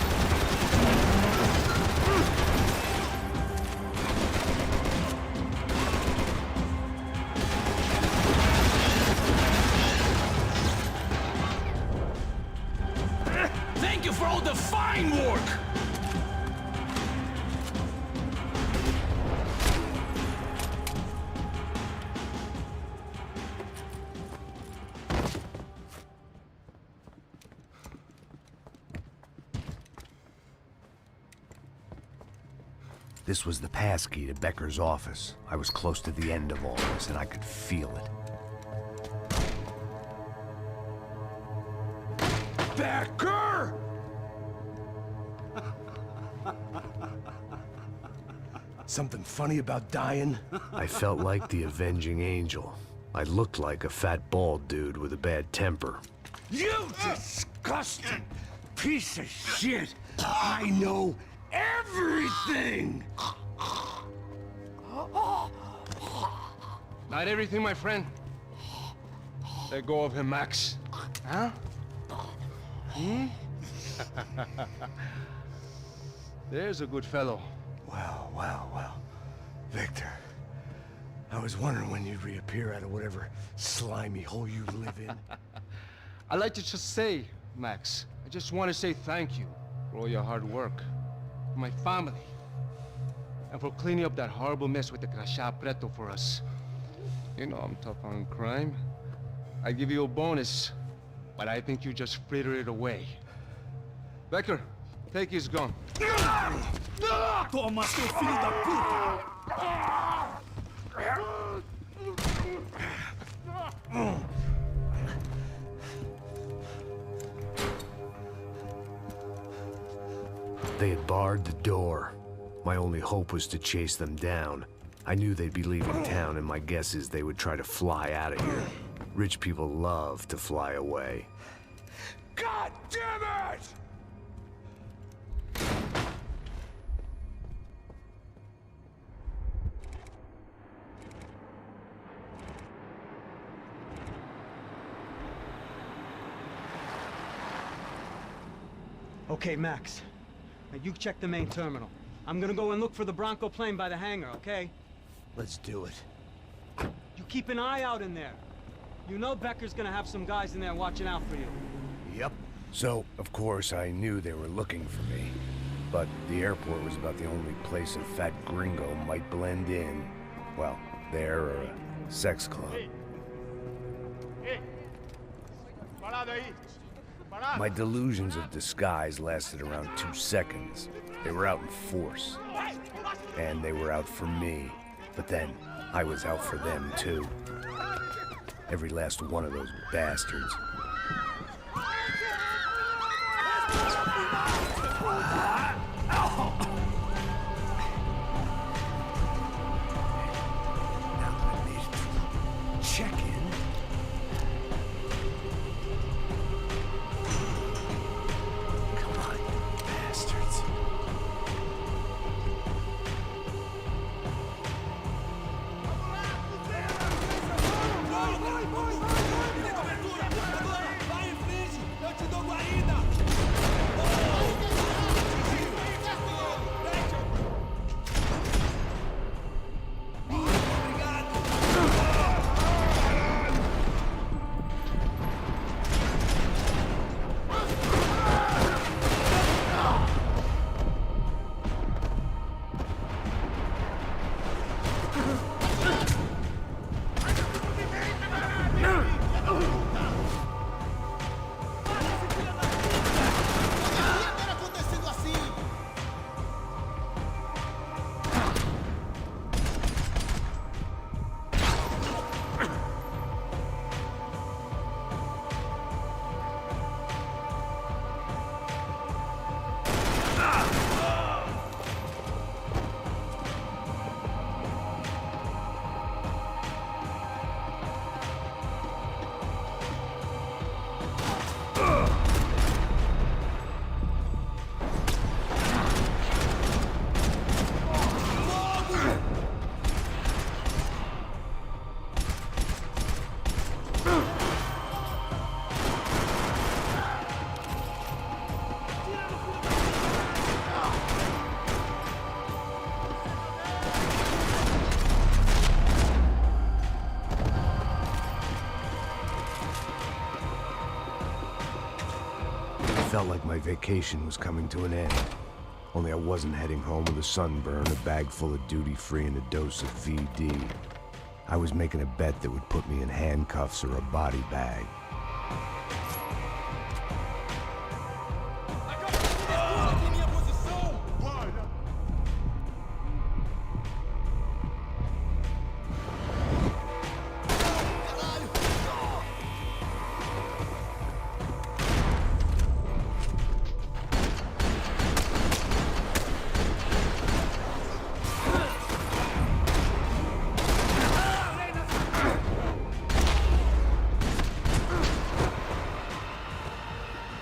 Thank you for all the fine work! This was the passkey to Becker's office. I was close to the end of all this, and I could feel it. Becker! Something funny about dying? I felt like the avenging angel. I looked like a fat bald dude with a bad temper. You disgusting piece of shit! I know everything! Not everything, my friend. Let go of him, Max. Huh? Hmm? There's a good fellow. Well. Victor, I was wondering when you'd reappear out of whatever slimy hole you live in. I'd like to just say, Max, I just want to say thank you for all your hard work, for my family, and for cleaning up that horrible mess with the Crachá Preto for us. You know I'm tough on crime. I give you a bonus, but I think you just frittered it away. Becker, take his gun. Toma, seu filho da puta! They had barred the door. My only hope was to chase them down. I knew they'd be leaving town, and my guess is they would try to fly out of here. Rich people love to fly away. God damn it! Okay, Max. Now you check the main terminal. I'm gonna go and look for the Bronco plane by the hangar, okay? Let's do it. You keep an eye out in there. You know Becker's gonna have some guys in there watching out for you. Yep. So, of course, I knew they were looking for me. But the airport was about the only place a fat gringo might blend in. Well, there or a sex club. My delusions of disguise lasted around 2 seconds. They were out in force. And they were out for me. But then, I was out for them, too. Every last one of those bastards. Check-in. Come on, bastards. felt like my vacation was coming to an end. Only I wasn't heading home with a sunburn, a bag full of duty-free, and a dose of VD. I was making a bet that would put me in handcuffs or a body bag.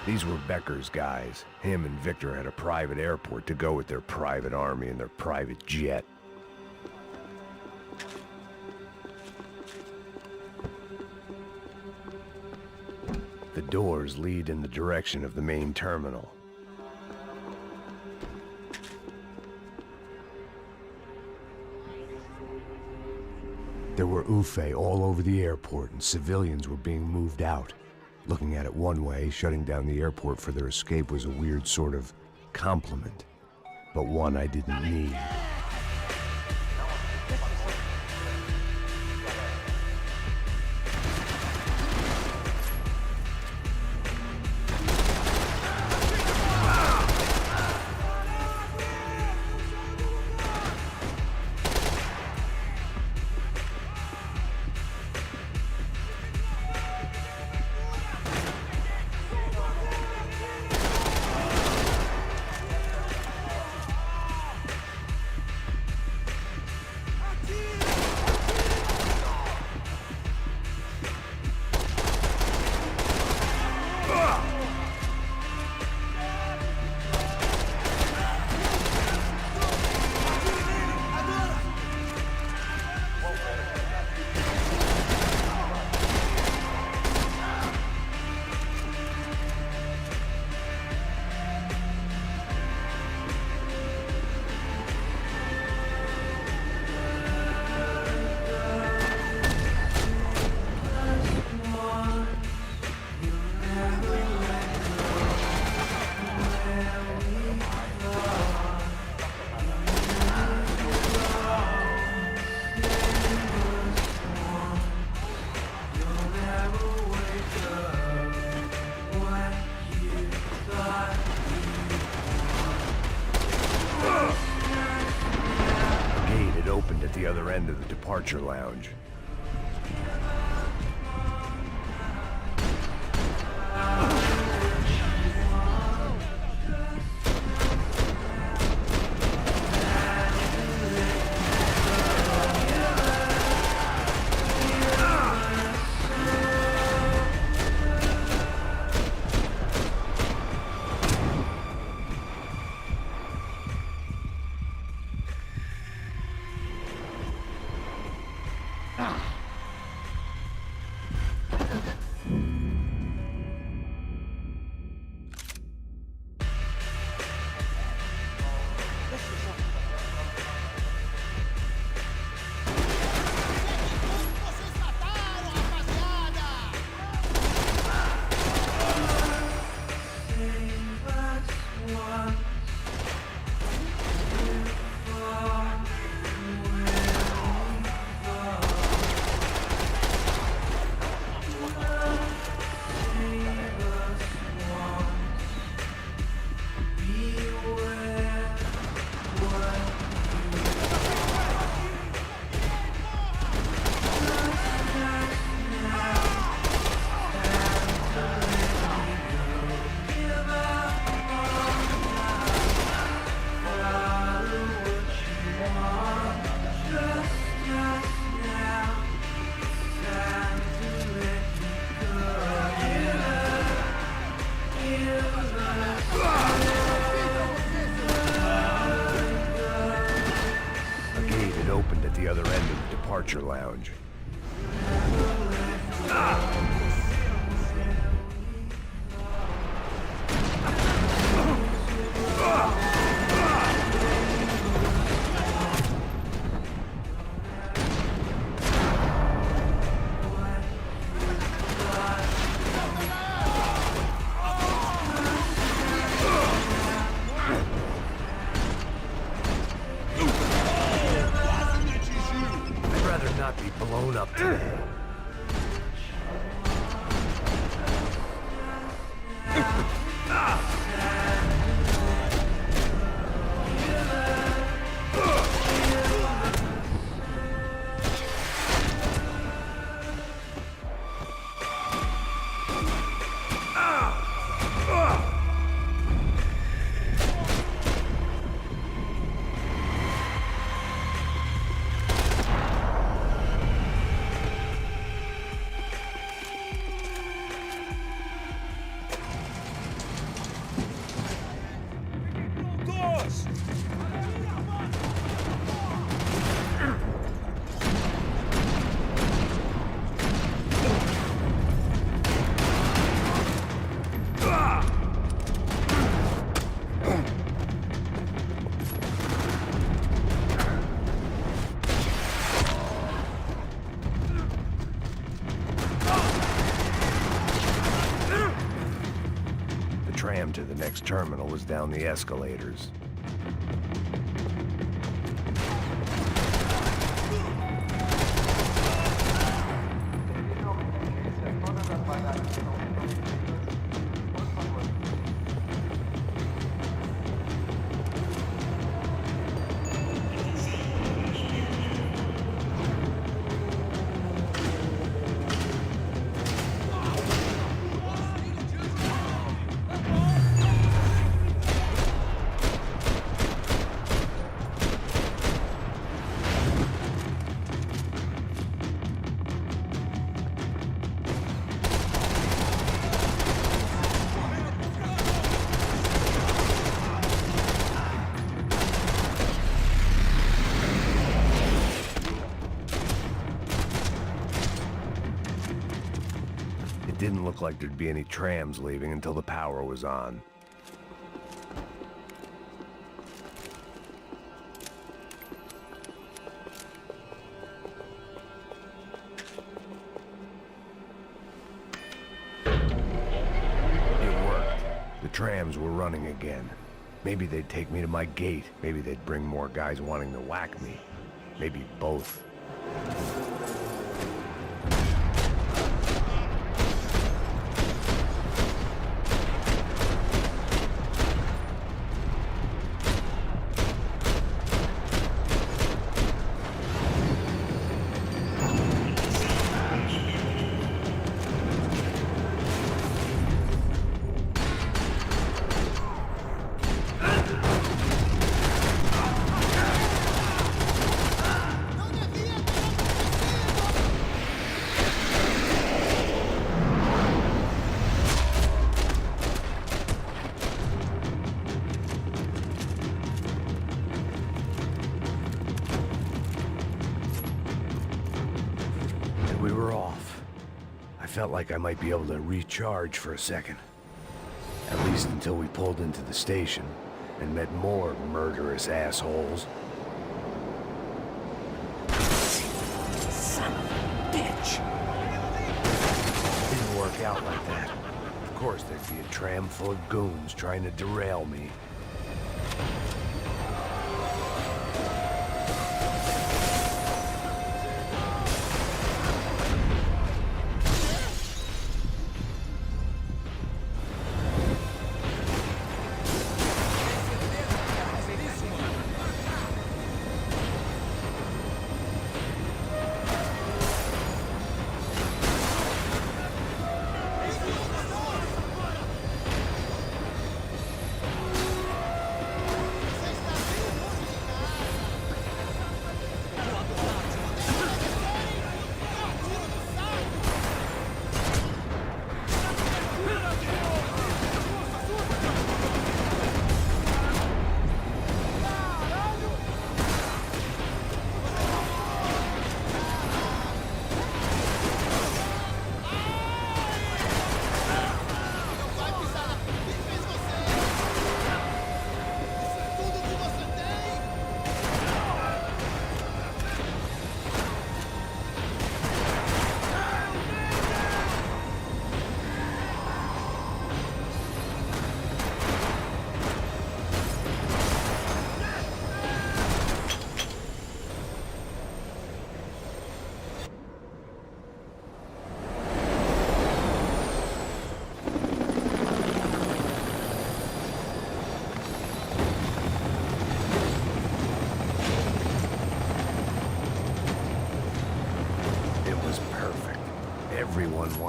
These were Becker's guys. Him and Victor had a private airport to go with their private army and their private jet. The doors lead in the direction of the main terminal. There were UFE all over the airport, and civilians were being moved out. Looking at it one way, shutting down the airport for their escape was a weird sort of compliment, but one I didn't need. At the other end of the departure lounge. At the other end of the departure lounge. The tram to the next terminal was down the escalators. It didn't look like there'd be any trams leaving until the power was on. It worked. The trams were running again. Maybe they'd take me to my gate. Maybe they'd bring more guys wanting to whack me. Maybe both. We were off. I felt like I might be able to recharge for a second. At least until we pulled into the station and met more murderous assholes. Son of a bitch! Didn't work out like that. Of course there'd be a tram full of goons trying to derail me.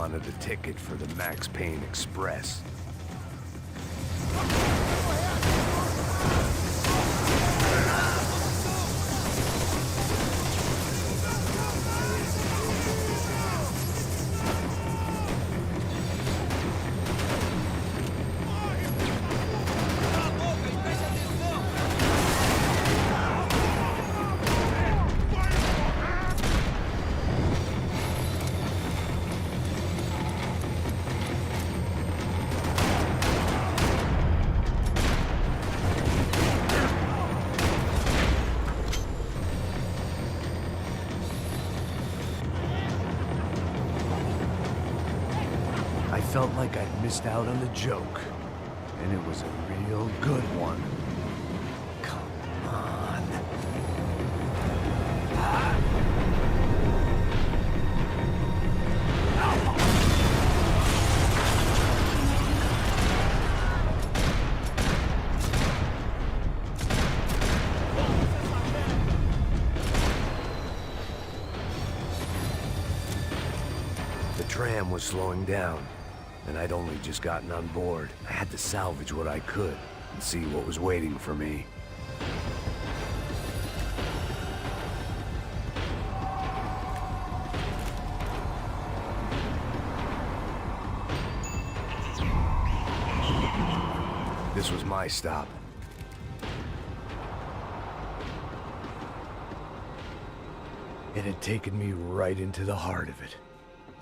wanted a ticket for the Max Payne Express. I felt like I'd missed out on the joke, and it was a real good one. Come on. The tram was slowing down, and I'd only just gotten on board. I had to salvage what I could and see what was waiting for me. This was my stop. It had taken me right into the heart of it.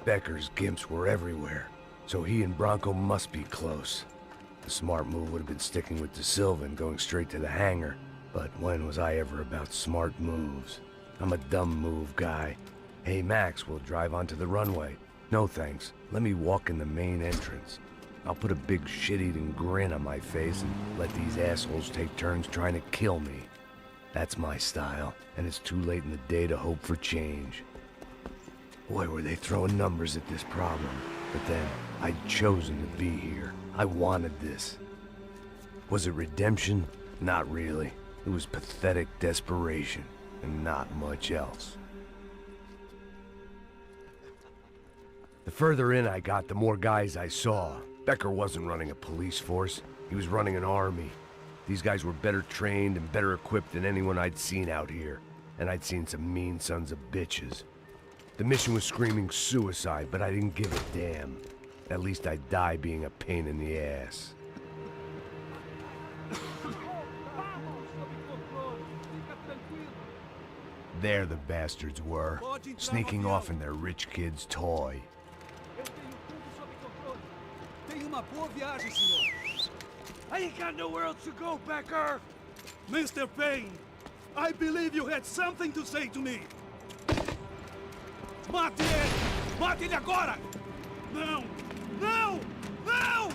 Becker's gimps were everywhere, so he and Bronco must be close. The smart move would have been sticking with De Silva and going straight to the hangar, but when was I ever about smart moves? I'm a dumb move guy. Hey Max, we'll drive onto the runway. No thanks, let me walk in the main entrance. I'll put a big shit-eating grin on my face and let these assholes take turns trying to kill me. That's my style, and it's too late in the day to hope for change. Boy, were they throwing numbers at this problem. But then, I'd chosen to be here. I wanted this. Was it redemption? Not really. It was pathetic desperation, and not much else. The further in I got, the more guys I saw. Becker wasn't running a police force. He was running an army. These guys were better trained and better equipped than anyone I'd seen out here. And I'd seen some mean sons of bitches. The mission was screaming suicide, but I didn't give a damn. At least I'd die being a pain in the ass. There the bastards were, sneaking off in their rich kid's toy. I ain't got nowhere else to go, Becker! Mr. Payne, I believe you had something to say to me. Mate ele! Mate ele agora! Não! Não! Não!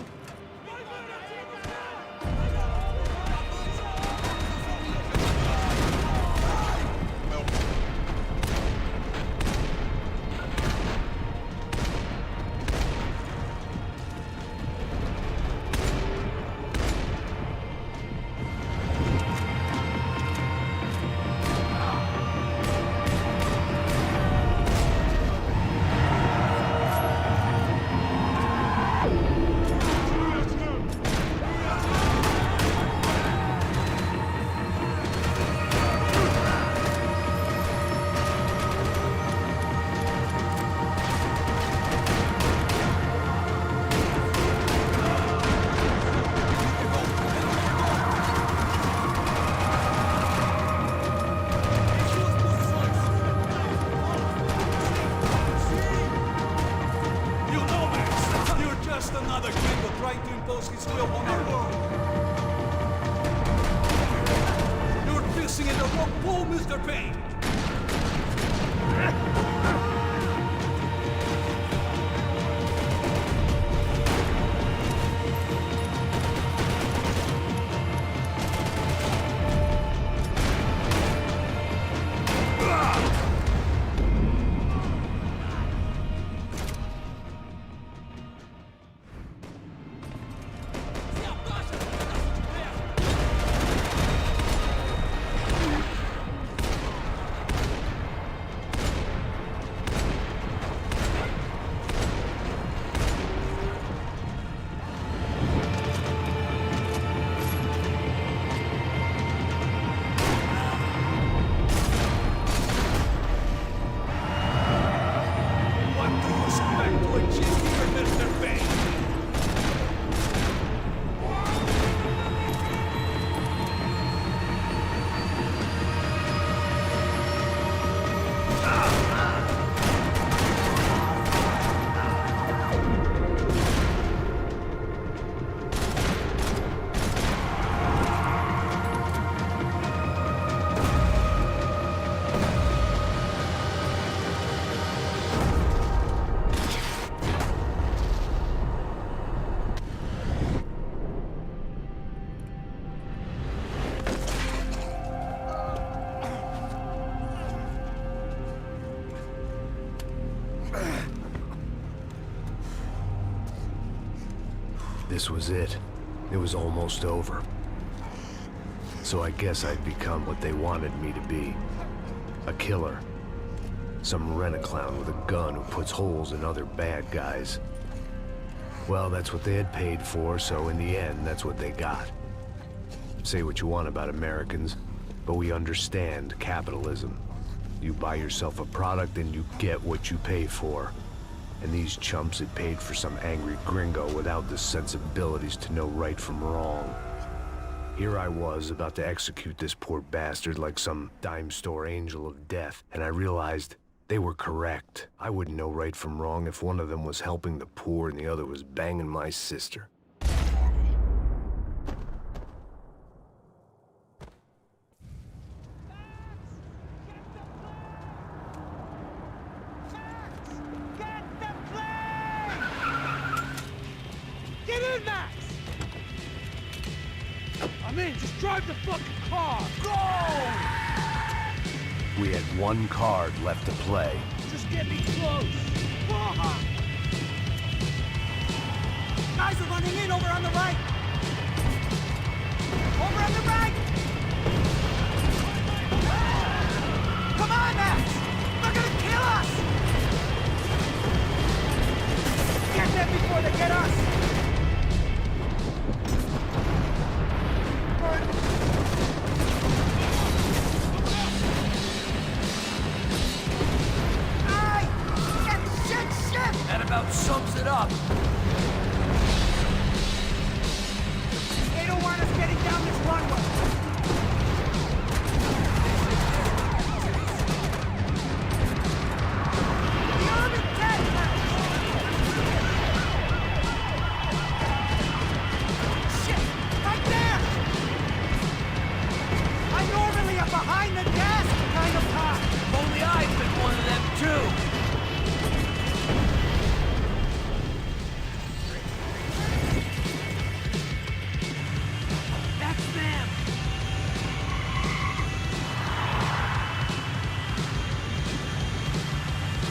Mr. Payne! This was it. It was almost over. So I guess I'd become what they wanted me to be. A killer. Some rent-a-clown with a gun who puts holes in other bad guys. Well, that's what they had paid for, so in the end, that's what they got. Say what you want about Americans, but we understand capitalism. You buy yourself a product and you get what you pay for. And these chumps had paid for some angry gringo without the sensibilities to know right from wrong. Here I was, about to execute this poor bastard like some dime store angel of death, and I realized they were correct. I wouldn't know right from wrong if one of them was helping the poor and the other was banging my sister. Get in, Max! I'm in, just drive the fucking car! Go! We had one card left to play. Just get me close! Guys are running in over on the right! Over on the right! Come on, Max! They're gonna kill us! Get them before they get us! That about sums it up. They don't want us getting down this runway. The army dead, shit! Right there! I'm normally a behind the desk kind of cop. If only I'd been one of them too.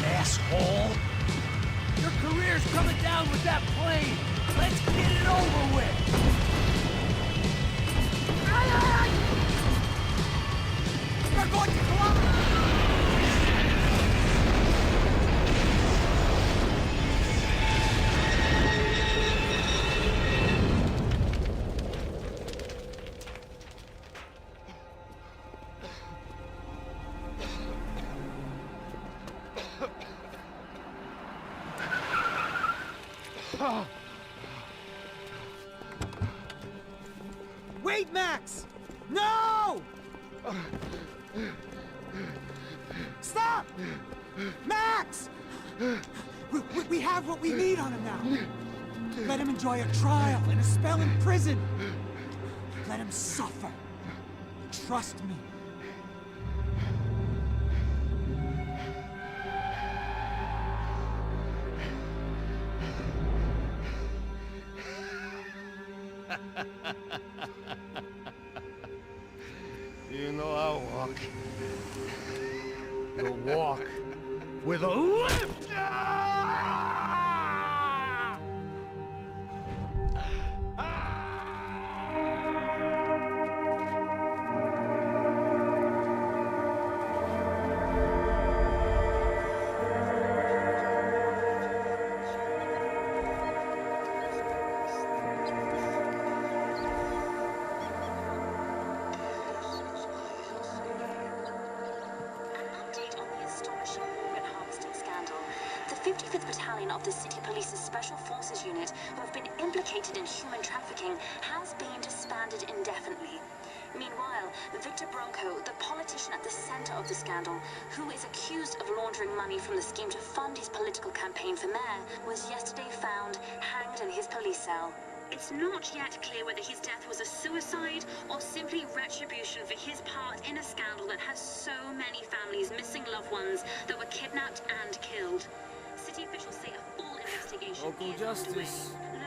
Asshole! Your career's coming down with that plane! Let's get it over with! We're going to Columbus! Wait, Max! No! Stop! Max! We have what we need on him now. Let him enjoy a trial and a spell in prison. Let him suffer. Trust me. You know I'll walk. You'll walk with a lift! The 55th Battalion of the City Police's Special Forces Unit, who have been implicated in human trafficking, has been disbanded indefinitely. Meanwhile, Victor Bronco, the politician at the center of the scandal, who is accused of laundering money from the scheme to fund his political campaign for mayor, was yesterday found hanged in his police cell. It's not yet clear whether his death was a suicide or simply retribution for his part in a scandal that has so many families missing loved ones that were kidnapped and killed. City officials say a full investigation Local is justice. underway.